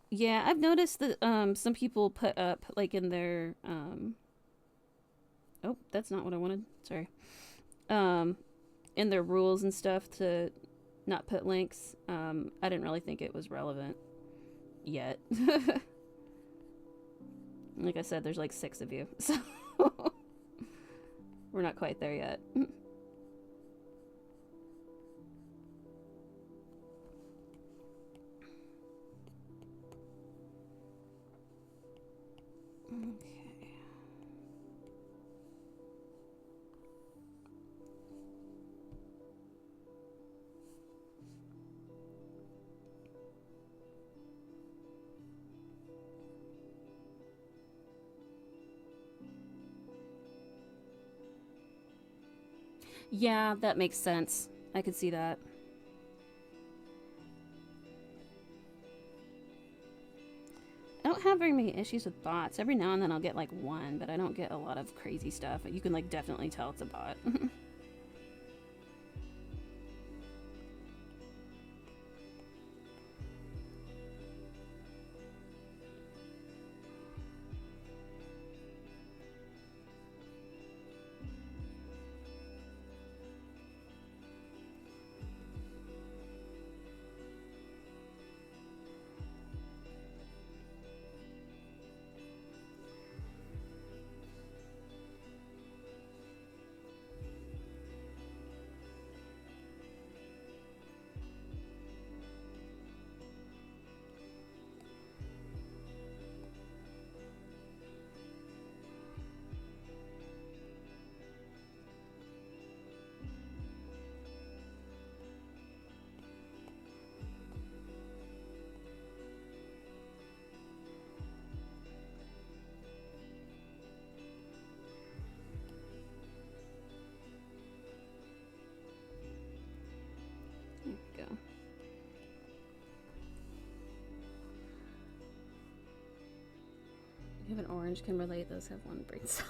Yeah, I've noticed that some people put up like in their oh, that's not what I wanted. Sorry. In their rules and stuff to not put links. I didn't really think it was relevant yet. Like I said, there's like 6 of you, so we're not quite there yet. Okay. Yeah, that makes sense. I could see that. I don't have very many issues with bots. Every now and then I'll get like one, but I don't get a lot of crazy stuff. You can like definitely tell it's a bot. You have an orange, can relate. Those have one brain cell.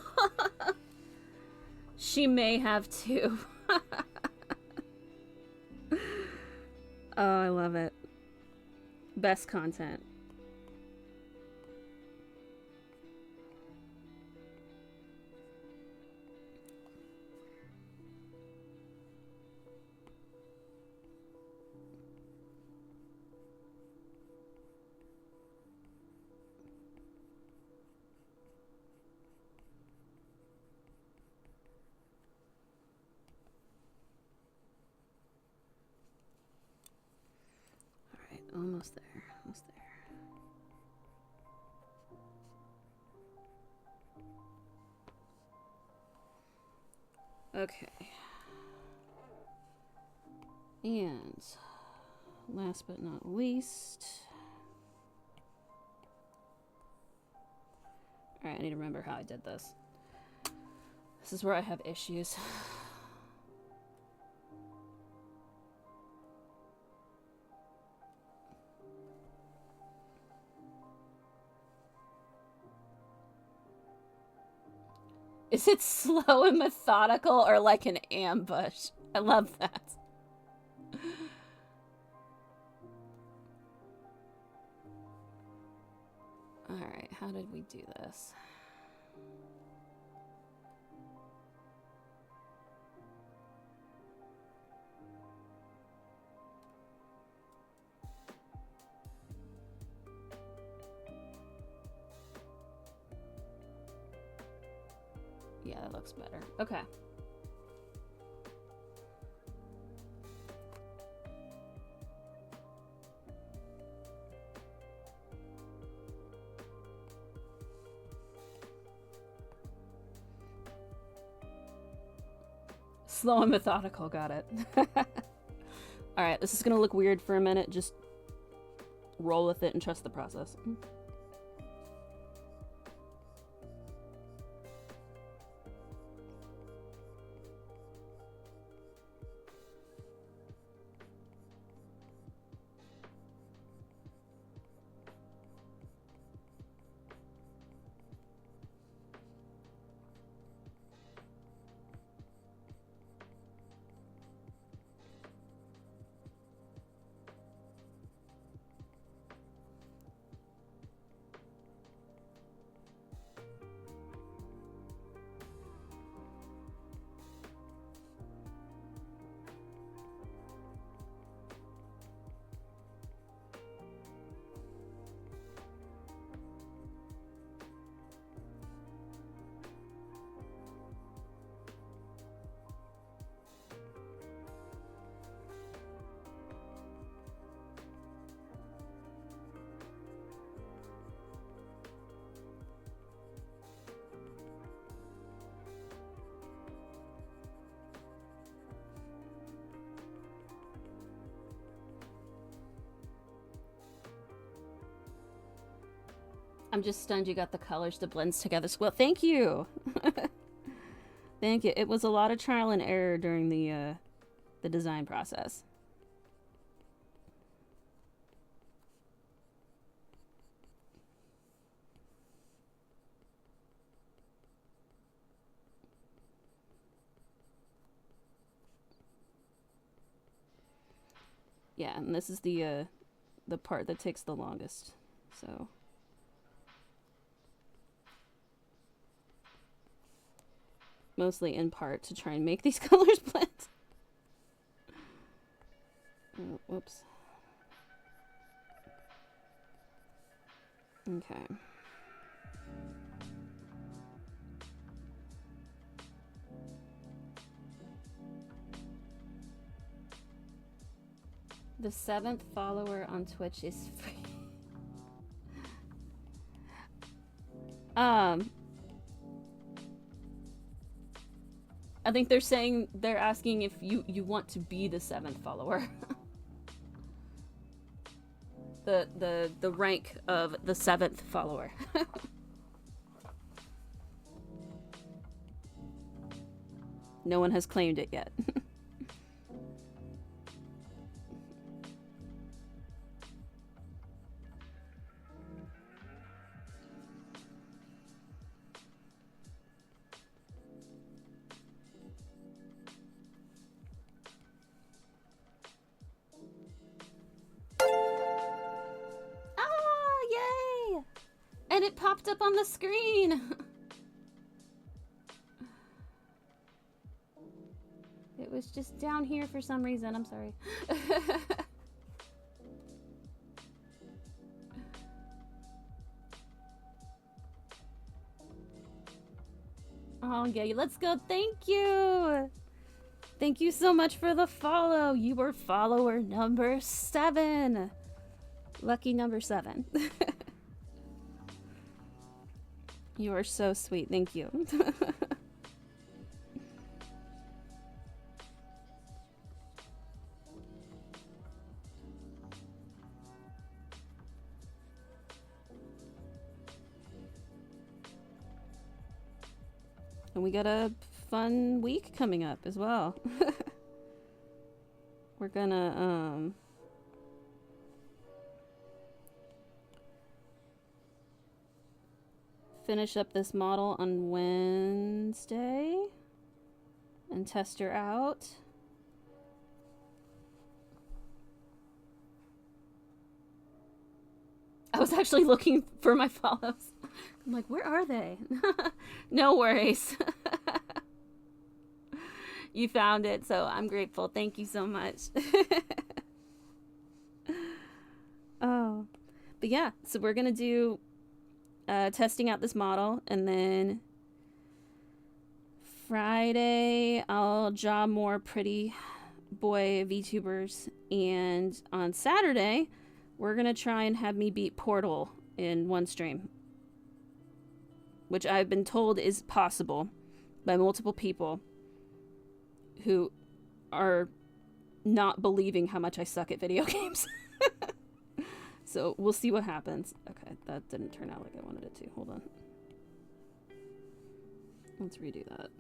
She may have 2. Oh, I love it. Best content. almost there. Almost there. Okay. And last but not least. Alright, I need to remember how I did this. This is where I have issues. Is it slow and methodical or like an ambush? I love that. Alright, how did we do this? Yeah, that looks better. Okay. Slow and methodical, got it. Alright, this is gonna look weird for a minute. Just roll with it and trust the process. I'm just stunned you got the colors to blend together so well. Thank you. Thank you. It was a lot of trial and error during the design process. Yeah, and this is the part that takes the longest. So mostly in part to try and make these colors blend. Oh, whoops. Okay. The 7th follower on Twitch is free. I think they're asking if you want to be the 7th follower. the rank of the 7th follower. No one has claimed it yet. And it popped up on the screen. It was just down here for some reason. I'm sorry. Oh, yeah. Let's go. Thank you. Thank you so much for the follow. You were follower number 7. Lucky number 7. You are so sweet. Thank you. And we got a fun week coming up as well. We're gonna finish up this model on Wednesday and test her out. I was actually looking for my follows. I'm like, where are they? No worries. You found it, so I'm grateful. Thank you so much. Oh, but yeah, so we're gonna do testing out this model, and then Friday I'll draw more pretty boy VTubers, and on Saturday we're gonna try and have me beat Portal in one stream, which I've been told is possible by multiple people who are not believing how much I suck at video games. So we'll see what happens. Okay, that didn't turn out like I wanted it to. Hold on. Let's redo that.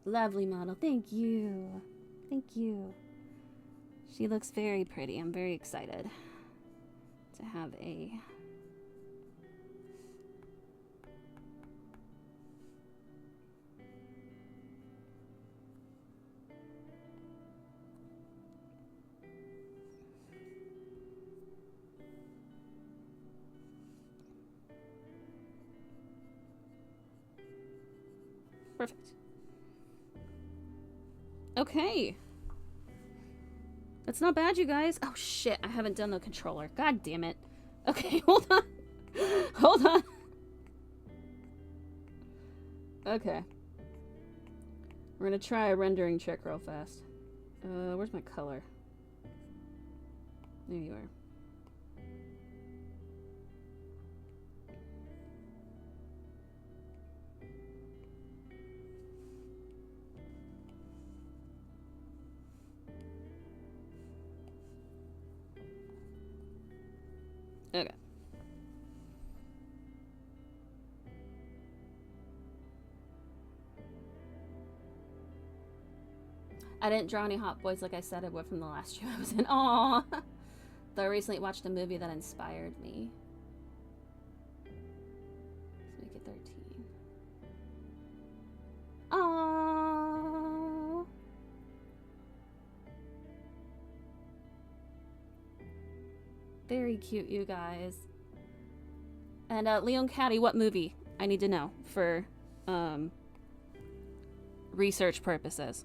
Lovely model. Thank you. Thank you. She looks very pretty. I'm very excited to have a perfect. Okay. That's not bad, you guys. Oh shit, I haven't done the controller. God damn it. Okay, hold on. Hold on. Okay. We're gonna try a rendering trick real fast. Where's my color? There you are. Okay. I didn't draw any hot boys like I said I would from the last stream I was in. Aww. Though I recently watched a movie that inspired me. Let's make it 13. Aww. Very cute, you guys. And Leon Caddy, what movie? I need to know for research purposes.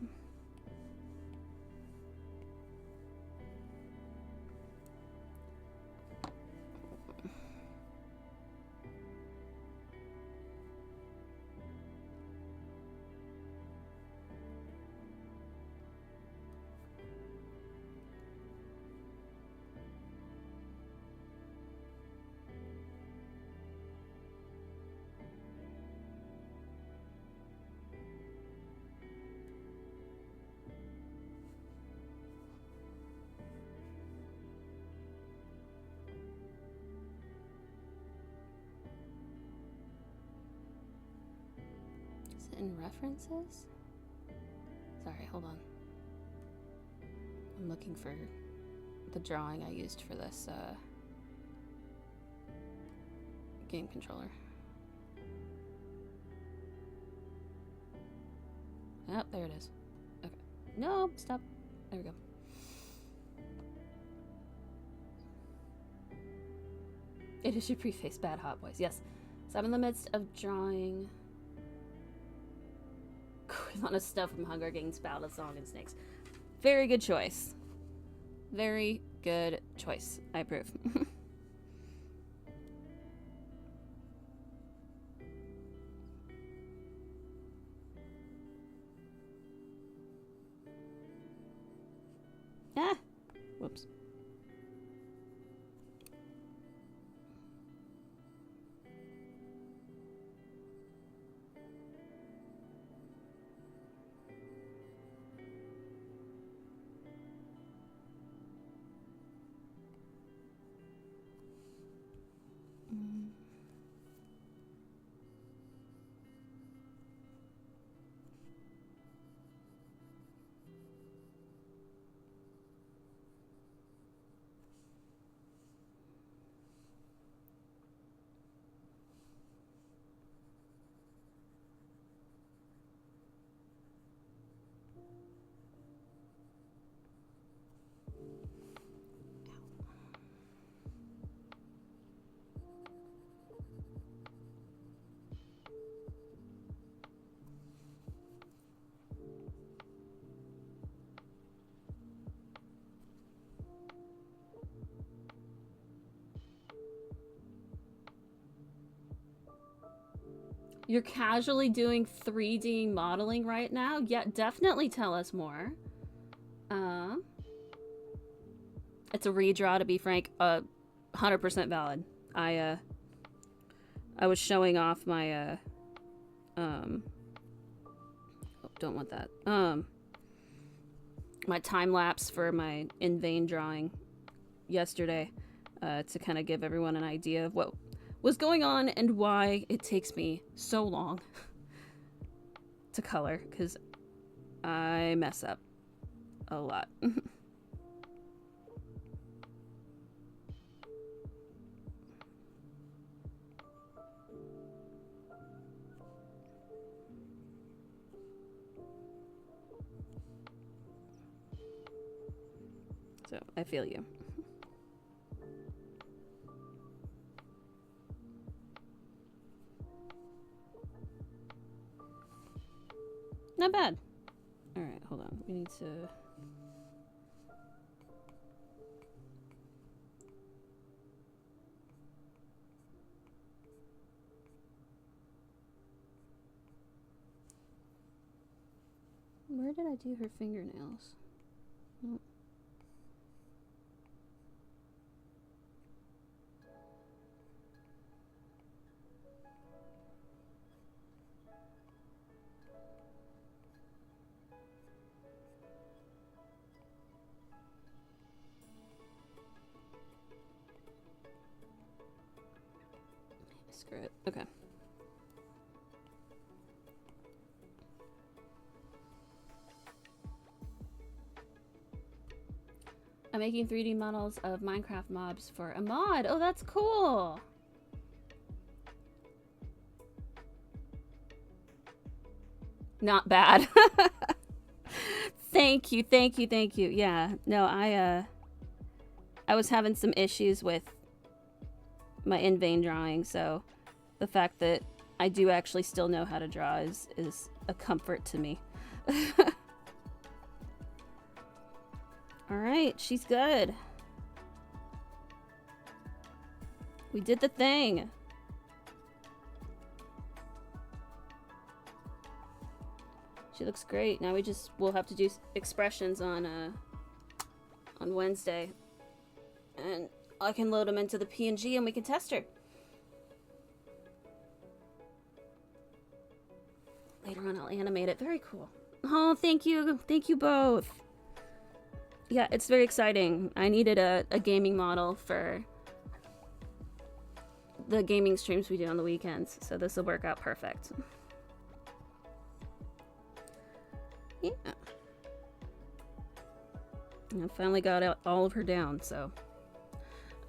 In references? Sorry, hold on. I'm looking for the drawing I used for this game controller. Oh, there it is. Okay. No, stop. There we go. It is your preface, bad hot boys. Yes. So I'm in the midst of drawing on a stuff from Hunger Games Battle of Song and Snakes. Very good choice. Very good choice. I approve. Whoops. You're casually doing 3D modeling right now? Yeah, definitely tell us more. It's a redraw, to be frank. 100% valid. I was showing off my, oh, don't want that. My time lapse for my in vein drawing yesterday, to kind of give everyone an idea of what was going on and why it takes me so long to color, because I mess up a lot. So I feel you. Not bad. All right, hold on. We need to... Where did I do her fingernails? Nope. Screw it. Okay. I'm making 3D models of Minecraft mobs for a mod. Oh, that's cool. Not bad. Thank you, thank you, thank you. Yeah, no, I was having some issues with my in vein drawing, so the fact that I do actually still know how to draw is a comfort to me. Alright, she's good. We did the thing. She looks great. Now we'll have to do expressions on Wednesday. And I can load them into the PNG and we can test her. Later on I'll animate it. Very cool. Oh, thank you. Thank you both. Yeah, it's very exciting. I needed a gaming model for the gaming streams we do on the weekends, so this will work out perfect. Yeah. I finally got all of her down, so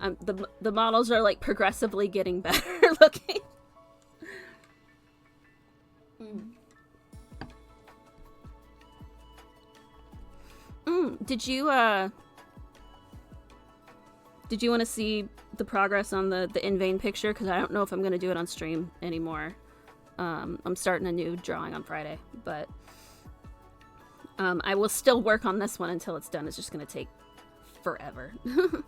the models are like progressively getting better looking. Did you want to see the progress on the in vein picture? Because I don't know if I'm gonna do it on stream anymore. I'm starting a new drawing on Friday, but I will still work on this one until it's done. It's just gonna take forever. Oh,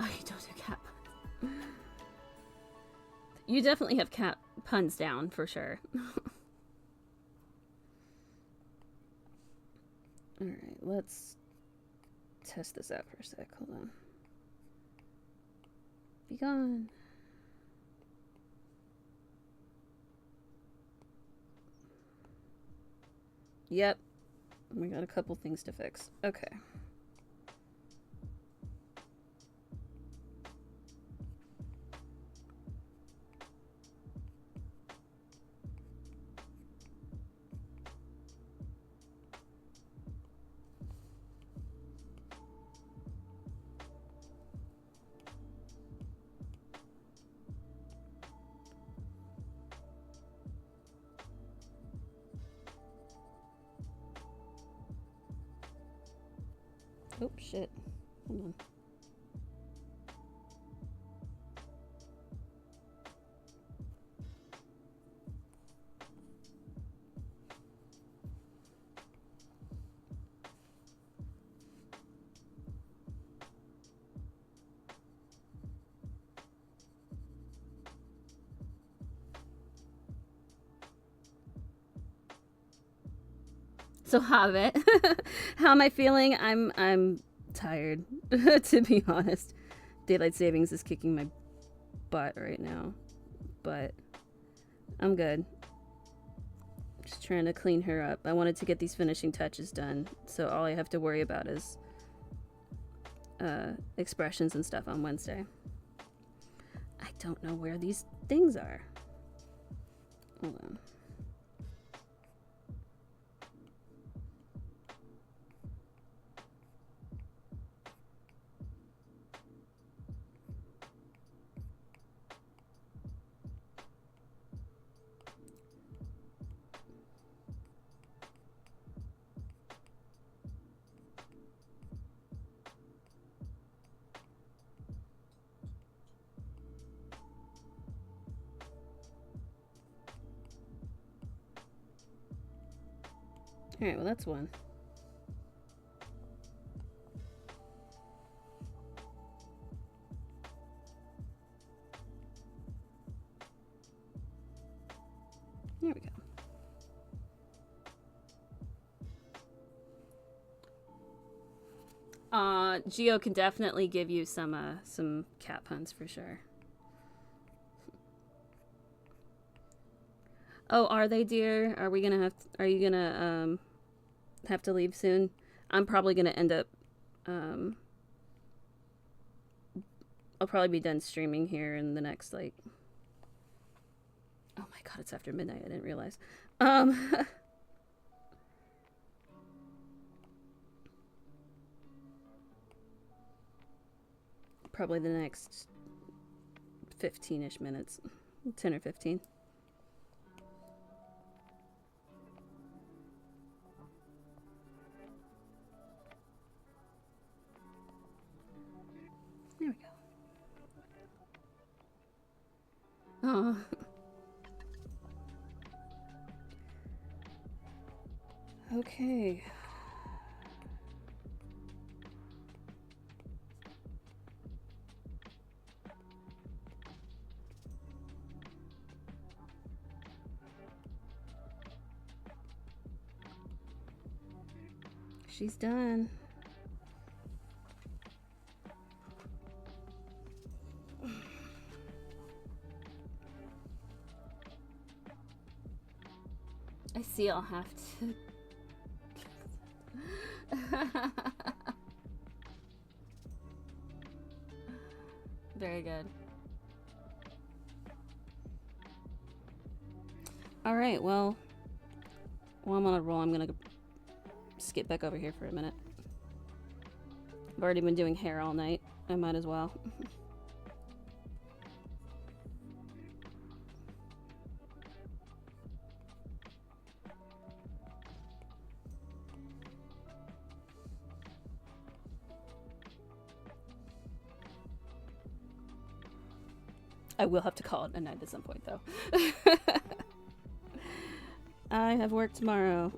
you don't do cat. You definitely have cat puns down for sure. Alright, let's test this out for a sec. Hold on. Be gone. Yep. We got a couple things to fix. Okay. Oh, shit. Hold on. So Hobbit, how am I feeling? I'm tired, to be honest. Daylight savings is kicking my butt right now, but I'm good. Just trying to clean her up. I wanted to get these finishing touches done, so all I have to worry about is expressions and stuff on Wednesday. I don't know where these things are. Hold on. Alright, well that's one. There we go. Geo can definitely give you some cat puns for sure. Oh, are they, dear? Are we gonna are you gonna have to leave soon? I'm probably gonna end up I'll probably be done streaming here in the next, like, oh my god, it's after midnight, I didn't realize. Probably the next 15-ish minutes. 10 or 15. There we go. Oh. Okay. She's done. I see I'll have to. Very good. Alright, well, while I'm on a roll, I'm gonna skip back over here for a minute. I've already been doing hair all night. I might as well. I will have to call it a night at some point, though. I have work tomorrow.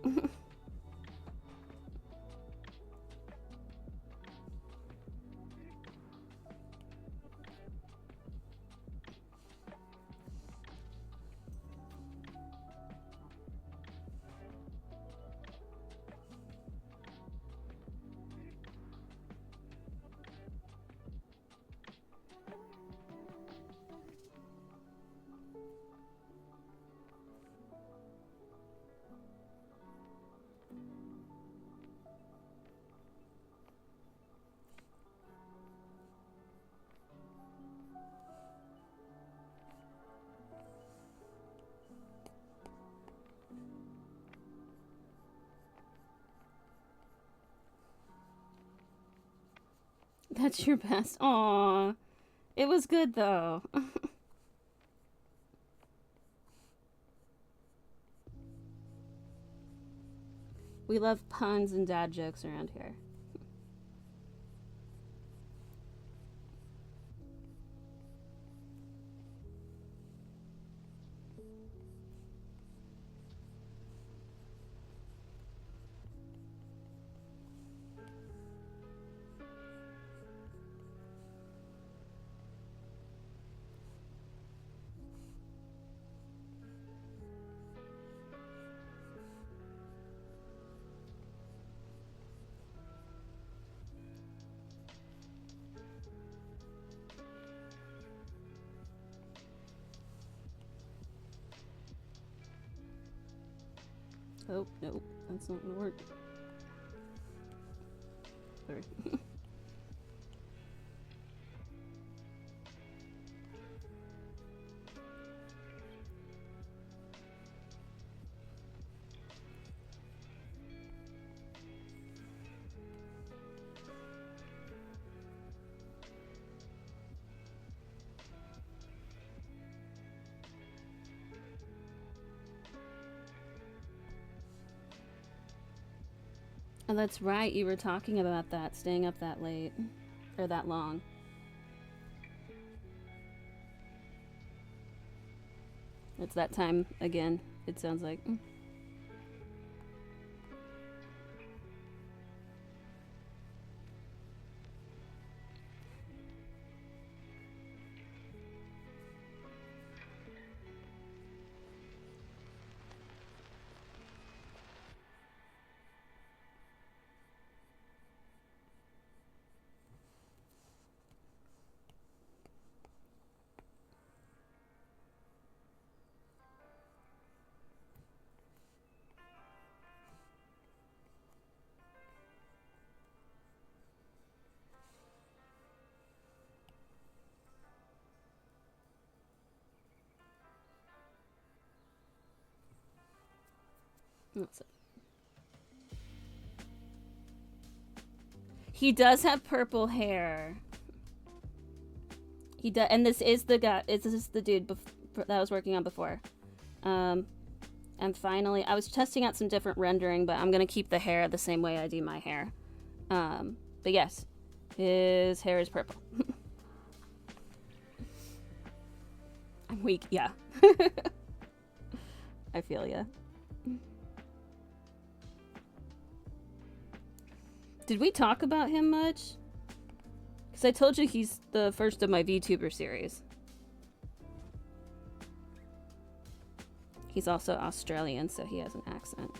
That's your best. Aww. It was good, though. We love puns and dad jokes around here. Oh, nope. That's not gonna work. Sorry. Oh, that's right. You were talking about that, staying up that late. Or that long. It's that time again, it sounds like. He does have purple hair. He does, and this is the guy. This is the dude that I was working on before. And finally, I was testing out some different rendering, but I'm gonna keep the hair the same way I do my hair. But yes, his hair is purple. I'm weak. Yeah. I feel ya. Did we talk about him much? Because I told you he's the first of my VTuber series. He's also Australian, so he has an accent.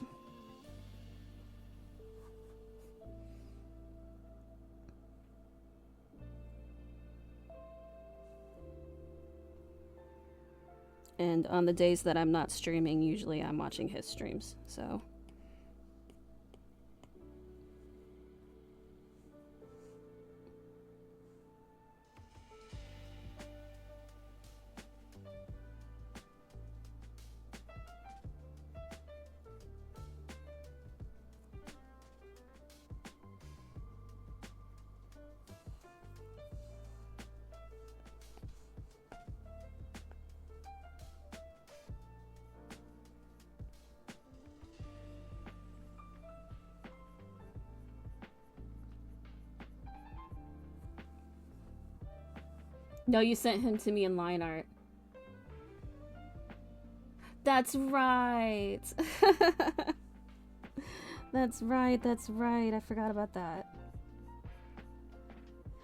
And on the days that I'm not streaming, usually I'm watching his streams, so... No, you sent him to me in line art. That's right. That's right, that's right. I forgot about that.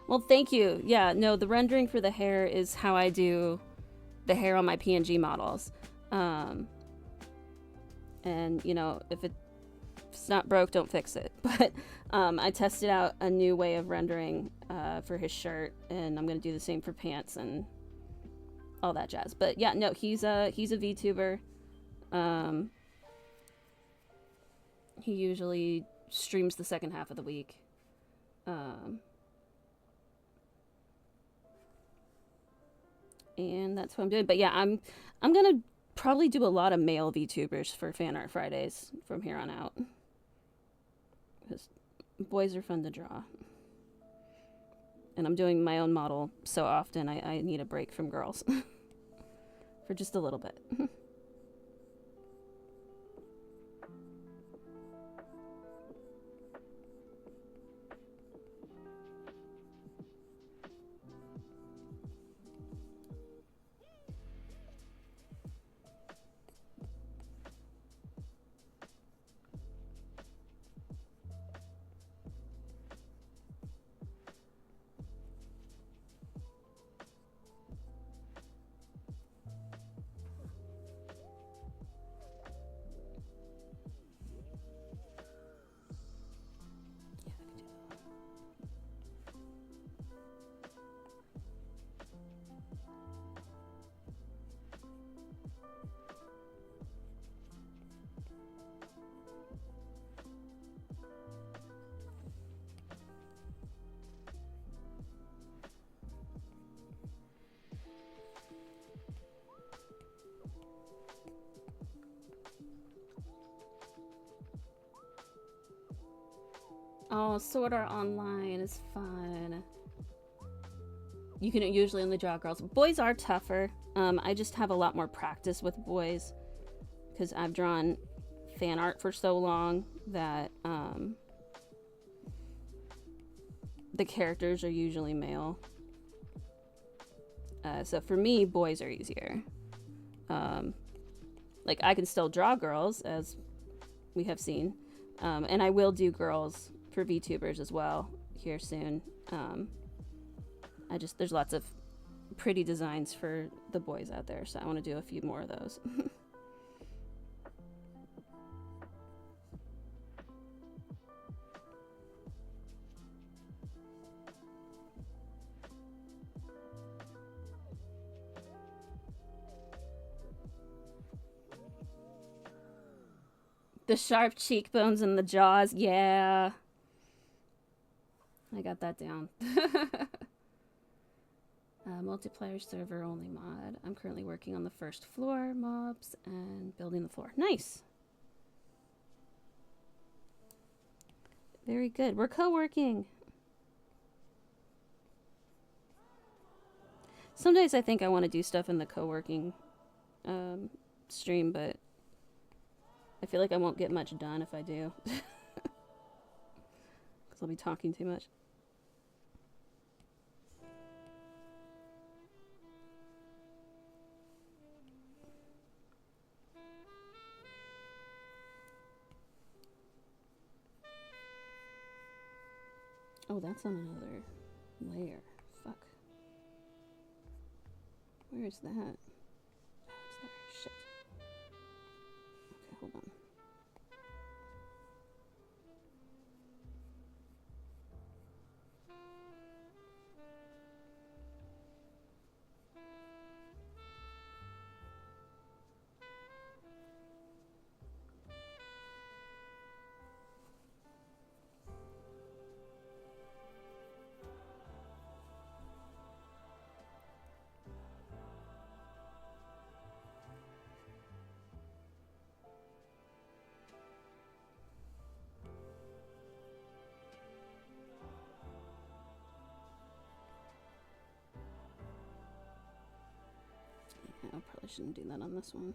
Well, thank you. Yeah, no, the rendering for the hair is how I do the hair on my PNG models. And, you know, if it's not broke, don't fix it. But I tested out a new way of rendering for his shirt, and I'm gonna do the same for pants and all that jazz. But yeah, no, he's a VTuber. He usually streams the second half of the week. And that's what I'm doing. But yeah, I'm gonna probably do a lot of male VTubers for Fan Art Fridays from here on out. Because boys are fun to draw. And I'm doing my own model so often, I need a break from girls. For just a little bit. Oh, Sword Art Online is fun. You can usually only draw girls. Boys are tougher. I just have a lot more practice with boys because I've drawn fan art for so long that the characters are usually male. So for me, boys are easier. Like, I can still draw girls, as we have seen. And I will do girls for VTubers as well here soon. There's lots of pretty designs for the boys out there, so I want to do a few more of those. The sharp cheekbones and the jaws, yeah. I got that down. Multiplayer server only mod. I'm currently working on the first floor mobs and building the floor. Nice. Very good. We're co-working. Some days I think I want to do stuff in the co-working stream, but I feel like I won't get much done if I do. Because I'll be talking too much. Oh, that's on another layer. Fuck. Where is that? Oh, it's there. Shit. Okay, hold on. I probably shouldn't do that on this one.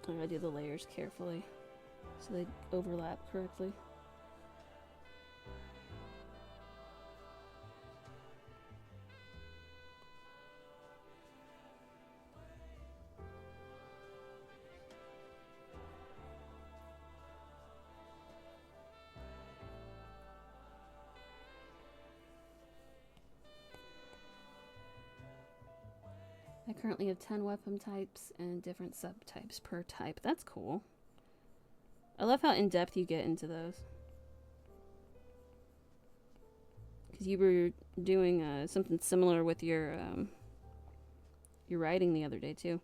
I gotta do the layers carefully so they overlap correctly. I currently have 10 weapon types and different subtypes per type. That's cool. I love how in-depth you get into those. Because you were doing something similar with your writing the other day, too.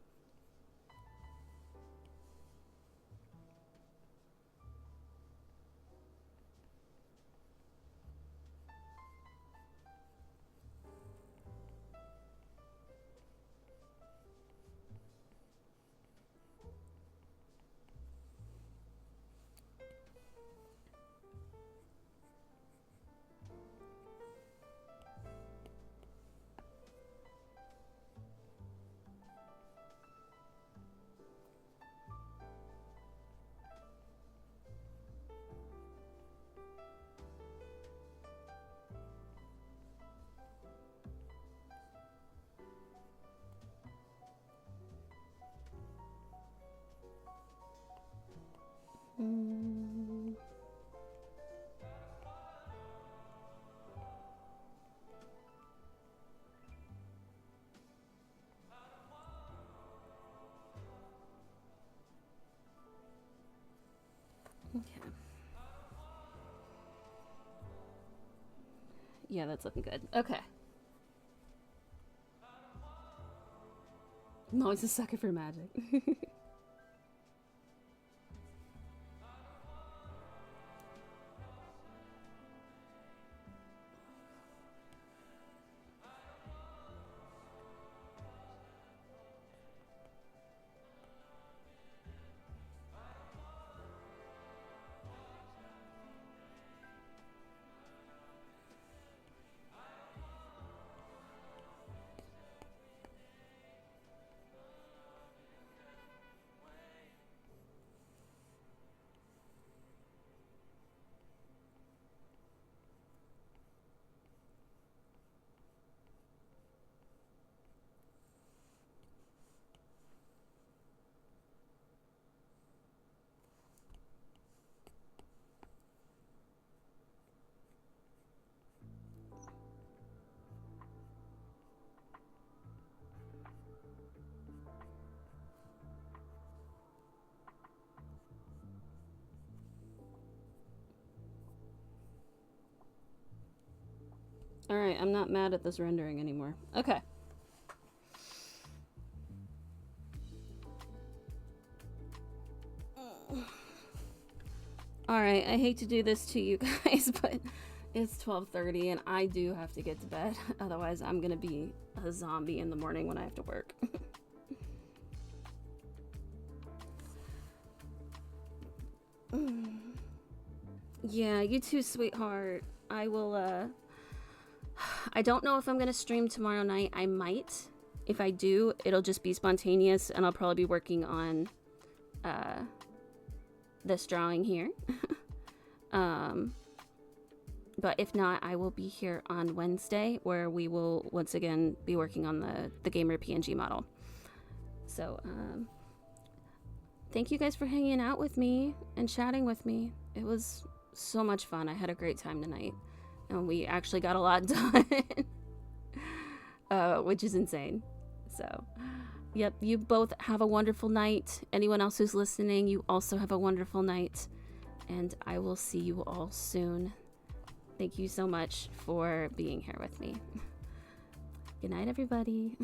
Yeah, that's looking good. Okay. I'm always a sucker for magic. Alright, I'm not mad at this rendering anymore. Okay. Alright, I hate to do this to you guys, but it's 12:30 and I do have to get to bed. Otherwise, I'm gonna be a zombie in the morning when I have to work. Yeah, you too, sweetheart. I will, I don't know if I'm gonna stream tomorrow night. I might. If I do, it'll just be spontaneous and I'll probably be working on, this drawing here. But if not, I will be here on Wednesday where we will once again be working on the Gamer PNG model. So, thank you guys for hanging out with me and chatting with me. It was so much fun. I had a great time tonight. And we actually got a lot done. Which is insane. So, yep, you both have a wonderful night. Anyone else who's listening, you also have a wonderful night. And I will see you all soon. Thank you so much for being here with me. Good night, everybody.